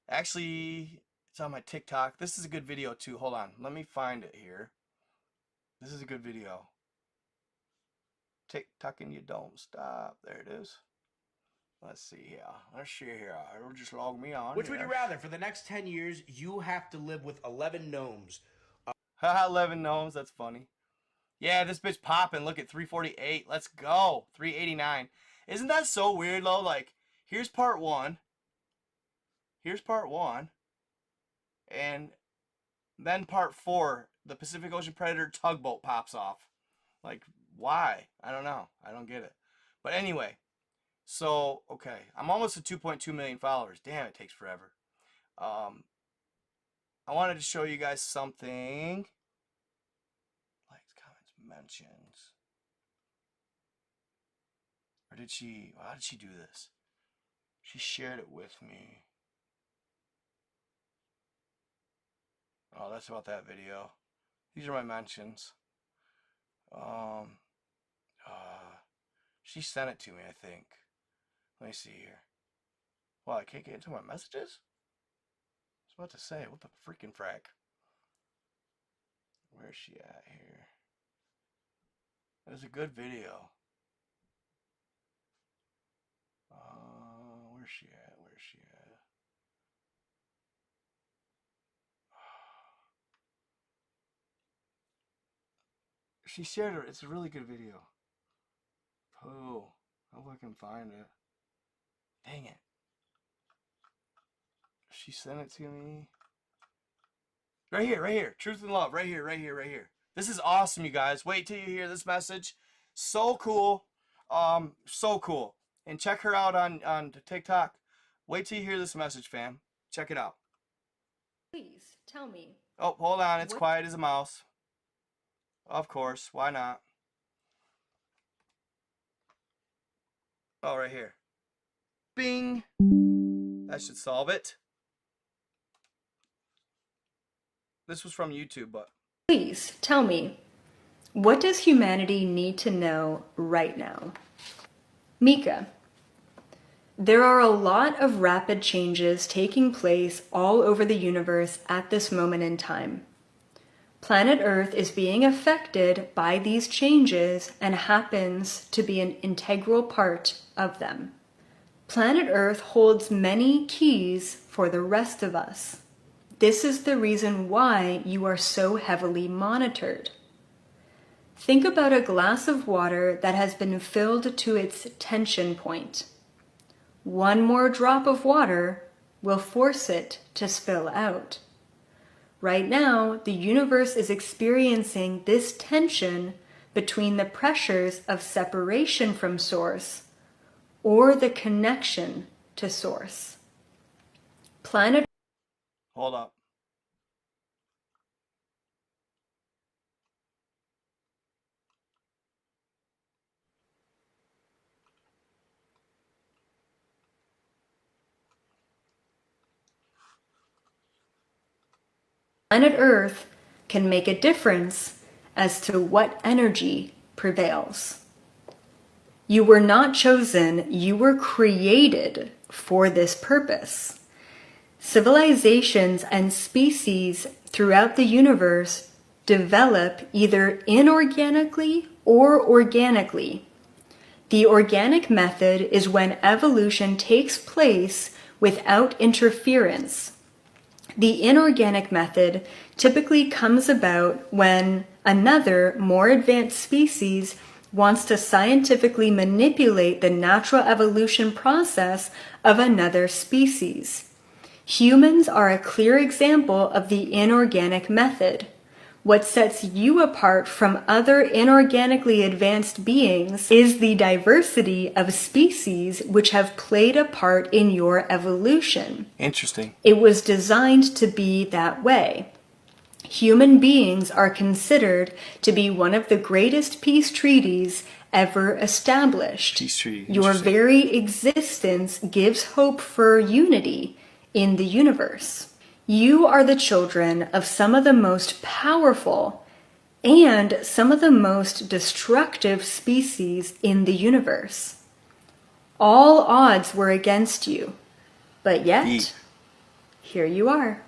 Actually, it's on my TikTok. This is a good video, too. Hold on. Let me find it here. This is a good video. TikTok and you don't stop. There it is. Let's see here. Let's see here. It'll just log me on. Which would you rather? For the next 10 years, you have to live with 11 gnomes. Haha, 11 gnomes. That's funny. Yeah, this bitch popping. Look at 348. Let's go. 389. Isn't that so weird, though? Like, here's part one. Here's part one. And then part 4. The Pacific Ocean Predator tugboat pops off. Like, why? I don't know. I don't get it. But anyway. So, okay. I'm almost at 2.2 million followers. Damn, it takes forever. I wanted to show you guys something. Likes, comments, mentions. Or did she... How did she do this? She shared it with me. Oh, that's about that video. These are my mentions. She sent it to me, I think. Let me see here. Well, I can't get into my messages? I was about to say, what the freaking frack? Where's she at here? It was a good video. Where's she at? Where's she at? She shared it. It's a really good video. Oh, I hope I can find it. Dang it. She sent it to me. Right here, right here. Truth and love. Right here, right here, right here. This is awesome, you guys. Wait till you hear this message. So cool. So cool. And check her out on TikTok. Wait till you hear this message, fam. Check it out. Please tell me. Oh, hold on. It's quiet as a mouse. Of course. Why not? Oh, right here. Bing. That should solve it. This was from YouTube, but Please tell me, what does humanity need to know right now? Mika, there are a lot of rapid changes taking place all over the universe at this moment in time. Planet Earth is being affected by these changes and happens to be an integral part of them. Planet Earth holds many keys for the rest of us. This is the reason why you are so heavily monitored. Think about a glass of water that has been filled to its tension point. One more drop of water will force it to spill out. Right now, the universe is experiencing this tension between the pressures of separation from Source or the connection to Source. hold up. Planet Earth can make a difference as to what energy prevails. You were not chosen, you were created for this purpose. Civilizations and species throughout the universe develop either inorganically or organically. The organic method is when evolution takes place without interference. The inorganic method typically comes about when another, more advanced species wants to scientifically manipulate the natural evolution process of another species. Humans are a clear example of the inorganic method. What sets you apart from other inorganically advanced beings is the diversity of species which have played a part in your evolution. Interesting. It was designed to be that way. Human beings are considered to be one of the greatest peace treaties ever established. Peace treaty. Your very existence gives hope for unity in the universe. You are the children of some of the most powerful and some of the most destructive species in the universe. All odds were against you, but yet, here you are.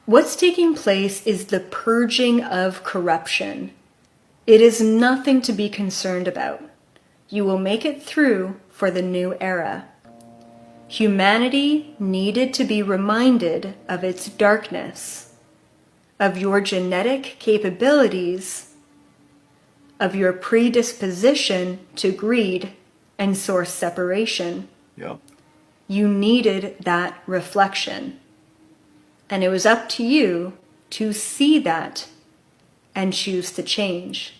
What's taking place is the purging of corruption. It is nothing to be concerned about. You will make it through for the new era. Humanity needed to be reminded of its darkness, of your genetic capabilities, of your predisposition to greed and Source separation. Yep. You needed that reflection. And it was up to you to see that and choose to change.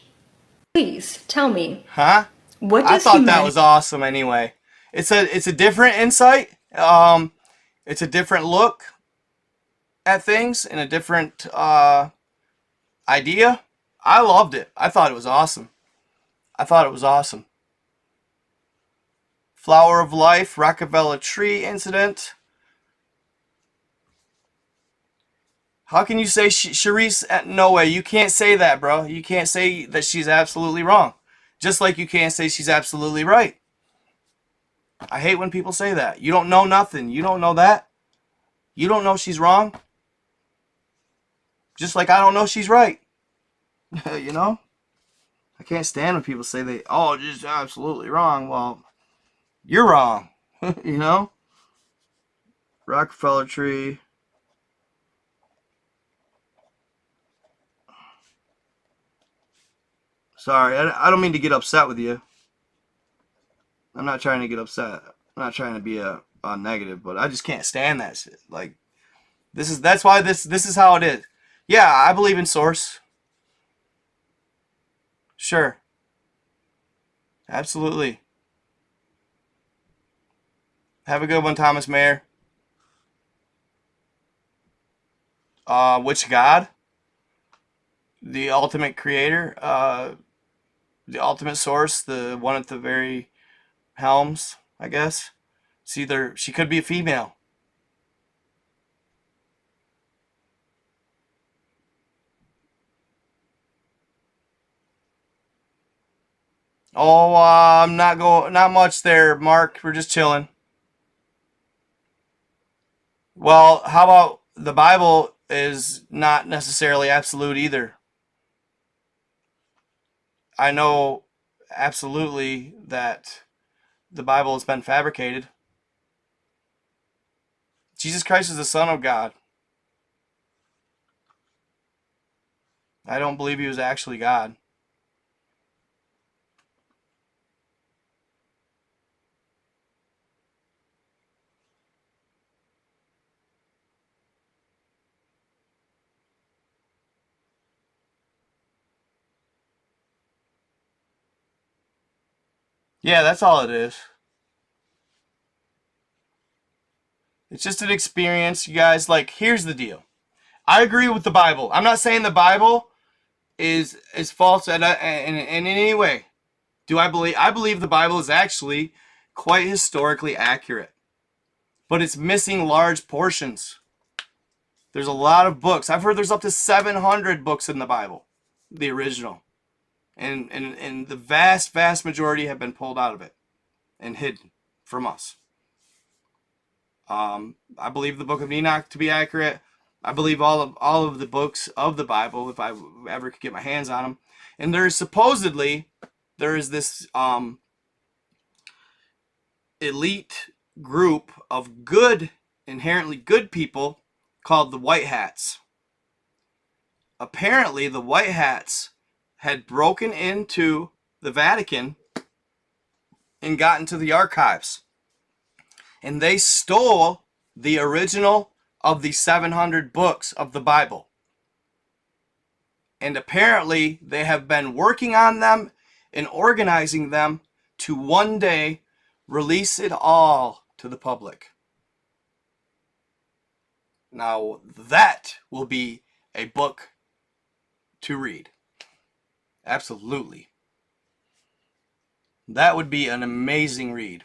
Please tell me. Huh? What I does thought that was awesome anyway. It's a different insight. It's a different look at things and a different idea. I loved it. I thought it was awesome. Flower of Life, Rockefeller Tree Incident. How can you say Sharice? No way. You can't say that, bro. You can't say that she's absolutely wrong. Just like you can't say she's absolutely right. I hate when people say that. You don't know nothing. You don't know that. You don't know she's wrong. Just like I don't know she's right. You know? I can't stand when people say just absolutely wrong. Well, you're wrong. You know? Rockefeller Tree. Sorry, I don't mean to get upset with you. I'm not trying to get upset. I'm not trying to be a negative, but I just can't stand that shit. Like, that's why this is how it is. Yeah, I believe in Source. Sure. Absolutely. Have a good one, Thomas Mayer. Which God? The ultimate creator? The ultimate source? The one at the very helms, I guess? It's either, she could be a female. Oh, not much there, Mark. We're just chilling. Well, how about the Bible is not necessarily absolute either. I know absolutely that the Bible has been fabricated. Jesus Christ is the Son of God. I don't believe he was actually God. Yeah, that's all it is. It's just an experience, you guys. Like, here's the deal. I agree with the Bible. I'm not saying the Bible is false in any way. Do I believe? I believe the Bible is actually quite historically accurate, but it's missing large portions. There's a lot of books. I've heard there's up to 700 books in the Bible, the original, and the vast majority have been pulled out of it and hidden from us. I believe the Book of Enoch to be accurate. I believe all of the books of the Bible, if I ever could get my hands on them. And there is this elite group of inherently good people called the White Hats. Apparently, the White Hats had broken into the Vatican and got into the archives. And they stole the original of the 700 books of the Bible. And apparently, they have been working on them and organizing them to one day release it all to the public. Now, that will be a book to read. Absolutely. That would be an amazing read.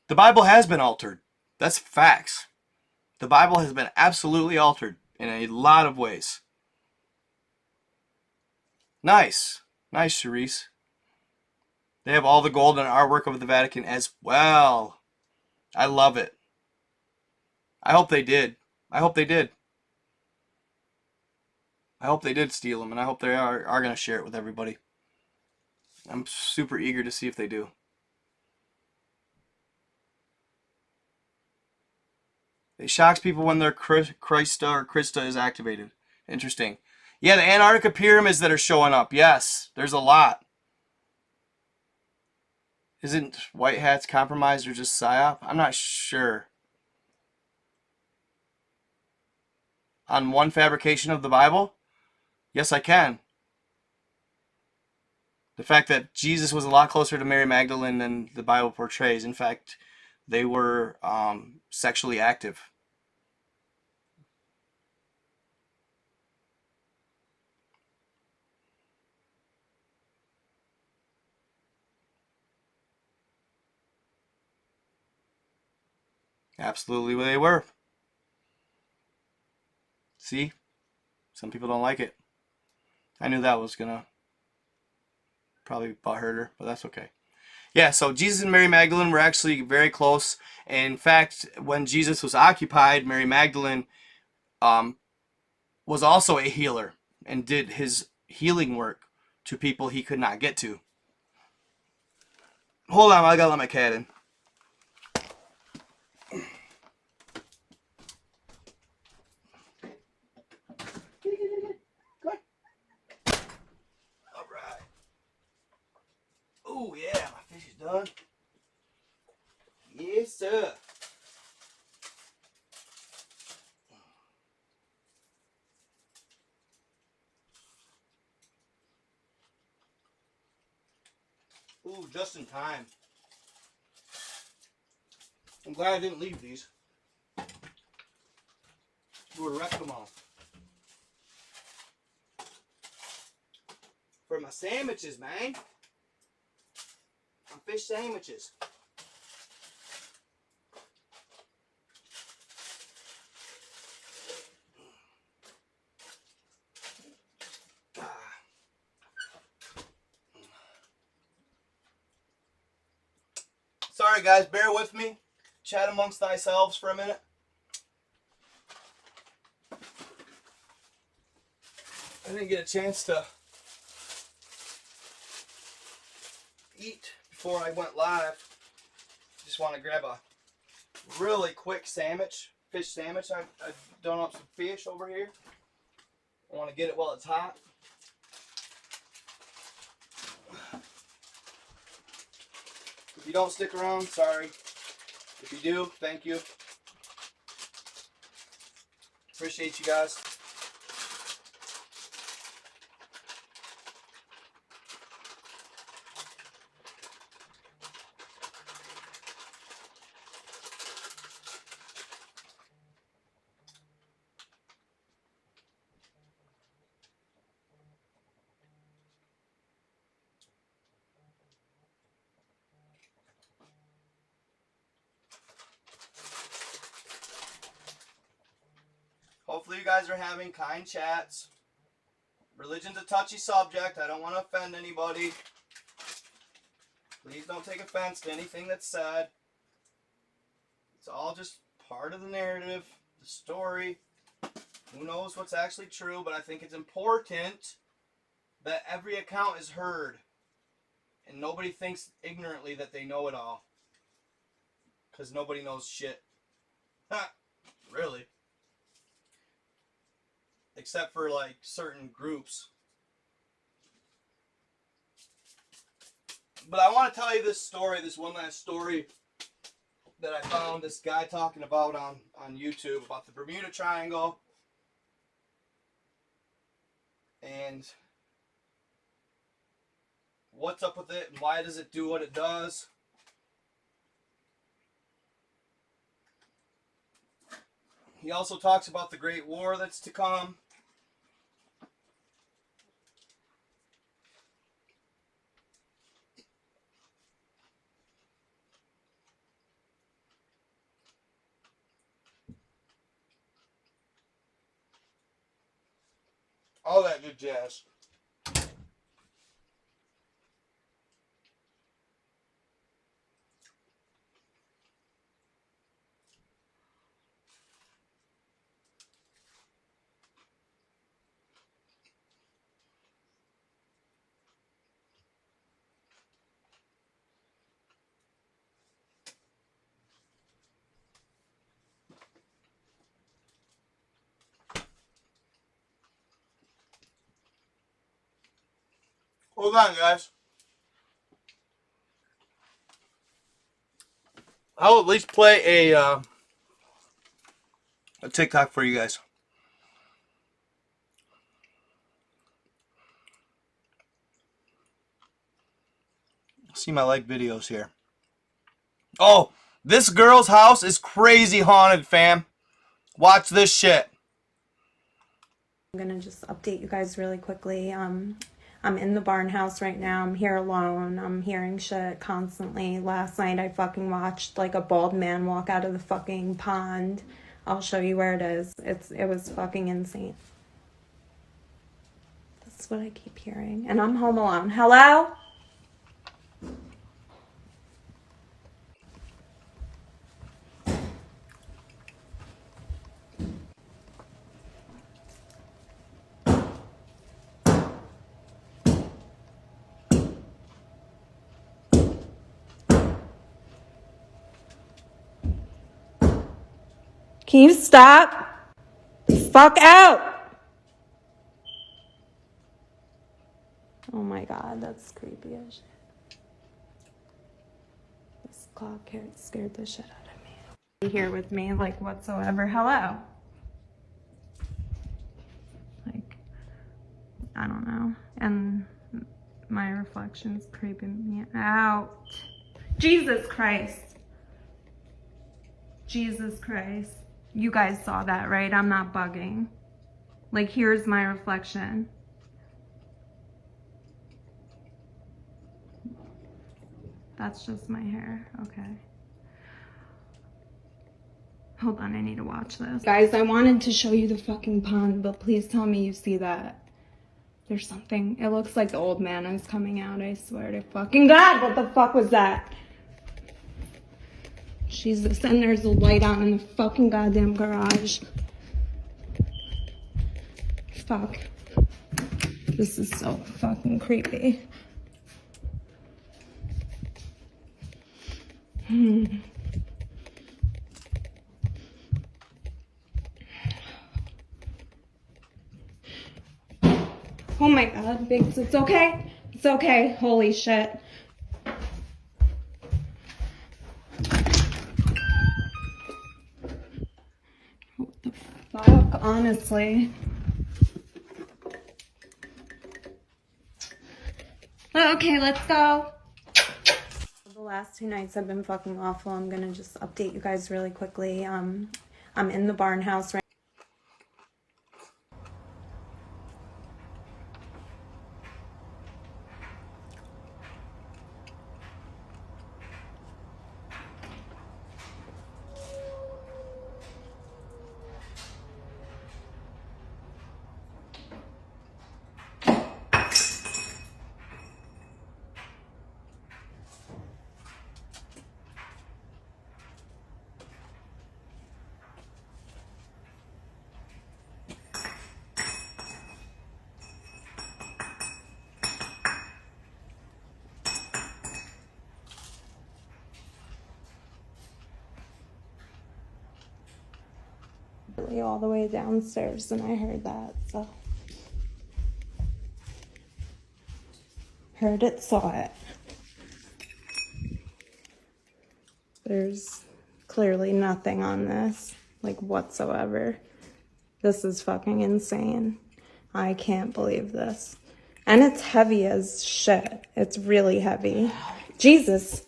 The Bible has been altered. That's facts. The Bible has been absolutely altered in a lot of ways. Nice. Nice, Charisse. They have all the gold and artwork of the Vatican as well. I love it. I hope they did. I hope they did. I hope they did steal them, and I hope they are going to share it with everybody. I'm super eager to see if they do. It shocks people when their Christa or Krista is activated. Interesting. Yeah, the Antarctica pyramids that are showing up. Yes, there's a lot. Isn't White Hats compromised or just PSYOP? I'm not sure. On one fabrication of the Bible? Yes, I can. The fact that Jesus was a lot closer to Mary Magdalene than the Bible portrays. In fact, they were sexually active. Absolutely, they were. See? Some people don't like it. I knew that was gonna probably butthurt her, but that's okay. Yeah, so Jesus and Mary Magdalene were actually very close. In fact, when Jesus was occupied, Mary Magdalene was also a healer and did his healing work to people he could not get to. Hold on, I gotta let my cat in. Go on. All right. Oh yeah, my fish is done. Yes, sir. Ooh, just in time. I'm glad I didn't leave these. We would have wrecked them all. For my sandwiches, man. My fish sandwiches. Alright guys, bear with me. Chat amongst thyselves for a minute. I didn't get a chance to eat before I went live. Just want to grab a really quick sandwich, fish sandwich. I've done up some fish over here. I want to get it while it's hot. If you don't stick around, sorry. If you do, thank you. Appreciate you guys. Hopefully you guys are having kind chats. Religion's a touchy subject. I don't want to offend anybody. Please don't take offense to anything that's said. It's all just part of the narrative, the story. Who knows what's actually true, but I think it's important that every account is heard. And nobody thinks ignorantly that they know it all. Because nobody knows shit. Ha! Really. Except for like certain groups. But I want to tell you this story, this one last story that I found this guy talking about on YouTube about the Bermuda Triangle. And what's up with it and why does it do what it does. He also talks about the Great War that's to come. All that good jazz. Hold on, guys. I'll at least play a TikTok for you guys. See my like videos here. Oh, this girl's house is crazy haunted, fam. Watch this shit. I'm gonna just update you guys really quickly. I'm in the barn house right now. I'm here alone. I'm hearing shit constantly. Last night I fucking watched like a bald man walk out of the fucking pond. I'll show you where it is. It was fucking insane. That's what I keep hearing. And I'm home alone. Hello? Can you stop? Fuck out! Oh my god, that's creepy as shit. This clock scared the shit out of me. Be here with me, like, whatsoever. Hello? Like, I don't know. And my reflection's creeping me out. Jesus Christ. Jesus Christ. You guys saw that, right? I'm not bugging. Like, here's my reflection. That's just my hair. Okay. Hold on, I need to watch this. Guys, I wanted to show you the fucking pond, but please tell me you see that. There's something. It looks like the old man is coming out, I swear to fucking God. What the fuck was that? Jesus, and there's a light on in the fucking goddamn garage. Fuck. This is so fucking creepy. Oh my god, Biggs, it's okay. It's okay. Holy shit. What the fuck, honestly. Okay, let's go. The last 2 nights have been fucking awful. I'm gonna just update you guys really quickly. I'm in the barn house right all the way downstairs, and I heard that, so. Heard it, saw it. There's clearly nothing on this, like, whatsoever. This is fucking insane. I can't believe this. And it's heavy as shit. It's really heavy. Jesus.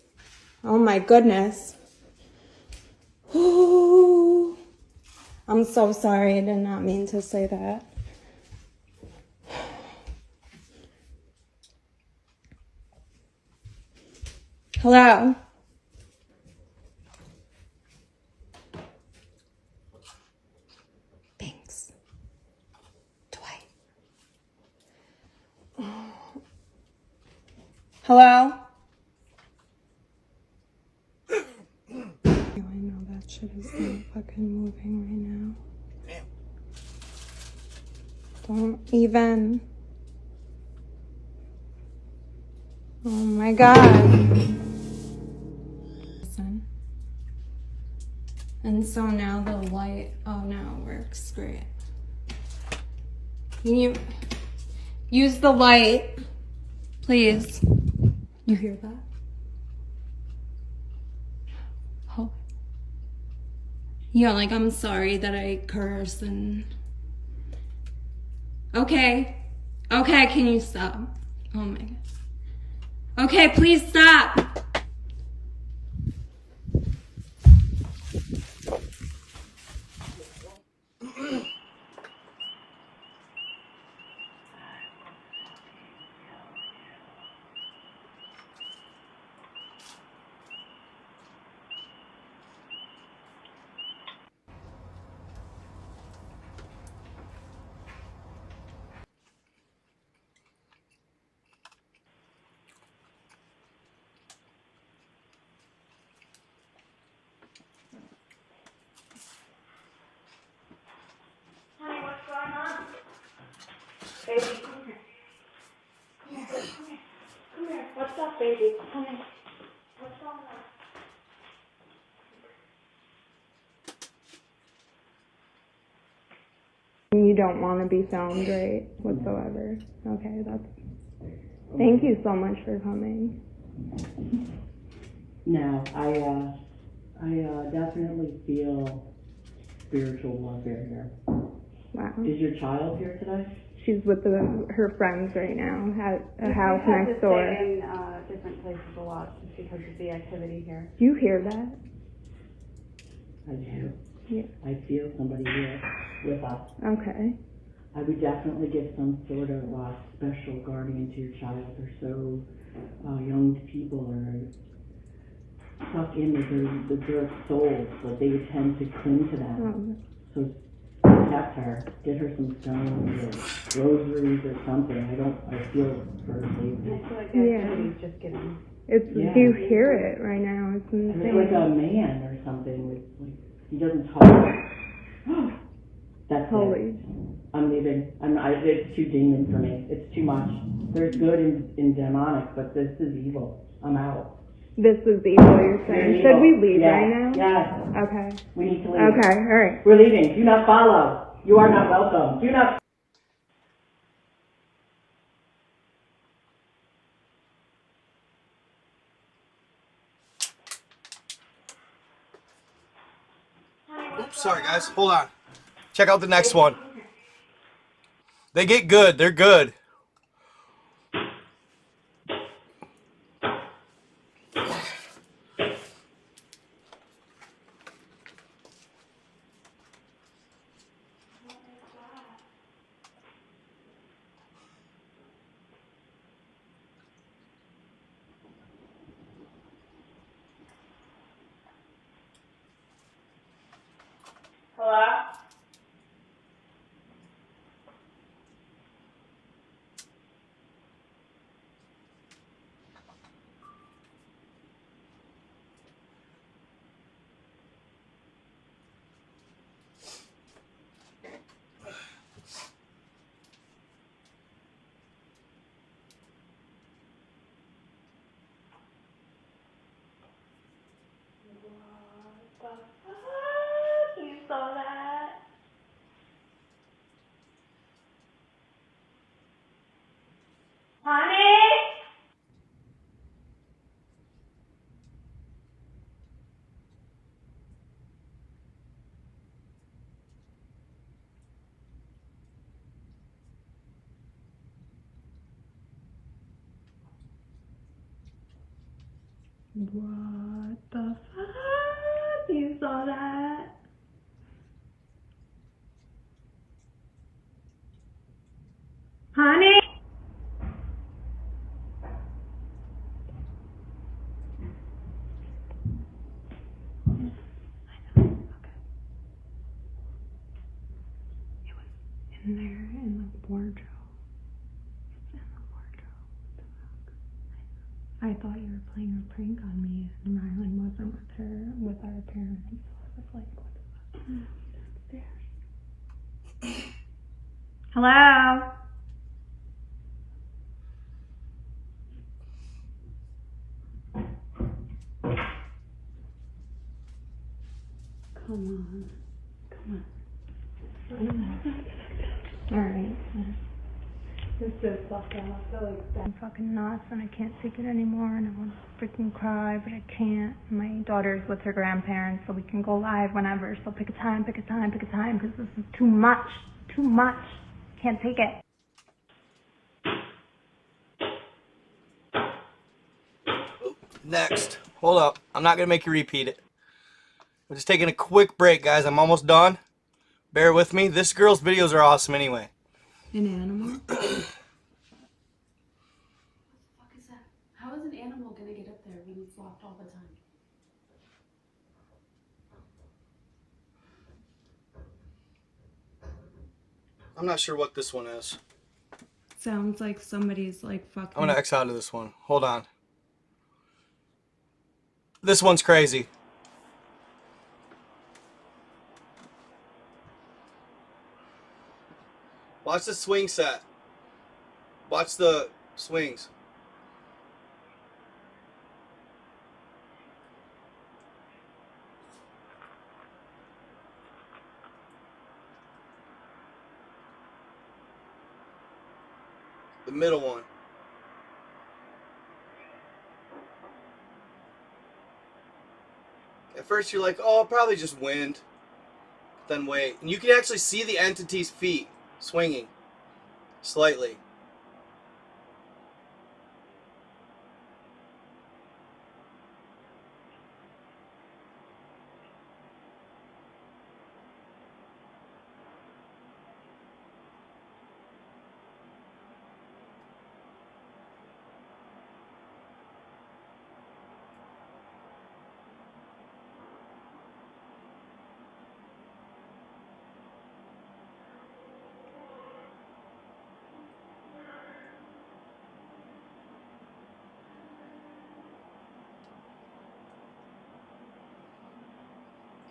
Oh my goodness. Ooh. I'm so sorry. I did not mean to say that. Hello? Thanks. Dwight. Hello? I know that shit is not fucking moving right now. Don't even. Oh my god. Listen. And so now the light, oh no, works great. Can you use the light, please? You hear that? Oh. Yeah, like, I'm sorry that I curse and... Okay. Okay, can you stop? Oh my god. Okay, please stop. Baby, come here. Come here, come here. Come here. What's up, baby? Come here. What's going on? You don't want to be filmed, right? Whatsoever. Okay, that's... Thank you so much for coming. No, I definitely feel spiritual warfare here. Wow. Is your child here today? She's with her friends right now at a house We have next to door. stay in different places a lot just because of the activity here. Do you hear that? I do. Yeah. I feel somebody here with us. Okay. I would definitely give some sort of special guardian to your child. They're so young people are stuck in with their souls, but they tend to cling to them. So protect her, get her some stones or rosaries or something. I feel for her safety. I feel like the activity's just getting... Do you hear it right now? It's And insane. it's like a man or something with, like, he doesn't talk. That's Holy. it. I'm leaving. It's too demon for me. It's too much. There's good in demonic, but this is evil. I'm out. This is evil, you're saying. Should we leave right now? Yes. Okay. We need to leave. Okay, alright. We're leaving. Do not follow. You are not welcome. Do not. Oops, sorry guys. Hold on. Check out the next one. They get good. They're good. Hello? What the fuck? You saw that? Honey? What the fuck? You saw that? Honey? In there, in the wardrobe. It's in the wardrobe. I thought you were playing a prank on me, and Rylan wasn't with her, with our parents. So I was like, what the fuck? Downstairs. Hello? Come on. Come on. Alright. This is fucked up. I feel like I'm fucking nuts and I can't take it anymore and I want to freaking cry, but I can't. My daughter's with her grandparents, so we can go live whenever. So pick a time, because this is too much. Too much. Can't take it. Next. Hold up. I'm not going to make you repeat it. We're just taking a quick break, guys. I'm almost done. Bear with me. This girl's videos are awesome anyway. An animal? What the fuck is that? How is an animal gonna get up there when it's locked all the time? I'm not sure what this one is. Sounds like somebody's like fucking. I'm going to X out of this one. Hold on. This one's crazy. Watch the swing set. Watch the swings. The middle one. At first you're like, oh, probably just wind. Then wait. And you can actually see the entity's feet swinging slightly.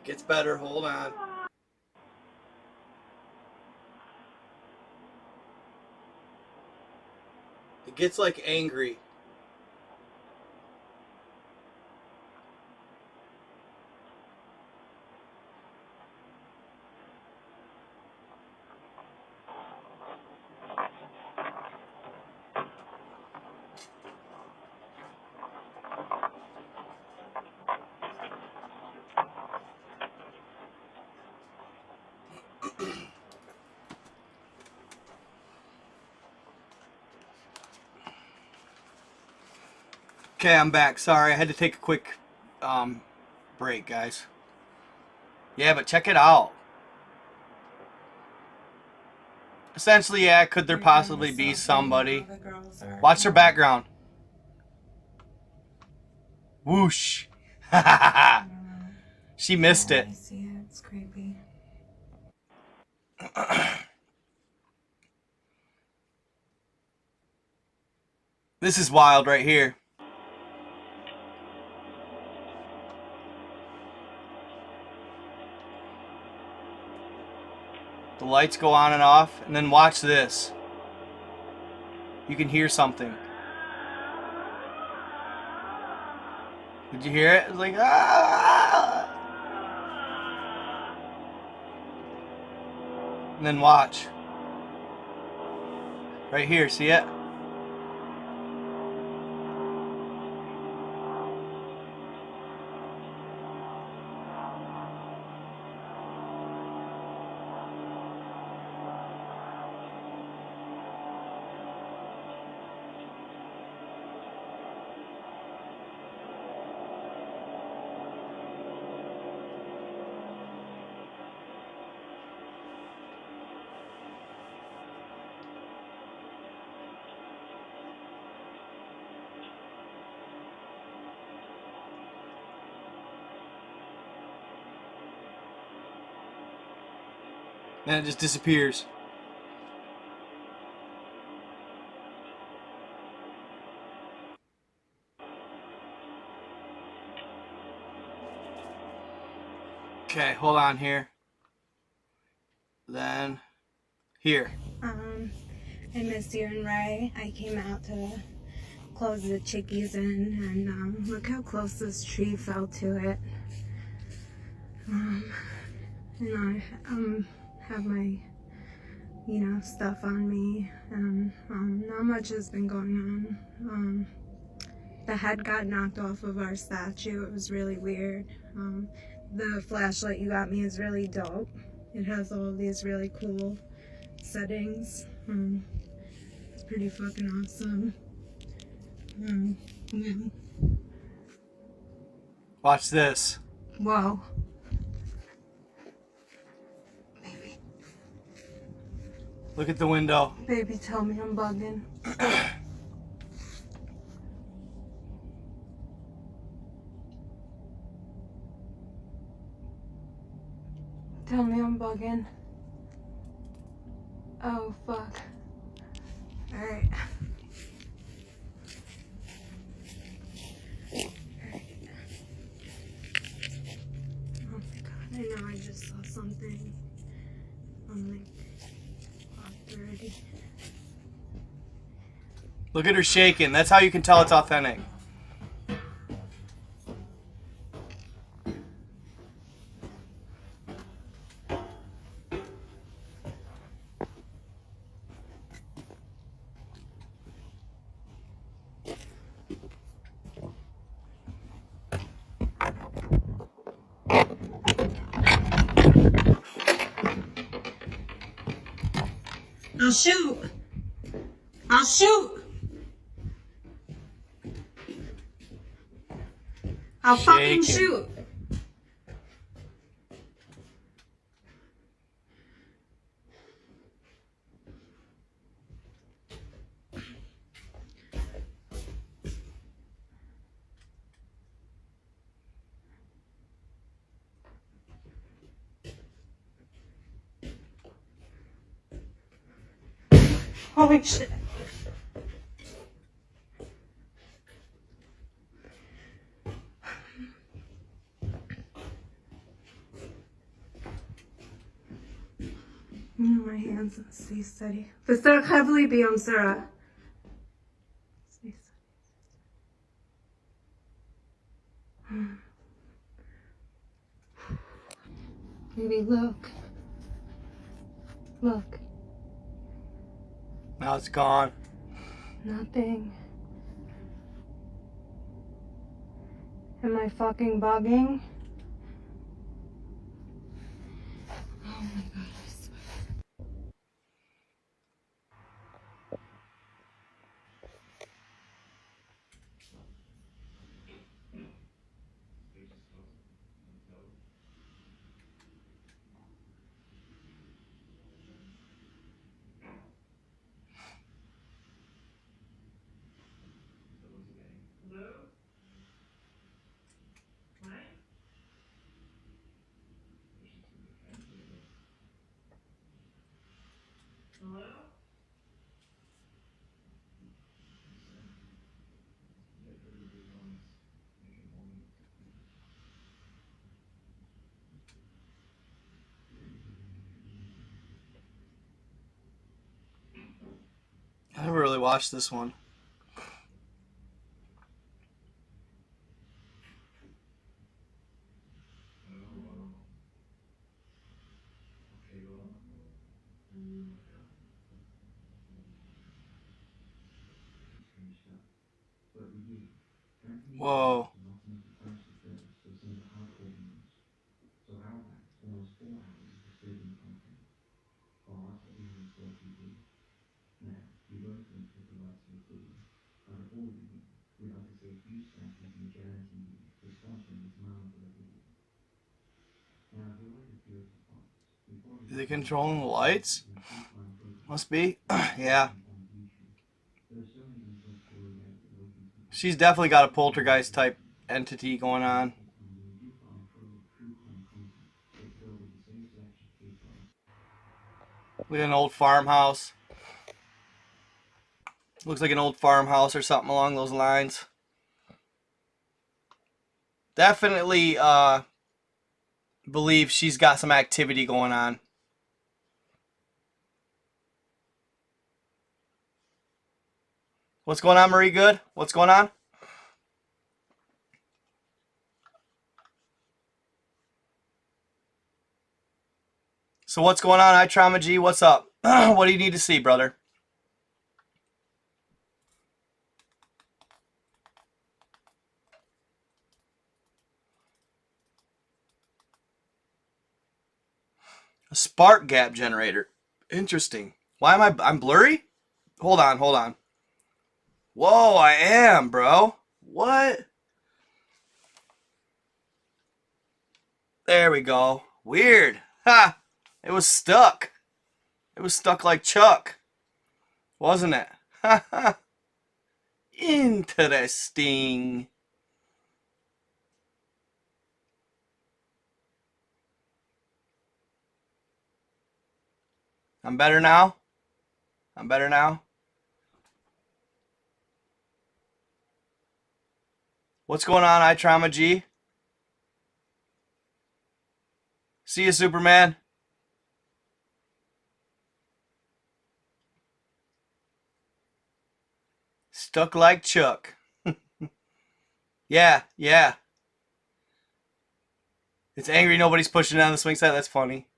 Gets better. Hold on. It gets like angry. Okay, I'm back. Sorry, I had to take a quick break, guys. Yeah, but check it out. Essentially, yeah, could there possibly be somebody? Watch their background. Whoosh. She missed it. I see it. It's creepy. This is wild right here. The lights go on and off, and then watch this. You can hear something. Did you hear it? It's like, ah! And then watch. Right here, see it? And it just disappears. Okay, hold on here. Then here. I miss you and Ray. I came out to close the chickies in, and look how close this tree fell to it. And I have my, stuff on me, and not much has been going on. The head got knocked off of our statue. It was really weird. The flashlight you got me is really dope. It has all of these really cool settings. It's pretty fucking awesome. Yeah. Watch this. Whoa. Look at the window. Baby, tell me I'm bugging. Tell me I'm bugging. Oh, fuck. Alright. Oh my god, I know I just saw something. I'm like, fucked already. Look at her shaking. That's how you can tell it's authentic. I'll shoot! I'll shoot! I'll fucking Shaking. shoot! Holy shit. Stay steady. بسرعة خافلي بيوم سرعة. Stay steady. Baby, look. Look. Now it's gone. Nothing. Am I fucking bugging? Oh my god, I swear. I never really watched this one. Whoa. Is he controlling the lights? Must be. Yeah. She's definitely got a poltergeist type entity going on. Look at an old farmhouse. Looks like an old farmhouse or something along those lines. Definitely believe she's got some activity going on. What's going on, Marie? Good? What's going on? So what's going on, iTrauma G? What's up? What do you need to see, brother? A spark gap generator. Interesting. Why am I'm blurry? Hold on. Whoa, I am, bro. What? There we go. Weird. Ha! It was stuck. It was stuck like Chuck. Wasn't it? Ha ha. Interesting. I'm better now? I'm better now? What's going on, iTrauma G? See you, Superman. Stuck like Chuck. Yeah. It's angry nobody's pushing down the swing set. That's funny.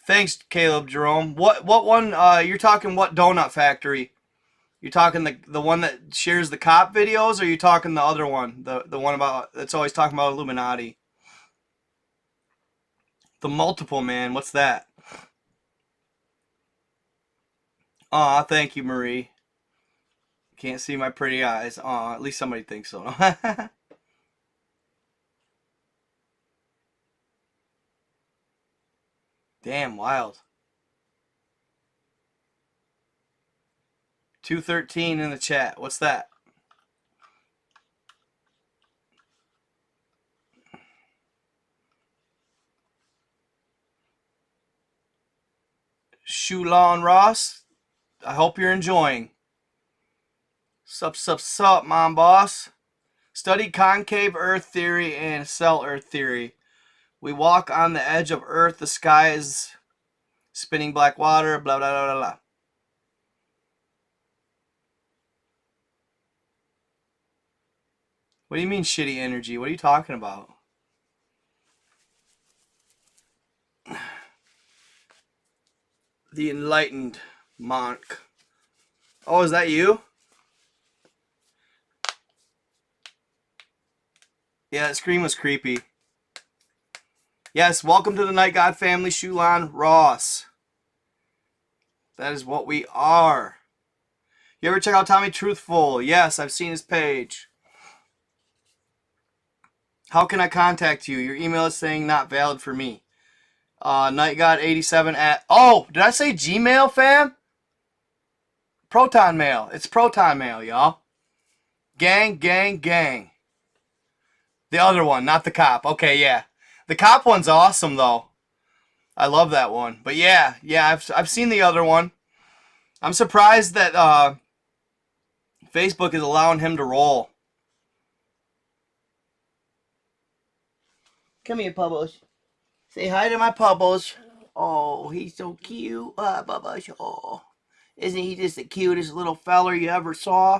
Thanks, Caleb Jerome. What one? You're talking what donut factory? You're talking the one that shares the cop videos, or you talking the other one, the one about that's always talking about Illuminati? The multiple man. What's that? Aw, thank you, Marie. Can't see my pretty eyes. Aw, at least somebody thinks so. Damn, wild. 213 in the chat. What's that? Shulon Ross. I hope you're enjoying. Sup, mom boss. Study concave Earth theory and cell Earth theory. We walk on the edge of Earth. The sky is spinning black water. Blah, blah, blah, blah, blah. What do you mean shitty energy? What are you talking about? The enlightened monk. Oh, is that you? Yeah, that scream was creepy. Yes, welcome to the Night God family, Shulon Ross. That is what we are. You ever check out Tommy Truthful? Yes, I've seen his page. How can I contact you? Your email is saying not valid for me. NightGod87 at... Oh, did I say Gmail, fam? Proton Mail. It's Proton Mail, y'all. Gang, gang, gang. The other one, not the cop. Okay, yeah. The cop one's awesome, though. I love that one. But yeah, I've seen the other one. I'm surprised that Facebook is allowing him to roll. Come here, Pubbles. Say hi to my Pubbles. Oh, he's so cute. Bubbles. Oh, isn't he just the cutest little feller you ever saw?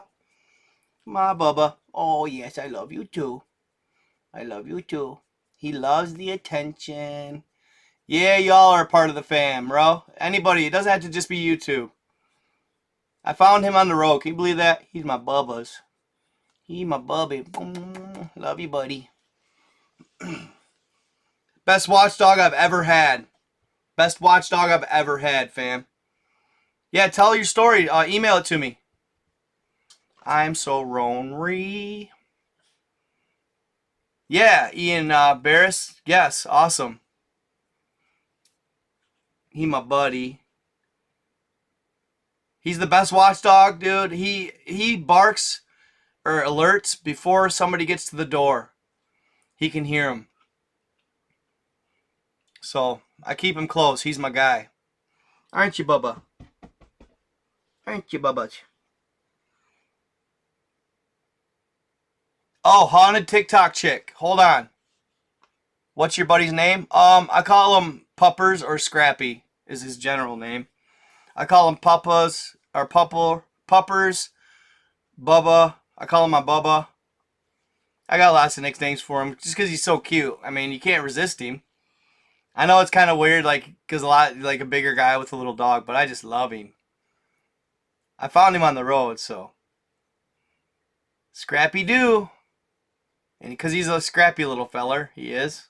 My Bubba. Oh, yes, I love you too. I love you too. He loves the attention. Yeah, y'all are part of the fam, bro. Anybody. It doesn't have to just be you two. I found him on the road. Can you believe that? He's my Bubba's. He my bubby. Love you, buddy. Best watchdog I've ever had. Best watchdog I've ever had, fam. Yeah, tell your story. Email it to me. I'm so Ronry. Yeah, Ian Barris. Yes, awesome. He my buddy. He's the best watchdog, dude. He barks or alerts before somebody gets to the door. He can hear him. So, I keep him close. He's my guy. Aren't you, Bubba? Aren't you, Bubba? Oh, haunted TikTok chick. Hold on. What's your buddy's name? I call him Puppers or Scrappy is his general name. I call him Puppas or Puppers. Bubba. I call him my Bubba. I got lots of nicknames for him just because he's so cute. I mean, you can't resist him. I know it's kind of weird, like, because a bigger guy with a little dog, but I just love him. I found him on the road, so. Scrappy Doo. And because he's a scrappy little feller, he is.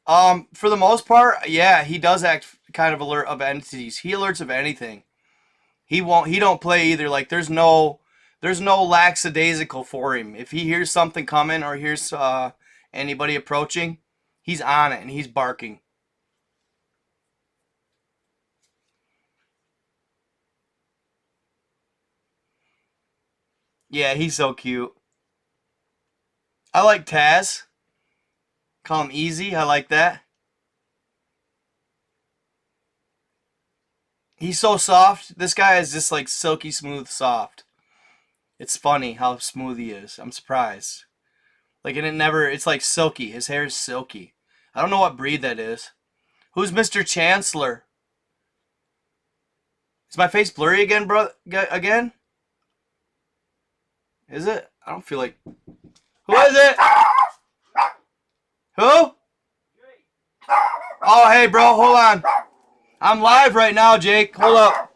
For the most part, yeah, he does act kind of alert of entities. He alerts of anything. He don't play either. Like, there's no lackadaisical for him. If he hears something coming or hears anybody approaching, he's on it and he's barking. Yeah, he's so cute. I like Taz. Call him Easy. I like that. He's so soft. This guy is just like silky smooth soft. It's funny how smooth he is. I'm surprised. Like, and it's like silky. His hair is silky. I don't know what breed that is. Who's Mr. Chancellor? Is my face blurry again, bro? Again? Is it? I don't feel like... Who is it? Who? Oh, hey, bro. Hold on. I'm live right now, Jake. Hold up.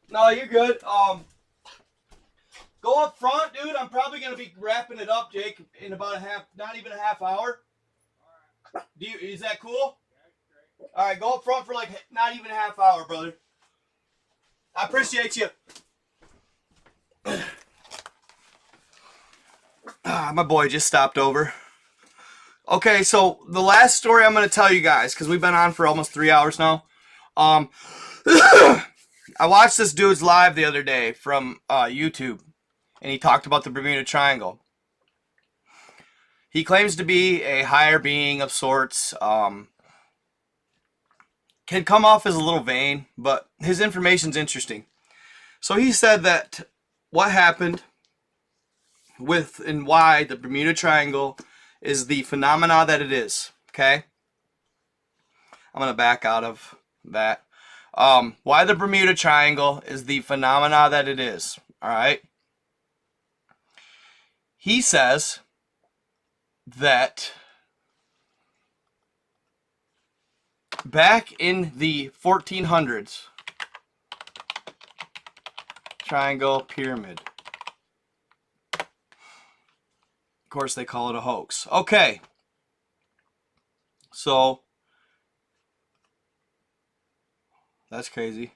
No, you're good. Go up front, dude. I'm probably going to be wrapping it up, Jake, in about not even a half hour. Is that cool? All right, go up front for like not even a half hour, brother. I appreciate you. My boy just stopped over. Okay, so the last story I'm going to tell you guys, because we've been on for almost 3 hours now. I watched this dude's live the other day from YouTube, and he talked about the Bermuda Triangle. He claims to be a higher being of sorts. can come off as a little vain, but his information's interesting. So he said that what happened with and why the Bermuda Triangle is the phenomena that it is. Okay? I'm going to back out of that. Why the Bermuda Triangle is the phenomena that it is. Alright? He says that back in the 1400s, triangle pyramid. Of course, they call it a hoax. Okay. So, that's crazy.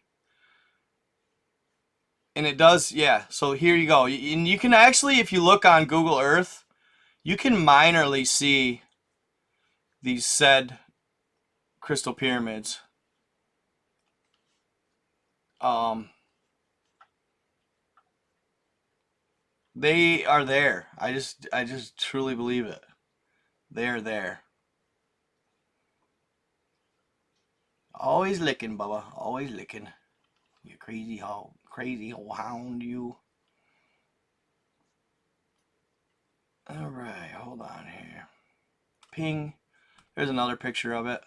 And it does, yeah. So here you go. And you can actually, if you look on Google Earth, you can minorly see these said crystal pyramids. They are there. I just truly believe it. They are there. Always licking, Bubba. Always licking. You crazy old hound, you. Alright, hold on here. Ping. There's another picture of it.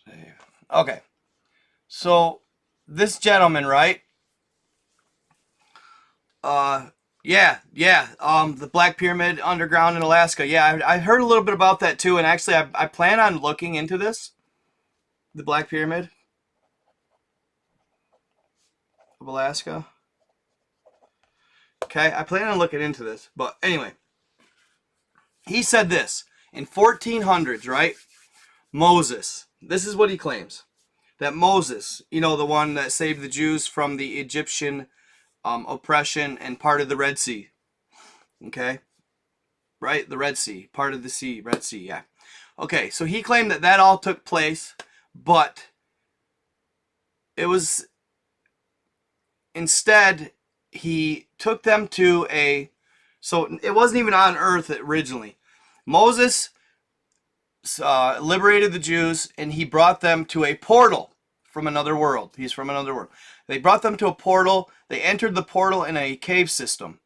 Save. Okay. So, this gentleman, right? The Black Pyramid underground in Alaska. Yeah, I heard a little bit about that too, and actually I plan on looking into this. The Black Pyramid of Alaska. Okay, I plan on looking into this. But anyway, he said this in 1400s, right? Moses. This is what he claims. That Moses, you know, the one that saved the Jews from the Egyptian oppression and part of the Red Sea. Okay? Right? The Red Sea. Part of the sea. Red Sea, yeah. Okay, so he claimed that that all took place, but it was... Instead, he took them to a... So it wasn't even on earth originally. Moses liberated the Jews, and he brought them to a portal from another world. He's from another world. They brought them to a portal. They entered the portal in a cave system.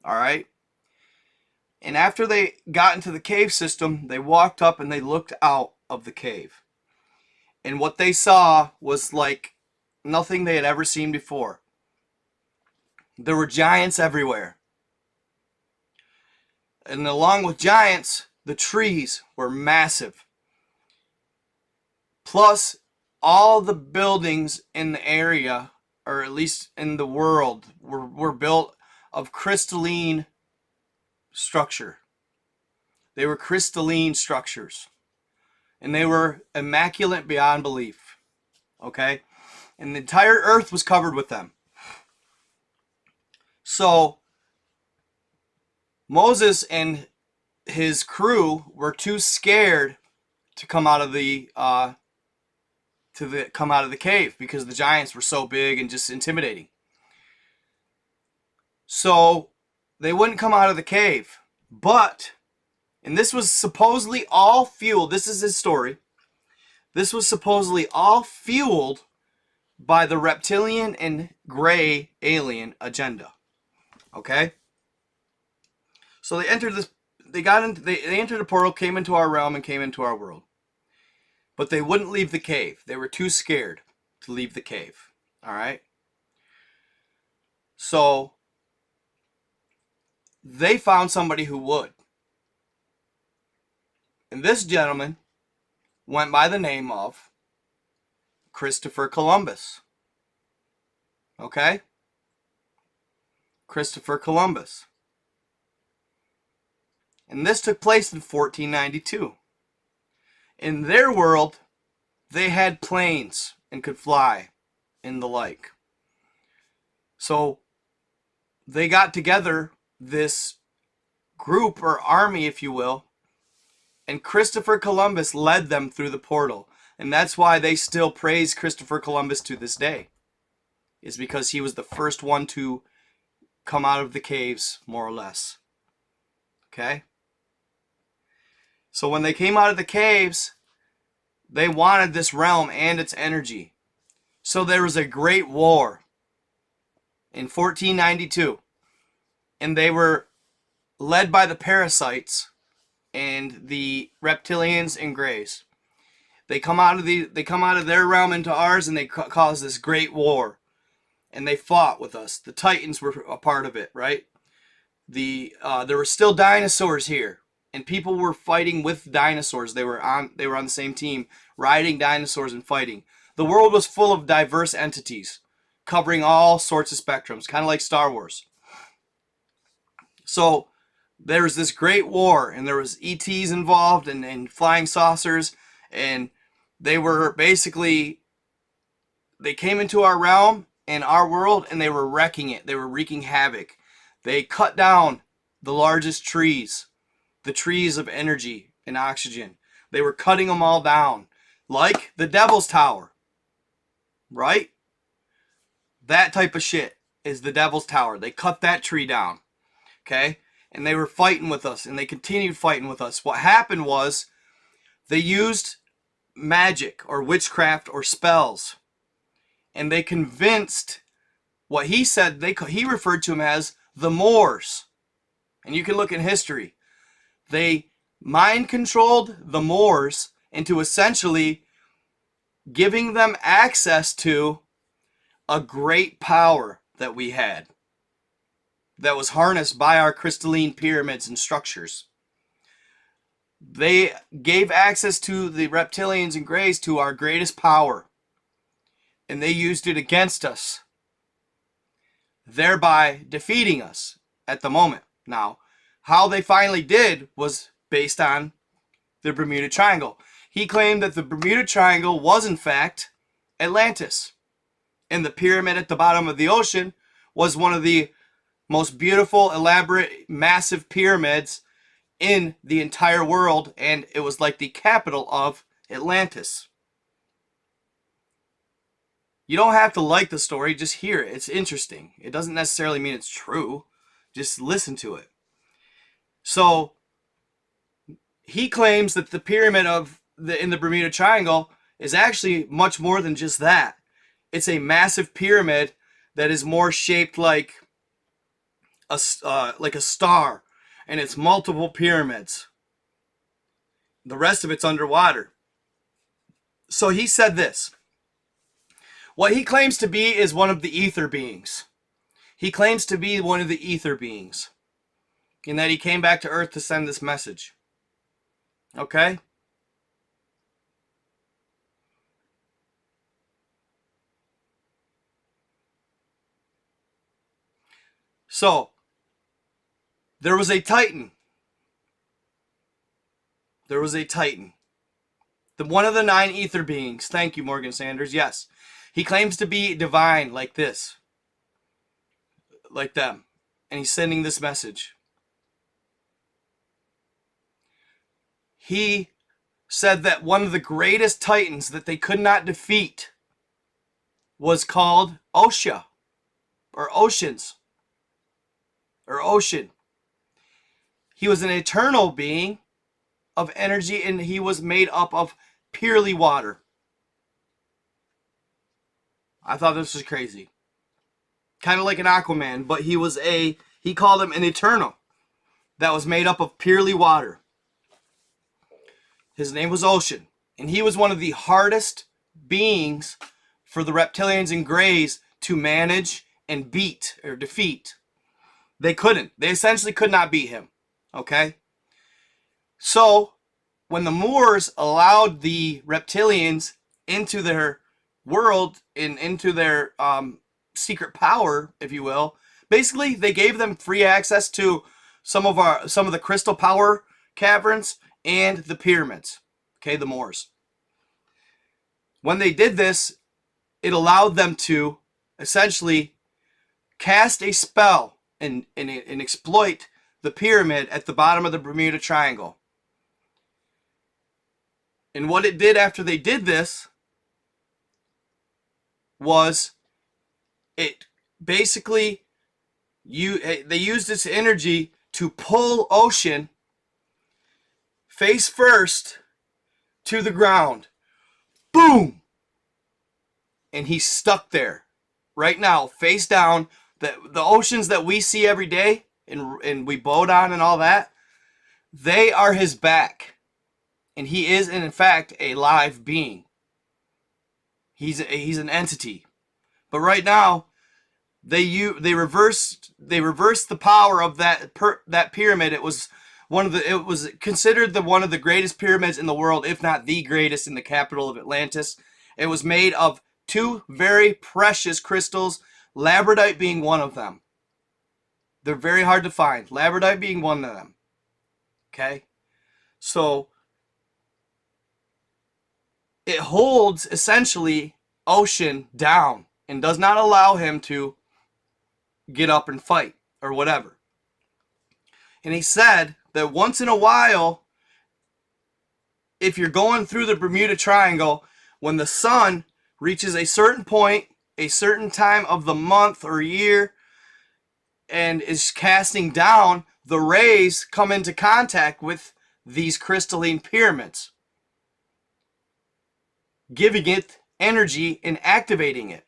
All right? And after they got into the cave system, they walked up and they looked out of the cave. And what they saw was like nothing they had ever seen before. There were giants everywhere. And along with giants, the trees were massive. Plus, all the buildings in the area, or at least in the world, were built of crystalline structure. They were crystalline structures. And they were immaculate beyond belief. Okay? And the entire earth was covered with them. So, Moses and his crew were too scared to come out of the cave because the giants were so big and just intimidating. So they wouldn't come out of the cave. But, and this was supposedly all fueled, this is his story, this was supposedly all fueled by the reptilian and gray alien agenda. Okay? So they entered this, they entered the portal, came into our realm, and came into our world. But they wouldn't leave the cave. They were too scared to leave the cave. Alright? So, they found somebody who would. And this gentleman went by the name of Christopher Columbus. Okay? Christopher Columbus. And this took place in 1492. In their world, they had planes and could fly and the like. So they got together this group or army, if you will, and Christopher Columbus led them through the portal. And that's why they still praise Christopher Columbus to this day, is because he was the first one to come out of the caves, more or less. Okay? So when they came out of the caves, they wanted this realm and its energy. So there was a great war in 1492. And they were led by the parasites and the reptilians and greys. They come out of their realm into ours, and they cause this great war. And they fought with us. The Titans were a part of it, right? There were still dinosaurs here, and people were fighting with dinosaurs. They were on the same team, riding dinosaurs and fighting. The world was full of diverse entities, covering all sorts of spectrums, kind of like Star Wars. So there was this great war, and there was ETs involved, and flying saucers, and they were basically, they came into our realm and our world, and they were wrecking it. They were wreaking havoc. They cut down the largest trees, the trees of energy and oxygen. They were cutting them all down, like the Devil's Tower, right? That type of shit is the Devil's Tower. They cut that tree down, okay? And they were fighting with us, and they continued fighting with us. What happened was they used magic or witchcraft or spells, and they convinced what he said, he referred to them as the Moors. And you can look in history. They mind controlled the Moors into essentially giving them access to a great power that we had, that was harnessed by our crystalline pyramids and structures. They gave access to the reptilians and greys to our greatest power, and they used it against us, thereby defeating us at the moment. Now, how they finally did was based on the Bermuda Triangle. He claimed that the Bermuda Triangle was in fact Atlantis, and the pyramid at the bottom of the ocean was one of the most beautiful, elaborate, massive pyramids in the entire world, and it was like the capital of Atlantis. You don't have to like the story, just hear it. It's interesting. It doesn't necessarily mean it's true. Just listen to it. So, he claims that the pyramid in the Bermuda Triangle is actually much more than just that. It's a massive pyramid that is more shaped like a star, and it's multiple pyramids. The rest of it's underwater. So he said this. What he claims to be is one of the ether beings. He claims to be one of the ether beings, and that he came back to Earth to send this message. Okay? So, there was a Titan. There was a Titan. One of the 9 ether beings. Thank you, Morgan Sanders. Yes. He claims to be divine like this. Like them. And he's sending this message. He said that one of the greatest Titans that they could not defeat was called Osha. Or Oceans. Or Ocean. He was an eternal being of energy, and he was made up of purely water. I thought this was crazy. Kind of like an Aquaman, but he called him an eternal that was made up of purely water. His name was Ocean, and he was one of the hardest beings for the reptilians and greys to manage and beat or defeat. They couldn't. They essentially could not beat him. Okay? So, when the Moors allowed the reptilians into their world and into their secret power, if you will, basically they gave them free access to some of the crystal power caverns and the pyramids. Okay, the Moors. When they did this, it allowed them to essentially cast a spell and exploit the pyramid at the bottom of the Bermuda Triangle. And what it did after they did this was it basically they used its energy to pull Ocean face first to the ground. Boom! And he's stuck there right now, face down. The oceans that we see every day and we boat on and all that, they are his back. And he is, in fact, a live being. He's an entity. But right now, they reversed the power of that pyramid. It was considered one of the greatest pyramids in the world, if not the greatest, in the capital of Atlantis. It was made of 2 very precious crystals, labradorite being one of them. They're very hard to find. Labradorite being one of them. Okay? So it holds essentially ocean down and does not allow him to get up and fight or whatever. And he said that once in a while, if you're going through the Bermuda Triangle, when the sun reaches a certain point, a certain time of the month or year, and is casting down, the rays come into contact with these crystalline pyramids, giving it energy and activating it.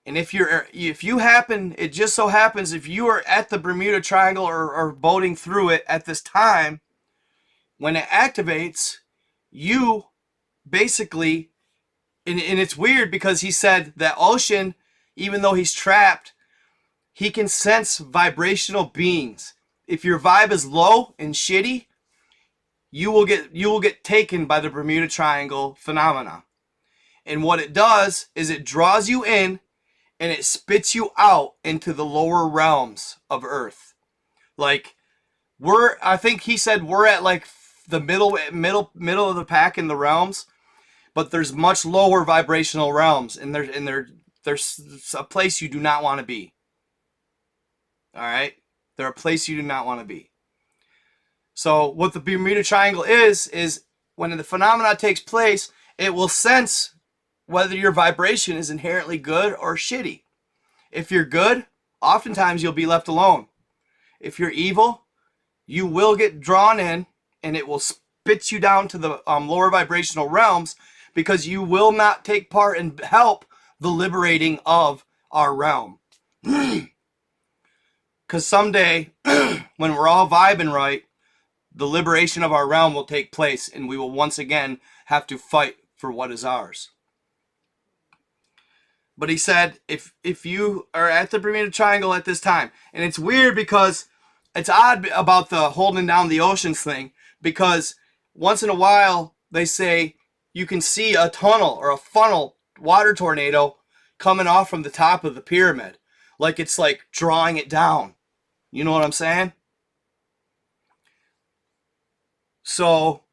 And if you happen, it just so happens, if you are at the Bermuda Triangle or boating through it at this time, when it activates, you basically, and it's weird because he said that ocean, even though he's trapped, he can sense vibrational beings. If your vibe is low and shitty, you will get taken by the Bermuda Triangle phenomena. And what it does is it draws you in and it spits you out into the lower realms of Earth. Like I think he said we're at like the middle of the pack in the realms, but there's much lower vibrational realms, and there's a place you do not want to be. All right, they're a place you do not want to be. So what the Bermuda Triangle is when the phenomena takes place, it will sense whether your vibration is inherently good or shitty. If you're good, oftentimes you'll be left alone. If you're evil, you will get drawn in, and it will spit you down to the lower vibrational realms, because you will not take part and help the liberating of our realm. Because someday, when we're all vibing right, the liberation of our realm will take place, and we will once again have to fight for what is ours. But he said, if you are at the Bermuda Triangle at this time, and it's weird because it's odd about the holding down the oceans thing, because once in a while they say you can see a tunnel or a funnel water tornado coming off from the top of the pyramid, like it's like drawing it down. You know what I'm saying? So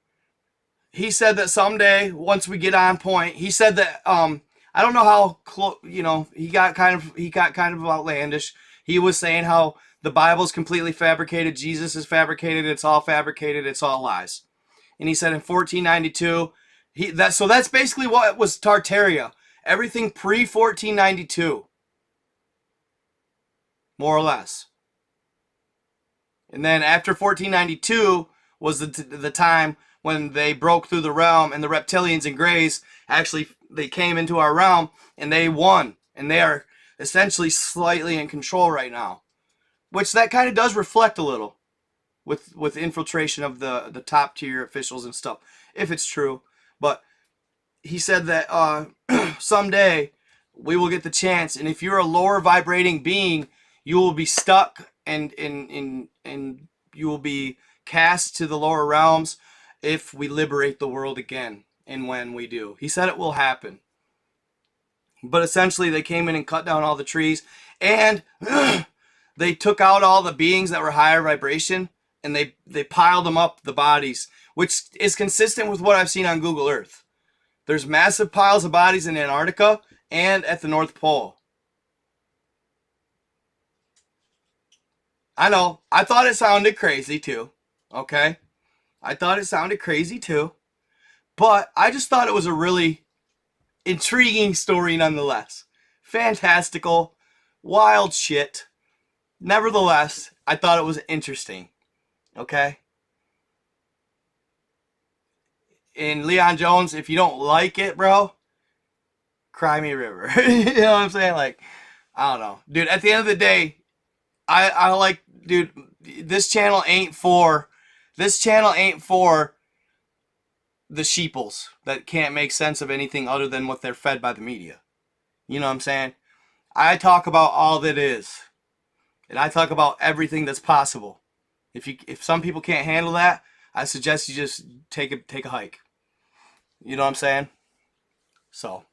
he said that someday, once we get on point, he said that I don't know how close, he got kind of outlandish. He was saying how the Bible is completely fabricated, Jesus is fabricated, it's all lies. And he said in 1492, so that's basically what was Tartaria. Everything pre 1492, more or less. And then after 1492 was the time when they broke through the realm, and the reptilians and greys they came into our realm, and they won, and they are essentially slightly in control right now, which that kind of does reflect a little with infiltration of the top tier officials and stuff, if it's true. But he said that someday we will get the chance, and if you're a lower vibrating being, you will be stuck and you will be cast to the lower realms if we liberate the world again, and when we do. He said it will happen. But essentially they came in and cut down all the trees, and they took out all the beings that were higher vibration, and they piled them up, the bodies, which is consistent with what I've seen on Google Earth. There's massive piles of bodies in Antarctica and at the North Pole. I know, I thought it sounded crazy too, okay? I thought it sounded crazy too, but I just thought it was a really intriguing story nonetheless. Fantastical, wild shit. Nevertheless, I thought it was interesting, okay? And Leon Jones, if you don't like it, bro, cry me a river. You know what I'm saying? Like, I don't know. Dude, at the end of the day, I like, dude, this channel ain't for the sheeples that can't make sense of anything other than what they're fed by the media. You know what I'm saying? I talk about all that is. And I talk about everything that's possible. If some people can't handle that, I suggest you just take a hike. You know what I'm saying? So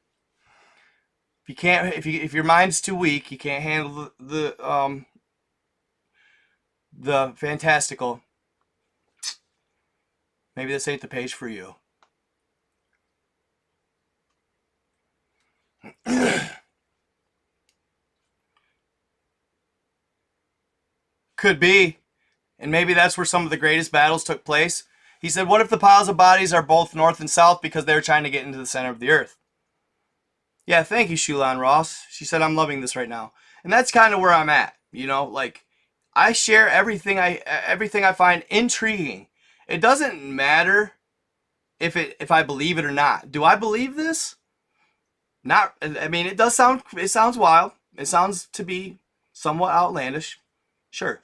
if your mind's too weak, you can't handle the fantastical, maybe this ain't the page for you. Could be. And maybe that's where some of the greatest battles took place. He said, what if the piles of bodies are both north and south because they're trying to get into the center of the earth? Yeah, thank you, Shulan Ross. She said, I'm loving this right now. And that's kind of where I'm at. You know, like, I share everything I find intriguing. It doesn't matter if I believe it or not. Do I believe this? Not, I mean, it sounds wild. It sounds to be somewhat outlandish. Sure.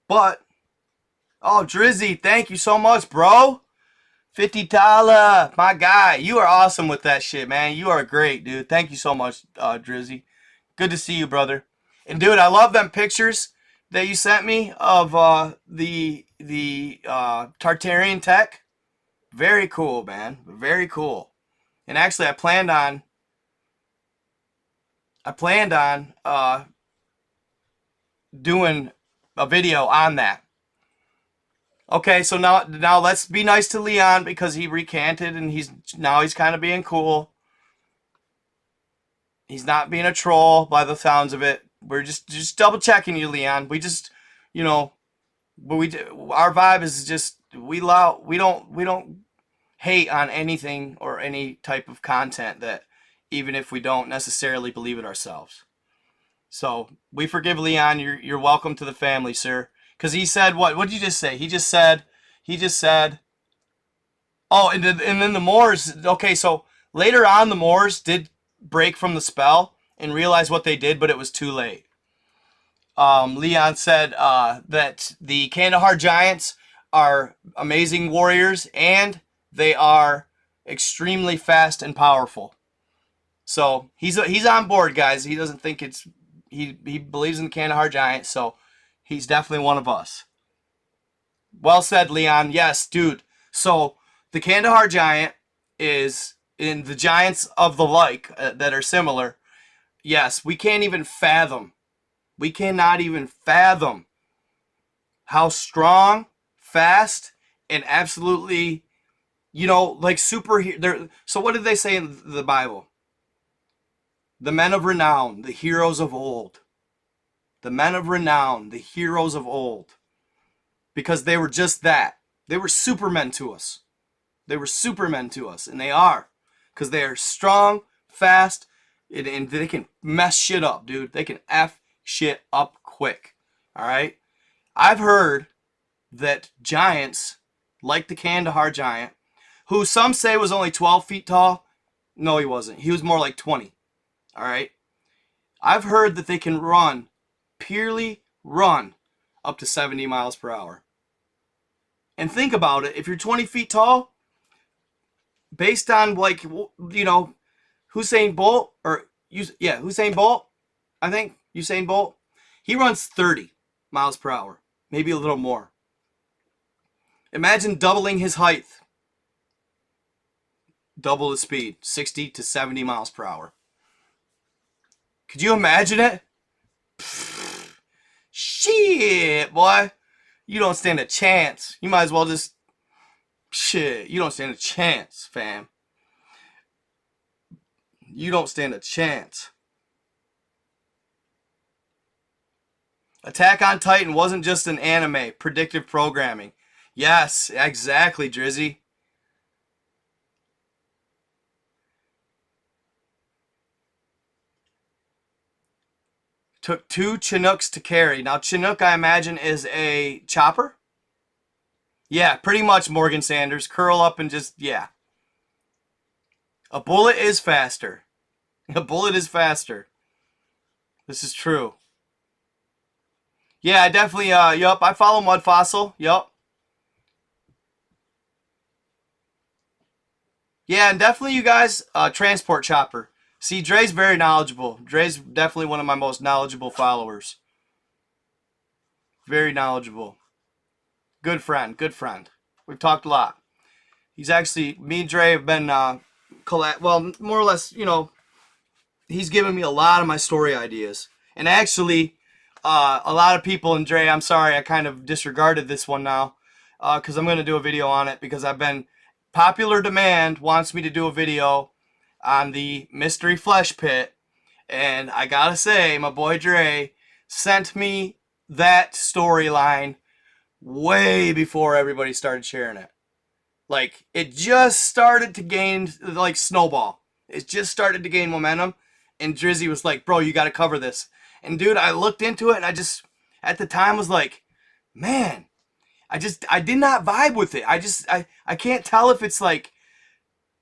But, oh, Drizzy, thank you so much, bro. $50, my guy. You are awesome with that shit, man. You are great, dude. Thank you so much, Drizzy. Good to see you, brother. And, dude, I love them pictures that you sent me of the Tartarian tech. Very cool, man. Very cool. And actually, I planned on doing a video on that. Okay, so now let's be nice to Leon because he recanted and he's kind of being cool. He's not being a troll by the sounds of it. We're just double checking you, Leon. We just, you know, but our vibe is just we don't hate on anything or any type of content that even if we don't necessarily believe it ourselves. So we forgive Leon. You're welcome to the family, sir. Because he said what? What did you just say? He just said. Oh, and then the Moors. Okay, so later on, the Moors did break from the spell and realize what they did, but it was too late. Leon said that the Kandahar Giants are amazing warriors and they are extremely fast and powerful. So he's on board, guys. He doesn't think he believes in the Kandahar Giants, so he's definitely one of us. Well said, Leon. Yes, dude. So the Kandahar Giant is in the giants of the like that are similar. Yes, we can't even fathom. We cannot even fathom how strong, fast, and absolutely, you know, like superhero. So what did they say in the Bible? The men of renown, the heroes of old. The men of renown, the heroes of old. Because they were just that. They were supermen to us. They were supermen to us, and they are. Because they are strong, fast, and they can mess shit up, dude. They can F shit up quick. Alright? I've heard that giants, like the Kandahar Giant, who some say was only 12 feet tall. No, he wasn't. He was more like 20. Alright? I've heard that they can purely run, up to 70 miles per hour. And think about it. If you're 20 feet tall, based on, like, you know, Usain Bolt, Usain Bolt, I think, Usain Bolt, he runs 30 miles per hour, maybe a little more. Imagine doubling his height. Double his speed, 60 to 70 miles per hour. Could you imagine it? Pfft, shit, boy. You don't stand a chance. You might as well just... Shit, you don't stand a chance, fam. You don't stand a chance. Attack on Titan wasn't just an anime. Predictive programming. Yes, exactly, Drizzy. Took 2 Chinooks to carry. Now, Chinook, I imagine, is a chopper. Yeah, pretty much Morgan Sanders. Curl up and just, yeah. A bullet is faster. A bullet is faster. This is true. Yeah, I definitely, yup, I follow Mud Fossil. Yup. Yeah, and definitely you guys, Transport Chopper. See, Dre's very knowledgeable. Dre's definitely one of my most knowledgeable followers. Very knowledgeable. Good friend, good friend. We've talked a lot. He's actually, me and Dre have been, well, more or less, you know, he's given me a lot of my story ideas. And actually, a lot of people, and Dre, I'm sorry, I kind of disregarded this one now, because I'm going to do a video on it, because I've been, popular demand wants me to do a video on the Mystery Flesh Pit, and I gotta say, my boy Dre sent me that storyline way before everybody started sharing it. Like, it just started to gain, like, snowball. It just started to gain momentum, and Drizzy was like, bro, you gotta cover this. And dude, I looked into it, and I just, at the time, was like, man, I did not vibe with it. I can't tell if it's like,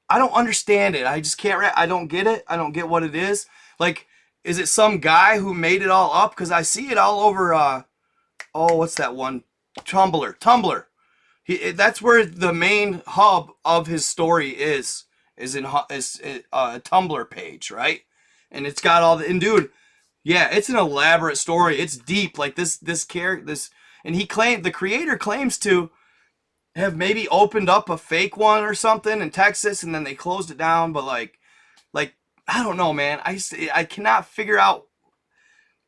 I don't understand it. I just can't, I don't get it. I don't get what it is. Like, is it some guy who made it all up? Because I see it all over, oh, what's that one? Tumblr. That's where the main hub of his story is in a Tumblr page, right? And it's got all the, and dude, yeah, it's an elaborate story. It's deep. Like this character, and the creator claims to have maybe opened up a fake one or something in Texas, and then they closed it down. But like I don't know, man. I cannot figure out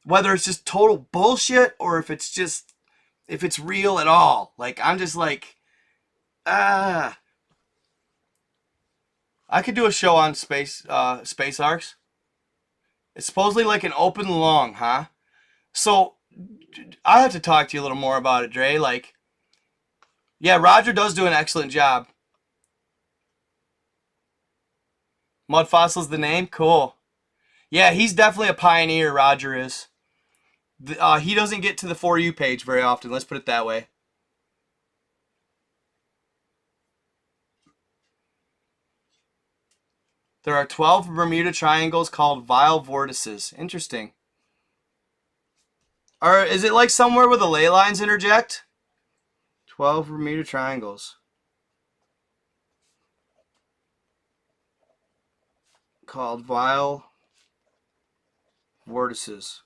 whether it's just total bullshit or if it's real at all. Like, I'm just like, I could do a show on space arcs. It's supposedly like an open lung, huh? So I have to talk to you a little more about it, Dre. Like, yeah, Roger does do an excellent job. Mud Fossil's the name? Cool. Yeah, he's definitely a pioneer, Roger is. He doesn't get to the For You page very often, let's put it that way. There are 12 Bermuda Triangles called vile vortices. Interesting. Or is it like somewhere where the ley lines interject? 12 Bermuda Triangles. Called vile vortices.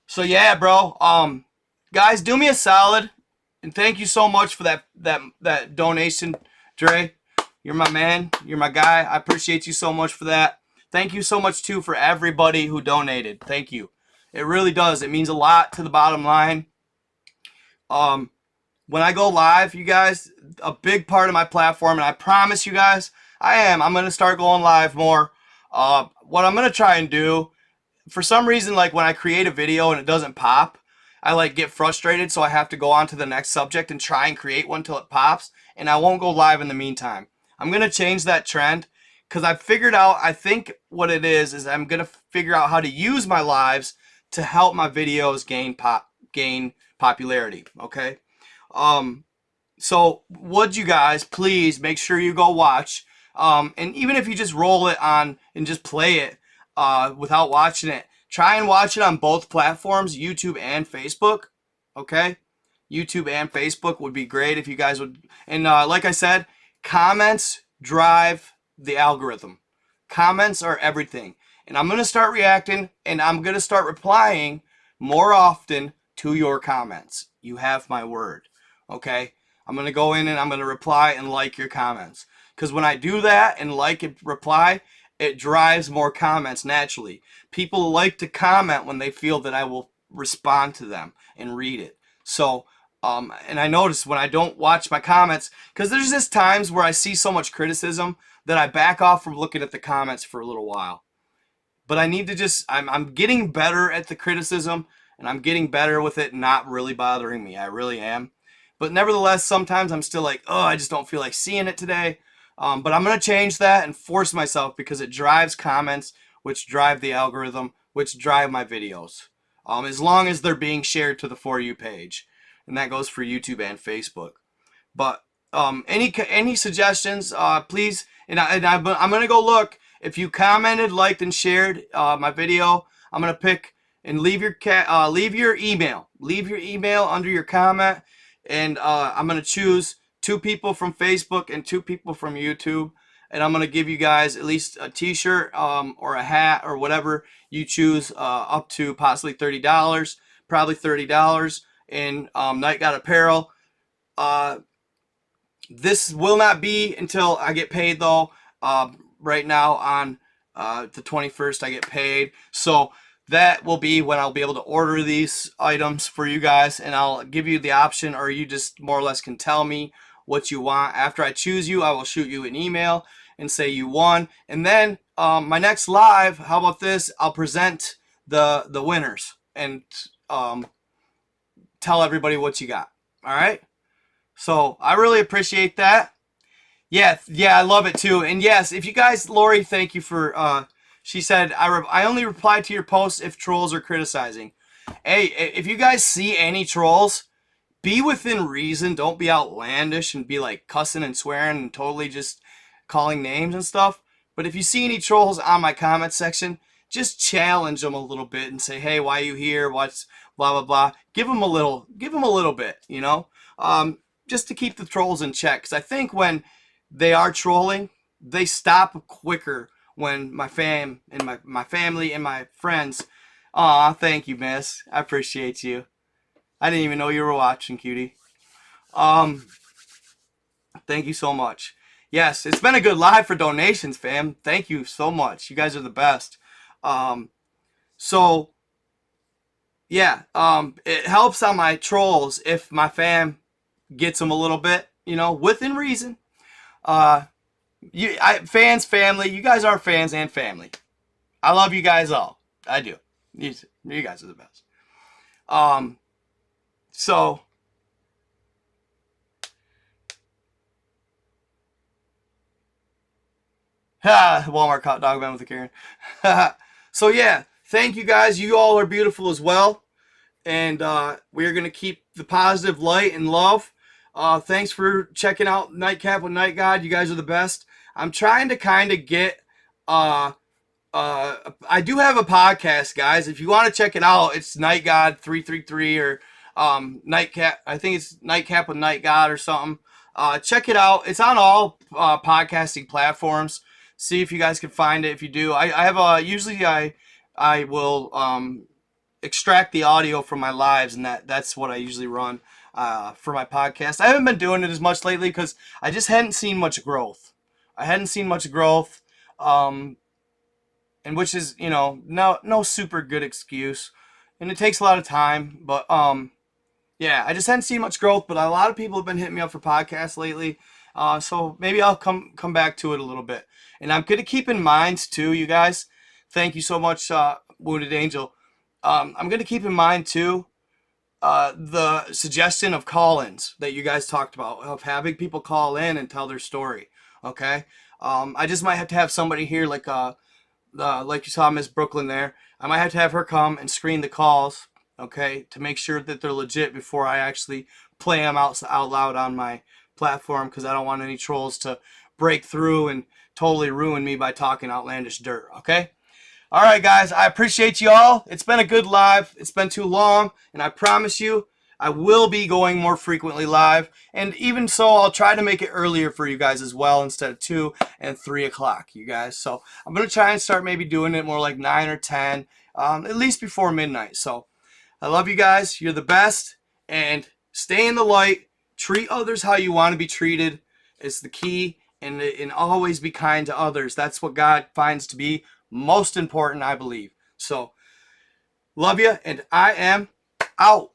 So yeah, bro. Guys, do me a solid, and thank you so much for that donation, Dre. You're my man. You're my guy. I appreciate you so much for that. Thank you so much too for everybody who donated. Thank you. It really does. It means a lot to the bottom line. When I go live, you guys, a big part of my platform, and I promise you guys, I'm going to start going live more. What I'm going to try and do, for some reason, like when I create a video and it doesn't pop, I like get frustrated, so I have to go on to the next subject and try and create one till it pops, and I won't go live in the meantime. I'm going to change that trend, because I've figured out, I think what it is I'm going to figure out how to use my lives to help my videos gain popularity, okay? So would you guys please make sure you go watch, and even if you just roll it on and just play it without watching it, try and watch it on both platforms, YouTube and Facebook, okay? YouTube and Facebook would be great if you guys would, and like I said, comments drive the algorithm. Comments are everything. And I'm going to start reacting, and I'm going to start replying more often to your comments. You have my word, okay? I'm going to go in and I'm going to reply and like your comments. Because when I do that and like and reply, it drives more comments naturally. People like to comment when they feel that I will respond to them and read it. So, and I notice when I don't watch my comments, because there's just times where I see so much criticism that I back off from looking at the comments for a little while. But I need to just, I'm getting better at the criticism, and I'm getting better with it not really bothering me. I really am. But nevertheless, sometimes I'm still like, oh, I just don't feel like seeing it today. But I'm going to change that and force myself, because it drives comments, which drive the algorithm, which drive my videos. As long as they're being shared to the For You page. and that goes for YouTube and Facebook. But any suggestions, please, I'm gonna go look. If you commented, liked, and shared my video, I'm gonna pick and leave your email. Leave your email under your comment, and I'm gonna choose 2 people from Facebook and 2 people from YouTube, and I'm gonna give you guys at least a T-shirt or a hat or whatever you choose, up to possibly $30, probably $30 in Night God apparel. This will not be until I get paid, though. Right now on the 21st I get paid, so that will be when I'll be able to order these items for you guys, and I'll give you the option, or you just more or less can tell me what you want. After I choose you, I will shoot you an email and say you won, and then my next live, how about this, I'll present the winners and tell everybody what you got. All right, so I really appreciate that. Yeah, I love it too. And yes, if you guys, Lori, thank you for, she said, I only reply to your posts if trolls are criticizing. Hey, if you guys see any trolls, be within reason. Don't be outlandish and be like cussing and swearing and totally just calling names and stuff. But if you see any trolls on my comment section, just challenge them a little bit and say, hey, why are you here? What's blah, blah, blah. Give them a little bit, you know, just to keep the trolls in check. Because I think when they are trolling, they stop quicker when my family and my friends. Aw, thank you, miss. I appreciate you. I didn't even know you were watching, cutie. Thank you so much. Yes, it's been a good live for donations, fam. Thank you so much. You guys are the best. So yeah, it helps on my trolls if my fam gets them a little bit, you know, within reason. Fans, family, you guys are fans and family. I love you guys all. I do. You guys are the best. So Walmart caught dog man with a Karen. So yeah, thank you guys. You all are beautiful as well, and we are gonna keep the positive light and love. Thanks for checking out Nightcap with Night God. You guys are the best. I'm trying to kind of get I do have a podcast, guys. If you want to check it out, it's Night God 333 or Nightcap. I think it's Nightcap with Night God or something. Check it out. It's on all podcasting platforms. See if you guys can find it. If you do, I have usually I will extract the audio from my lives, and that's what I usually run for my podcast. I haven't been doing it as much lately because I just hadn't seen much growth. And which is, you know, no super good excuse, and it takes a lot of time. But yeah, I just hadn't seen much growth. But a lot of people have been hitting me up for podcasts lately, so maybe I'll come back to it a little bit. And I'm gonna keep in mind too, you guys. Thank you so much, Wounded Angel. I'm gonna keep in mind too the suggestion of call-ins that you guys talked about, of having people call in and tell their story. Okay, I just might have to have somebody here like you saw Miss Brooklyn there. I might have to have her come and screen the calls, okay, to make sure that they're legit before I actually play them out loud on my platform, because I don't want any trolls to break through and totally ruin me by talking outlandish dirt, okay? All right, guys, I appreciate you all. It's been a good live. It's been too long, and I promise you I will be going more frequently live, and even so, I'll try to make it earlier for you guys as well, instead of 2 and 3 o'clock, you guys. So I'm going to try and start maybe doing it more like 9 or 10, at least before midnight. So I love you guys. You're the best, and stay in the light. Treat others how you want to be treated is the key, and always be kind to others. That's what God finds to be most important, I believe. So love you, and I am out.